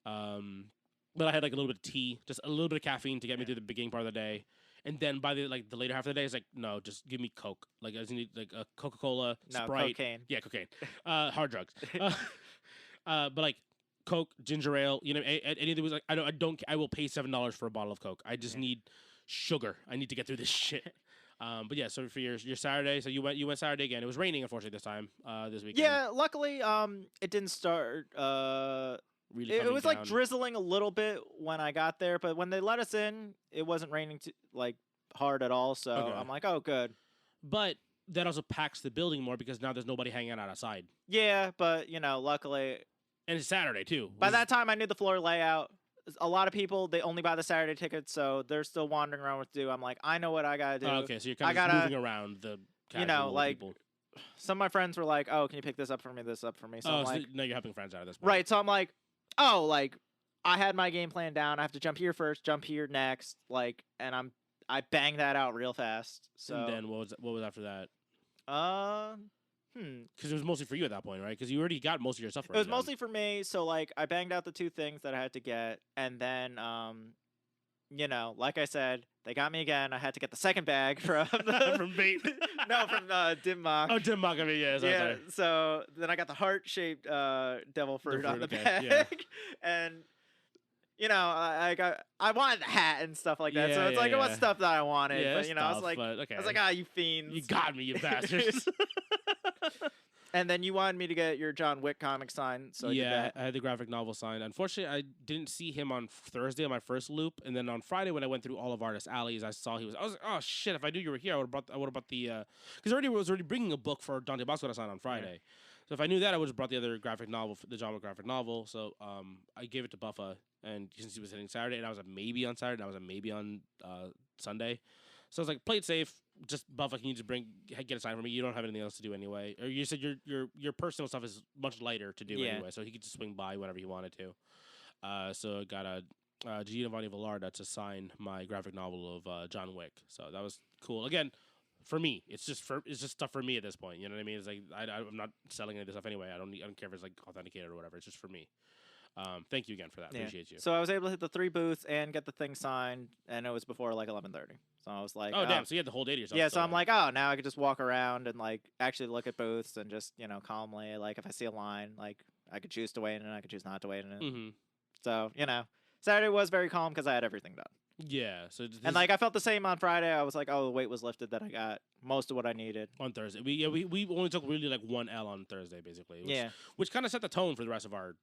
But I had like a little bit of tea, just a little bit of caffeine to get me through the beginning part of the day. And then by the later half of the day, it's like, no, just give me Coke. Like, I just need like a Coca-Cola, Sprite. Cocaine. Yeah, cocaine. Hard drugs. But like Coke, ginger ale, anything was like, I will pay $7 for a bottle of Coke. I just need sugar. I need to get through this shit. But yeah, so for your Saturday, so you went Saturday again. It was raining, unfortunately, this time, this weekend. Yeah, luckily, it didn't start, really it was down. like drizzling a little bit when I got there, but when they let us in, it wasn't raining hard at all. So Okay. I'm like, oh, good. But that also packs the building more because now there's nobody hanging out outside. Yeah, but luckily, And it's Saturday too. by that time I knew the floor layout. A lot of people, they only buy the Saturday tickets, so they're still wandering around what to do. I'm like, I know what I gotta do. Oh, okay, so you're kind of moving around the casual people. Some of my friends were like, oh, can you pick this up for me, So I'm like, no, you're helping friends out of this point. right. So I'm like, oh, like I had my game plan down. I have to jump here first, jump here next, and I banged that out real fast. So And then what was after that? Because it was mostly for you at that point, right? Because you already got most of your stuff. It was mostly for me. So I banged out the 2 things that I had to get, and then you know, like I said, they got me again. I had to get the second bag from from Bait. no, from Dimmock. Oh, Dimmock. I mean, yeah. Yeah. So then I got the heart-shaped devil fruit on the bag, yeah. and I wanted the hat and stuff like that. So it's like it was stuff that I wanted, but I was like, you fiends, you got me, you bastards. And then you wanted me to get your John Wick comic signed, so I had the graphic novel signed. Unfortunately, I didn't see him on Thursday on my first loop, and then on Friday when I went through all of Artist Alleys, I saw I was like, oh shit! If I knew you were here, I would have brought the because I was already bringing a book for Dante Bosco to sign on Friday. Yeah. So if I knew that, I would have brought the other graphic novel, the John Wick graphic novel. So I gave it to Buffa, and since he was hitting Saturday, and I was a maybe on Saturday, and I was a maybe on Sunday. So I was like, play it safe. Just Buffa, can you just get a sign for me? You don't have anything else to do anyway. Or you said your personal stuff is much lighter to do anyway, so he could just swing by whenever he wanted to. So I got a Giovanni Villarda to sign my graphic novel of John Wick. So that was cool. Again, for me, it's just stuff for me at this point. You know what I mean? It's like I'm not selling any of this stuff anyway. I don't care if it's like authenticated or whatever. It's just for me. Thank you again for that. Appreciate you. So I was able to hit the 3 booths and get the thing signed, and it was before like 11:30. So I was like, oh damn! So you had the whole day to yourself. Yeah. So I'm like, oh, now I could just walk around and like actually look at booths and just calmly, like if I see a line, like I could choose to wait in it, I could choose not to wait in it. Mm-hmm. So Saturday was very calm because I had everything done. Yeah. So and like I felt the same on Friday. I was like, oh, the weight was lifted. That I got most of what I needed on Thursday. We only took really like 1 L on Thursday, basically. Which kind of set the tone for the rest of our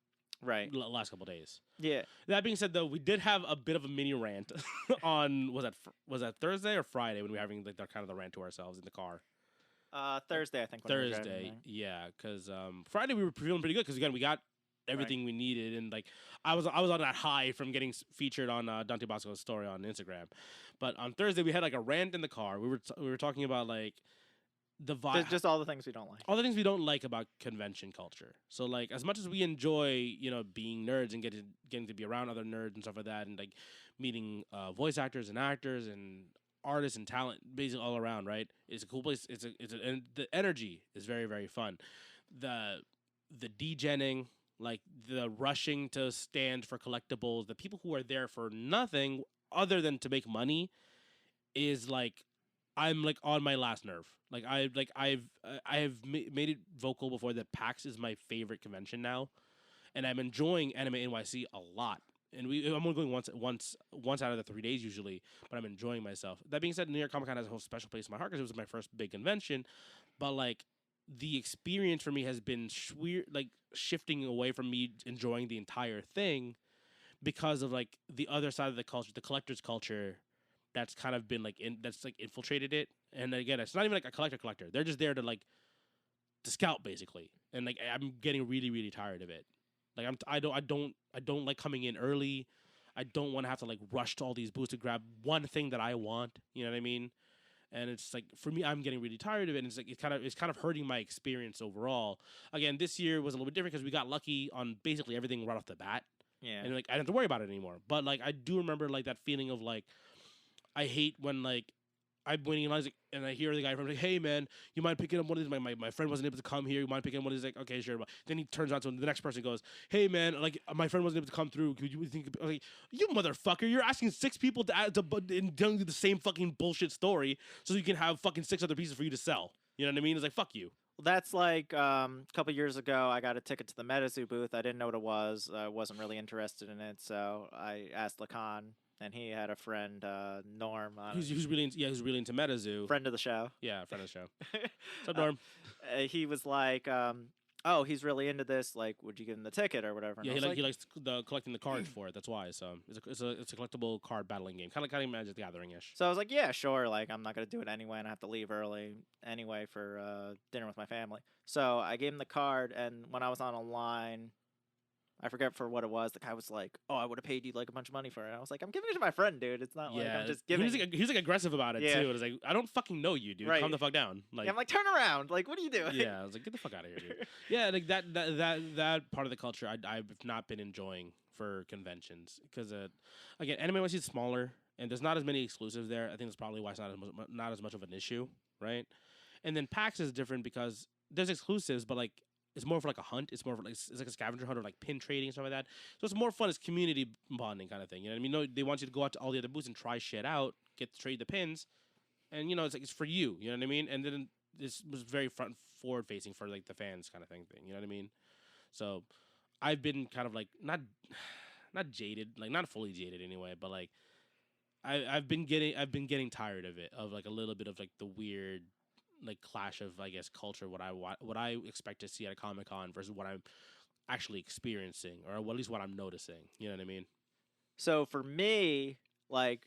last couple of days. Yeah. That being said, though, we did have a bit of a mini rant on was that Thursday or Friday when we were having like the rant to ourselves in the car. Thursday, I think. Thursday, yeah, because Friday we were feeling pretty good because again we got everything we needed, and like I was on that high from getting featured on Dante Bosco's story on Instagram. But on Thursday we had like a rant in the car. We were talking about like the vibe, just all the things we don't like. All the things we don't like about convention culture. So like as much as we enjoy being nerds and getting to be around other nerds and stuff like that, and like meeting voice actors and actors and artists and talent basically all around, right? It's a cool place. And the energy is very, very fun. The degenning, like the rushing to stand for collectibles, the people who are there for nothing other than to make money is like I'm like on my last nerve. Like I've made it vocal before that PAX is my favorite convention now, and I'm enjoying Anime NYC a lot. And I'm only going once out of the 3 days usually, but I'm enjoying myself. That being said, New York Comic Con has a whole special place in my heart because it was my first big convention. But like the experience for me has been shifting away from me enjoying the entire thing because of like the other side of the culture, the collector's culture. That's kind of been that's infiltrated it, and again, it's not even like a collector. They're just there to scout basically, and like I'm getting really, really tired of it. Like I don't like coming in early. I don't want to have to like rush to all these booths to grab one thing that I want. You know what I mean? And it's like for me, I'm getting really tired of it. And it's like it's kind of hurting my experience overall. Again, this year was a little bit different because we got lucky on basically everything right off the bat. Yeah, and like I didn't have to worry about it anymore. But like I do remember like that feeling of like. I hate when like I'm waiting in line and I hear the guy from like, hey man, you mind picking up one of these? My friend wasn't able to come here. You mind picking up one of these? Like, okay, sure. But then he turns out to the next person goes, hey man, like my friend wasn't able to come through. Could you think? Like, you motherfucker, you're asking 6 people to and telling you the same fucking bullshit story so you can have fucking 6 other pieces for you to sell. You know what I mean? It's like fuck you. Well, that's like a couple years ago. I got a ticket to the MetaZoo booth. I didn't know what it was. I wasn't really interested in it, so I asked Lakan. And he had a friend, Norm. Who's really into MetaZoo. Friend of the show. Yeah, friend of the show. What's up, Norm? He was like, oh, he's really into this. Like, would you give him the ticket or whatever? And yeah, he likes collecting the cards for it. That's why. So it's a collectible card battling game, kind of Magic the Gathering-ish. So I was like, yeah, sure. Like, I'm not gonna do it anyway, and I have to leave early anyway for dinner with my family. So I gave him the card, and when I was on a line. I forget for what it was. The guy was like, "Oh, I would have paid you like a bunch of money for it." And I was like, "I'm giving it to my friend, dude. It's not like I'm just giving." He was like aggressive about it too. It was like, "I don't fucking know you, dude. Calm the fuck down." Like, yeah, I'm like, "Turn around! Like, what are you doing?" Yeah, I was like, "Get the fuck out of here, dude." Yeah, like that part of the culture I've not been enjoying for conventions because again, Anime NYC is smaller and there's not as many exclusives there. I think that's probably why it's not as much of an issue, right? And then PAX is different because there's exclusives, but like. it's more of like a hunt. It's more of like it's like a scavenger hunt or like pin trading and stuff like that. So it's more fun. It's community bonding kind of thing. You know what I mean? No, they want you to go out to all the other booths and try shit out, get to trade the pins, and it's like it's for you. You know what I mean? And then this was very forward facing for like the fans kind of thing. You know what I mean? So I've been kind of like not jaded, like not fully jaded anyway, but like I've been getting tired of it, of like a little bit of like the weird like clash of I guess culture, what I expect to see at a Comic-Con versus what I'm actually experiencing, or at least what I'm noticing. You know what I mean? So for me, like,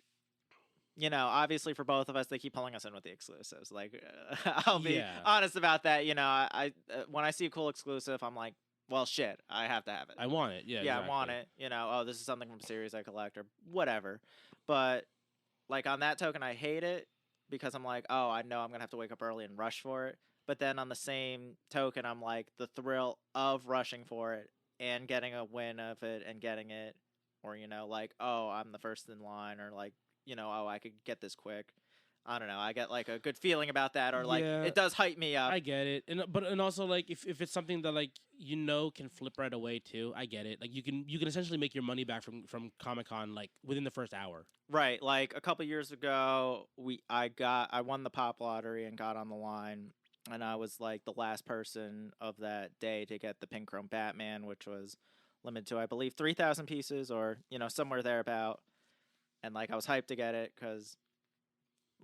obviously for both of us, they keep pulling us in with the exclusives. Like, I'll be honest about that. I when I see a cool exclusive, I'm like, well, shit, I have to have it. I want it. Yeah, exactly. I want it. Oh, this is something from a series I collect or whatever. But like on that token, I hate it because I'm like, oh, I know I'm gonna have to wake up early and rush for it. But then on the same token, I'm like, the thrill of rushing for it and getting a win of it and getting it, or like, oh, I'm the first in line, or like, oh, I could get this quick. I don't know. I get like a good feeling about that, or like it does hype me up. I get it, and also like if it's something that like can flip right away too. I get it. Like you can essentially make your money back from Comic-Con like within the first hour. Right. Like a couple years ago, I won the pop lottery and got on the line, and I was like the last person of that day to get the pink chrome Batman, which was limited to I believe 3,000 pieces, or somewhere thereabout. And like I was hyped to get it because,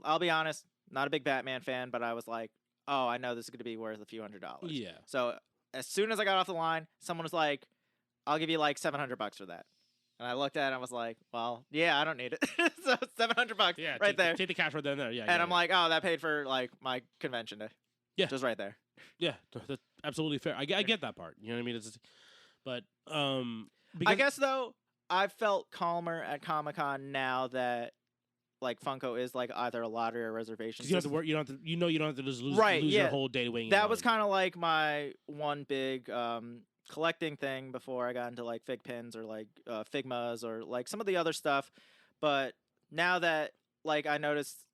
I'll be honest, not a big Batman fan, but I was like, oh, I know this is going to be worth a few $100s. Yeah. So as soon as I got off the line, someone was like, I'll give you like $700 for that. And I looked at it and I was like, well, yeah, I don't need it. So $700 right there. Take the cash right there and there. Yeah. And I'm like, oh, that paid for like my convention day. Yeah. Just right there. Yeah. That's absolutely fair. I get that part. You know what I mean? But I guess though, I've felt calmer at Comic-Con now that like Funko is like either a lottery or reservation. You don't have to work. You don't have to just lose your whole day waiting. That was kind of like my one big collecting thing before I got into like fig pins or like Figmas or like some of the other stuff. But now that like I noticed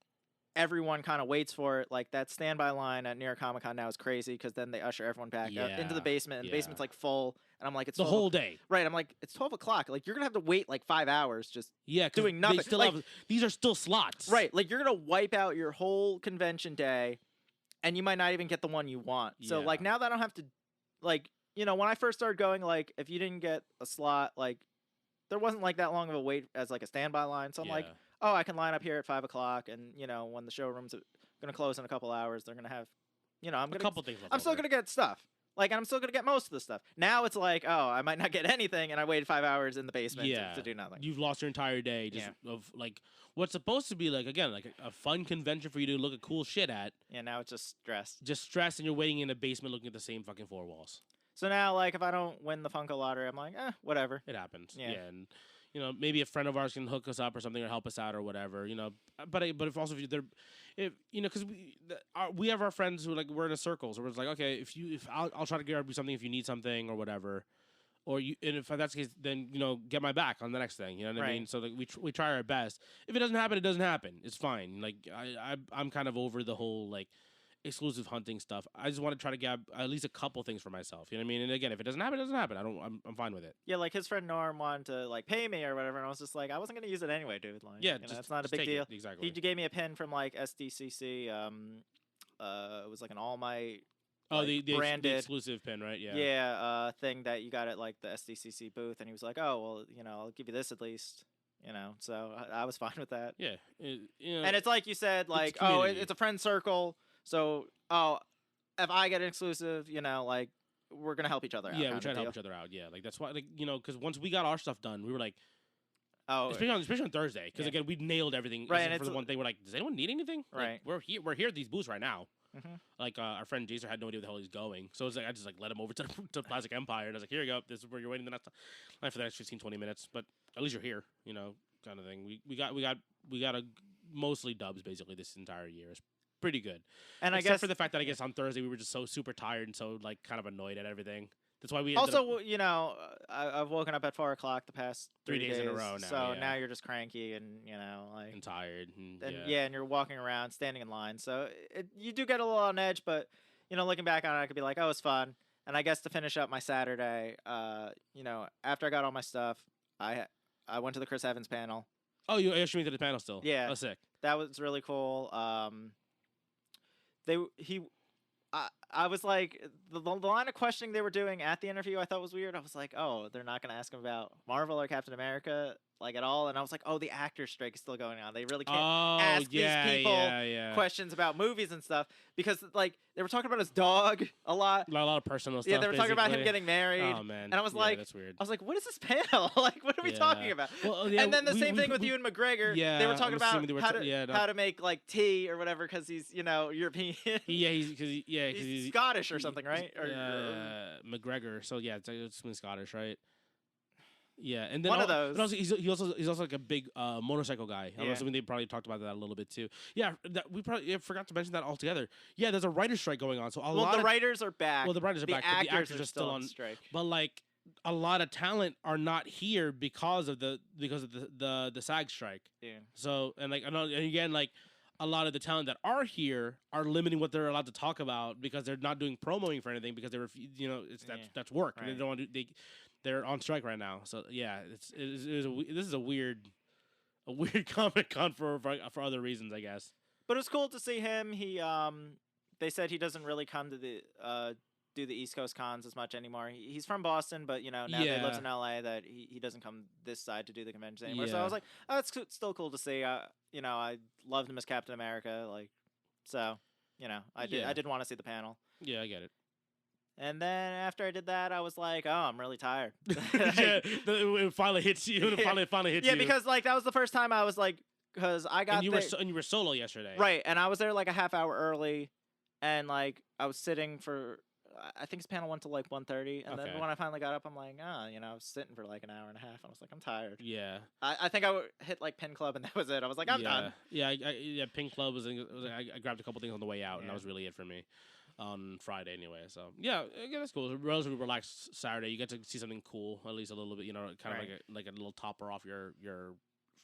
everyone kind of waits for it, like that standby line at New York Comic Con now is crazy because then they usher everyone back up into the basement, and the basement's like full, and I'm like, it's the whole day. Right, I'm like, it's 12 o'clock. Like you're gonna have to wait like 5 hours just doing nothing. These are still slots. Right, like you're gonna wipe out your whole convention day, and you might not even get the one you want. So like now that I don't have to, like when I first started going, like if you didn't get a slot, like there wasn't like that long of a wait as like a standby line. So I'm like, oh, I can line up here at 5 o'clock, and when the showroom's gonna close in a couple hours, they're gonna have, I'm still gonna get stuff. Like, and I'm still gonna get most of the stuff. Now it's like, oh, I might not get anything, and I waited 5 hours in the basement to do nothing. You've lost your entire day of like what's supposed to be like a fun convention for you to look at cool shit at. Yeah, now it's just stress. Just stress, and you're waiting in a basement looking at the same fucking four walls. So now, like, if I don't win the Funko lottery, I'm like, whatever. It happens. Yeah, and maybe a friend of ours can hook us up or something or help us out or whatever. But because we have our friends who like we're in a circle, so we're just like, okay, if I'll try to grab you something if you need something or whatever, and if that's the case, then get my back on the next thing. You know what I mean? So like we try our best. If it doesn't happen, it doesn't happen. It's fine. Like I'm kind of over the whole like exclusive hunting stuff. I just want to try to grab at least a couple things for myself. You know what I mean? And again, if it doesn't happen, it doesn't happen. I'm fine with it. Yeah, like his friend Norm wanted to like pay me or whatever, and I was just like, I wasn't gonna use it anyway, dude. Like, it's not a big deal. Exactly. He gave me a pin from like SDCC. It was like an All Might. The branded exclusive pin, right? Yeah. Yeah, thing that you got at like the SDCC booth, and he was like, oh well, I'll give you this at least. So I was fine with that. Yeah. And it's like you said, like, it's a friend circle. So, if I get an exclusive, like, we're going to help each other out. Yeah, we try to help each other out. Yeah, like, that's why, like, because once we got our stuff done, we were like, especially on Thursday, because, again, we nailed everything. Right, and for the one thing, we're like, does anyone need anything? Right. Like, we're here at these booths right now. Mm-hmm. Like, our friend Jason had no idea where the hell he's going. So, it's like, I just, like, let him over to Plastic Empire, and I was like, here you go. This is where you're waiting the next time. For the next 15, 20 minutes. But at least you're here, kind of thing. We got a mostly dubs, basically, this entire year. It's pretty good, and except for the fact that I guess on Thursday we were just so super tired and so like kind of annoyed at everything. That's why we also I've woken up at 4 o'clock the past 3 days in a row now. So now you're just cranky and like and tired and and you're walking around standing in line. So you do get a little on edge, but looking back on it, I could be like, oh, it's fun. And I guess to finish up my Saturday, after I got all my stuff, I went to the Chris Evans panel. Oh, you actually went to the panel still? Yeah. Oh, sick. That was really cool. I was like, the line of questioning they were doing at the interview I thought was weird. I was like, oh, they're not going to ask him about Marvel or Captain America, like, at all. And I was like, oh, the actor strike is still going on. They really can't ask these people questions about movies and stuff. Because, like, they were talking about his dog a lot. A lot of personal stuff. Yeah, they were talking about him getting married. Oh, man. And I was like, that's weird. I was like, what is this panel? Like, what are we talking about? Well, and then the same thing with Ewan McGregor. Yeah, they were talking about how to make, like, tea or whatever because he's, European. He's Scottish or something, right? McGregor. So, yeah, it's Scottish, right? Yeah, and then one of those. But also, he's also like a big motorcycle guy. I'm assuming they probably talked about that a little bit too. Yeah, we probably forgot to mention that altogether. Yeah, there's a writer's strike going on. So the writers are back. Well, the writers are back. But the actors are still on strike. But like a lot of talent are not here because of the SAG strike. Yeah. So and again like. A lot of the talent that are here are limiting what they're allowed to talk about because they're not doing promoting for anything because they're that's work. Right. They don't want to. They're on strike right now. So yeah, this is a weird Comic-Con for other reasons, I guess. But it was cool to see him. He they said he doesn't really come to the do the East Coast cons as much anymore. He's from Boston, but now that he lives in LA, that he doesn't come this side to do the conventions anymore. So I was like, oh, it's still cool to see. I loved him as Captain America, I did want to see the panel. Yeah, I get it. And then after I did that, I was like, oh, I'm really tired. It finally hits you. It finally hits you. Yeah, because that was the first time I was like, because I got and you were solo yesterday, right? And I was there like a half hour early, and I was sitting for. I think his panel went to 1:30, and then when I finally got up, I'm like, I was sitting for an hour and a half. I was like, I'm tired. Yeah. I think I hit Pin Club, and that was it. I was like, I'm done. Yeah, Pin Club I grabbed a couple things on the way out, and that was really it for me on Friday anyway. So yeah, that's cool. It's a relatively relaxed Saturday. You get to see something cool, at least a little bit. Kind of like a little topper off your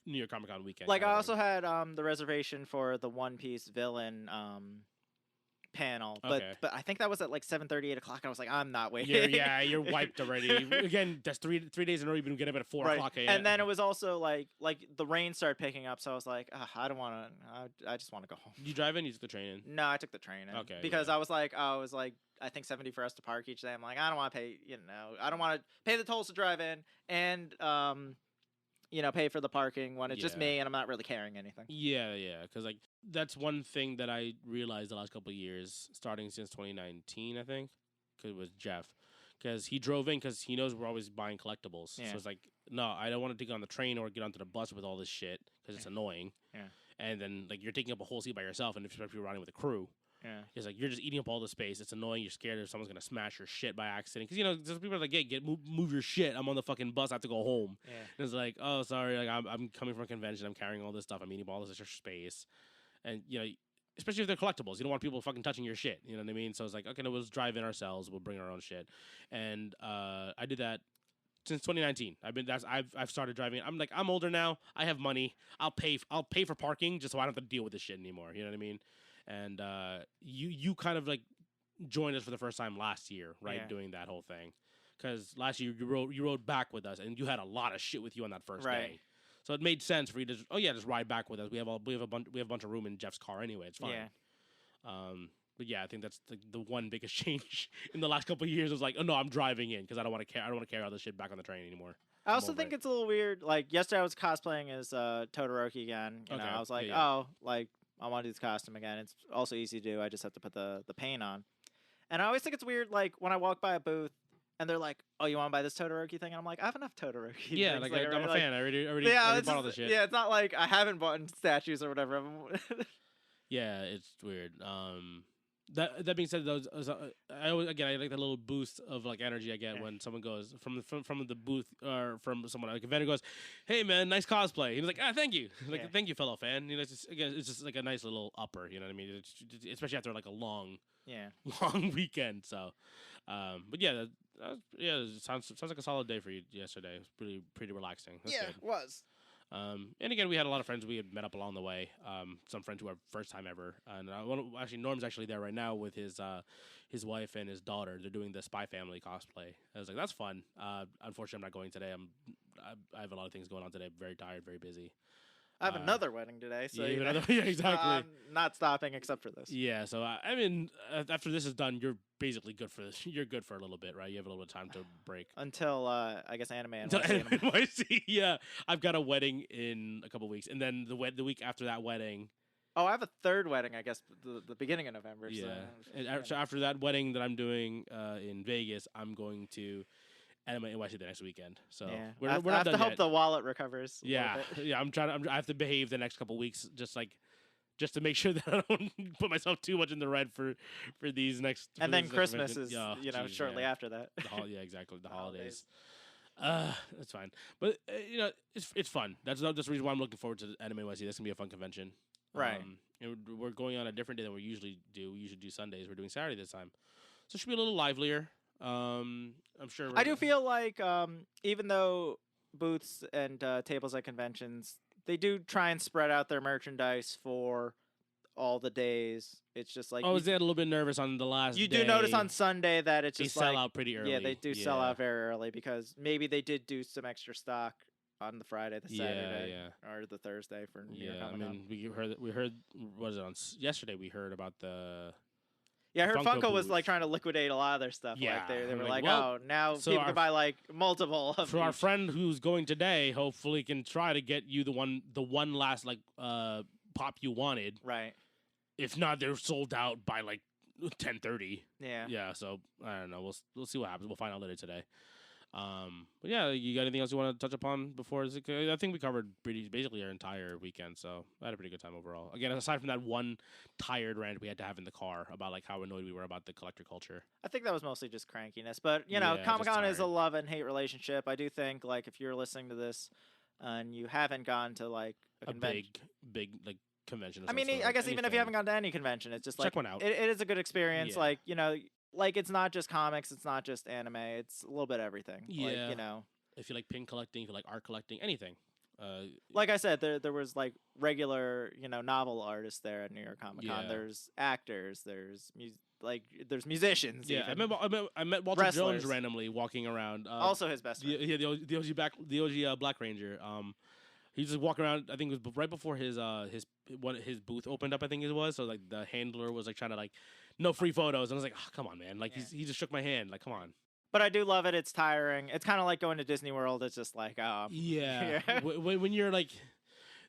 New York Comic Con weekend. I also had the reservation for the One Piece villain. Panel, but I think that was at 7:30, 8 o'clock. I was like, I'm not waiting. You're wiped already. Again, that's three days in a row. You've been getting up at 4 o'clock a.m. And then it was also like the rain started picking up, so I was like, I don't want to. I just want to go home. Did you drive in? You took the train in? No, I took the train in. Okay. Because I was like, I think $70 for us to park each day. I'm like, I don't want to pay. I don't want to pay the tolls to drive in, and pay for the parking when it's just me and I'm not really carrying anything. Yeah, because that's one thing that I realized the last couple of years, starting since 2019, I think, because it was Jeff, because he drove in because he knows we're always buying collectibles. Yeah. So it's like, no, I don't want to take on the train or get onto the bus with all this shit because it's annoying. Yeah. And then you're taking up a whole seat by yourself, and if you're riding with a crew. Yeah. It's you're just eating up all the space. It's annoying. You're scared if someone's gonna smash your shit by accident. Because there's people like, hey, move your shit. I'm on the fucking bus. I have to go home. Yeah. And it's like, oh, sorry. I'm coming from a convention. I'm carrying all this stuff. I'm eating up all this extra space. And especially if they're collectibles, you don't want people fucking touching your shit. You know what I mean? So it's like, okay, no, we'll just drive in ourselves. We'll bring our own shit. And I did that since 2019. I've started driving. I'm like, I'm older now. I have money. I'll pay for parking just so I don't have to deal with this shit anymore. You know what I mean? And you kind of joined us for the first time last year, right? Yeah. Doing that whole thing, because last year you rode back with us, and you had a lot of shit with you on that first day. So it made sense for you to just ride back with us. We have a bunch of room in Jeff's car anyway. It's fine. Yeah. But yeah, I think that's the one biggest change in the last couple of years. Was oh no, I'm driving in because I don't want to carry all this shit back on the train anymore. I also think it's a little weird. Yesterday I was cosplaying as Todoroki again. I was like, I want to do this costume again. It's also easy to do. I just have to put the paint on. And I always think it's weird, when I walk by a booth and they're like, oh, you want to buy this Todoroki thing? And I'm like, I have enough Todoroki. Yeah, I'm a fan. I already bought all the shit. Yeah, it's not like I haven't bought statues or whatever. Yeah, it's weird. That being said, though, I like that little boost of energy I get when someone goes from the booth or from someone like a vendor goes, "Hey man, nice cosplay." He's like, "Thank you." Thank you, fellow fan. It's just a nice little upper. You know what I mean? Especially after a long weekend. So, but yeah, it sounds like a solid day for you yesterday. It was pretty relaxing. That's good. It was. And again, we had a lot of friends we had met up along the way. Some friends who are first time ever. And Norm's actually there right now with his wife and his daughter. They're doing the Spy Family cosplay. I was like, that's fun. Unfortunately, I'm not going today. I have a lot of things going on today. I'm very tired, very busy. I have another wedding today, so yeah, exactly. I'm not stopping except for this. Yeah, so I mean, after this is done, you're basically good for this. You're good for a little bit, right? You have a little bit of time to break until I guess Anime NYCC. Yeah, I've got a wedding in a couple weeks, and then the week after that wedding. Oh, I have a third wedding, I guess, the beginning of November. Yeah, so, so after that wedding that I'm doing in Vegas, I'm going to Anime NYC the next weekend. So yeah. we're I not have done to hope yet. the wallet recovers. Yeah, yeah. I have to behave the next couple weeks, just to make sure that I don't put myself too much in the red for these next. And then Christmas is shortly after that. Yeah, exactly. The holidays. That's fine, but it's fun. That's the reason why I'm looking forward to Anime NYC. That's gonna be a fun convention. Right. And we're going on a different day than we usually do. We usually do Sundays. We're doing Saturday this time, so it should be a little livelier. I'm sure. I do feel like even though booths and tables at conventions, they do try and spread out their merchandise for all the days. It's just like is they a little bit nervous on the last day? You do notice on Sunday that it's just they sell out pretty early. Yeah, they do sell out very early because maybe they did do some extra stock on the Friday, the Saturday, or the Thursday for New York Comic Con. I mean, we heard what was it on yesterday? We heard about the. Yeah, I heard Funko was booth. like trying to liquidate a lot of their stuff. Yeah, like they were like, oh, now so people can buy like multiple of our friend who's going today, hopefully can try to get you the one last like pop you wanted. Right. If not, they're sold out by like 10:30. Yeah. Yeah. So I don't know. We'll see what happens. We'll find out later today. But yeah, you got anything else you want to touch upon before? I think we covered basically our entire weekend, so I had a pretty good time overall. Again, aside from that one tired rant we had to have in the car about like how annoyed we were about the collector culture. I think that was mostly just crankiness, but Comic-Con is a love and hate relationship. I do think like if you're listening to this and you haven't gone to like a convention, big like convention. I mean, I guess even if you haven't gone to any convention, it's just like check one out. It is a good experience. Yeah. Like it's not just comics, it's not just anime, it's a little bit of everything. Yeah. Like, if you like pin collecting, if you like art collecting, anything. Like I said, there was like regular, novel artists there at New York Comic Con. Yeah. There's actors, there's musicians. Yeah, even. I met Walter Jones randomly walking around. Also his best friend. Yeah, the OG Black Ranger. He just walking around. I think it was right before his booth opened up. I think it was. So like the handler was like trying to like no free photos, and I was like, oh, come on, man. Like he just shook my hand. Like, come on. But I do love it. It's tiring. It's kind of like going to Disney World. It's just like yeah. when you're like,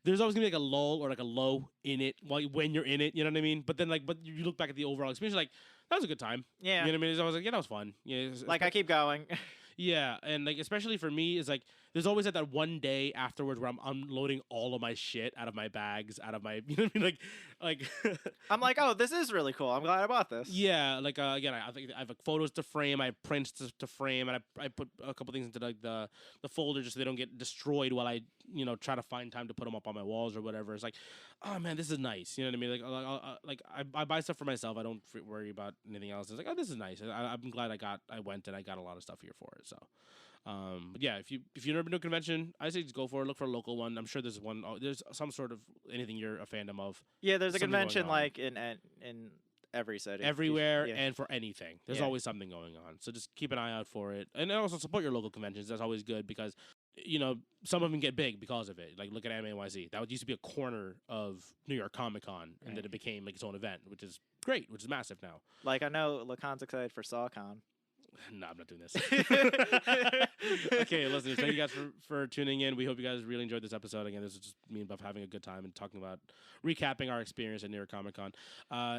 there's always gonna be like a lull or like a low in it when you're in it. You know what I mean? But you look back at the overall experience, you're like that was a good time. Yeah. You know what I mean? I was like, yeah, that was fun. Yeah. Like I keep going. Yeah, and like especially for me, is like there's always that one day afterwards where I'm unloading all of my shit out of my bags, out of my you know what I mean, like I'm like, oh, this is really cool. I'm glad I bought this. Yeah, like again, I think I have like, photos to frame, I have prints to frame, and I put a couple things into like the folder just so they don't get destroyed while I try to find time to put them up on my walls or whatever. It's like, oh man, this is nice. You know what I mean? I buy stuff for myself. I don't worry about anything else. It's like, oh, this is nice. I'm glad I went and I got a lot of stuff here for it. So, but yeah, if you've never been to a convention, I say just go for it. Look for a local one. I'm sure there's one. There's some sort of anything you're a fandom of. Yeah, there's a convention like in every city, everywhere, and for anything. There's always something going on. So just keep an eye out for it, and also support your local conventions. That's always good because some of them get big because of it. Like look at Anime NYC. That used to be a corner of New York Comic Con, and then it became like its own event, which is great, which is massive now. Like I know Lakan's excited for SawCon. No, I'm not doing this. Okay, listeners, thank you guys for tuning in. We hope you guys really enjoyed this episode. Again, this is just me and Buff having a good time and talking about recapping our experience at New York Comic Con.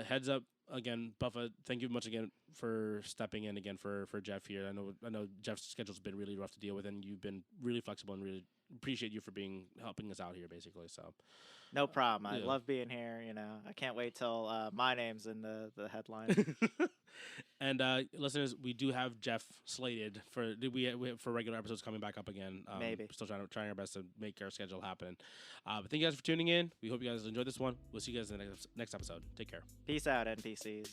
Heads up, again, Buffa, thank you much again for stepping in again for Jeff here. I know Jeff's schedule's been really rough to deal with, and you've been really flexible and really appreciate you for helping us out here, basically. So. No problem. I love being here. I can't wait till my name's in the headline. And listeners, we do have Jeff slated for regular episodes coming back up again. Maybe. We're still trying our best to make our schedule happen. But thank you guys for tuning in. We hope you guys enjoyed this one. We'll see you guys in the next episode. Take care. Peace out, NPCs.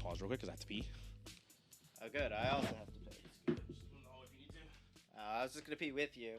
Pause real quick because I have to pee. Oh, good. I also have to pee. I was just gonna pee with you.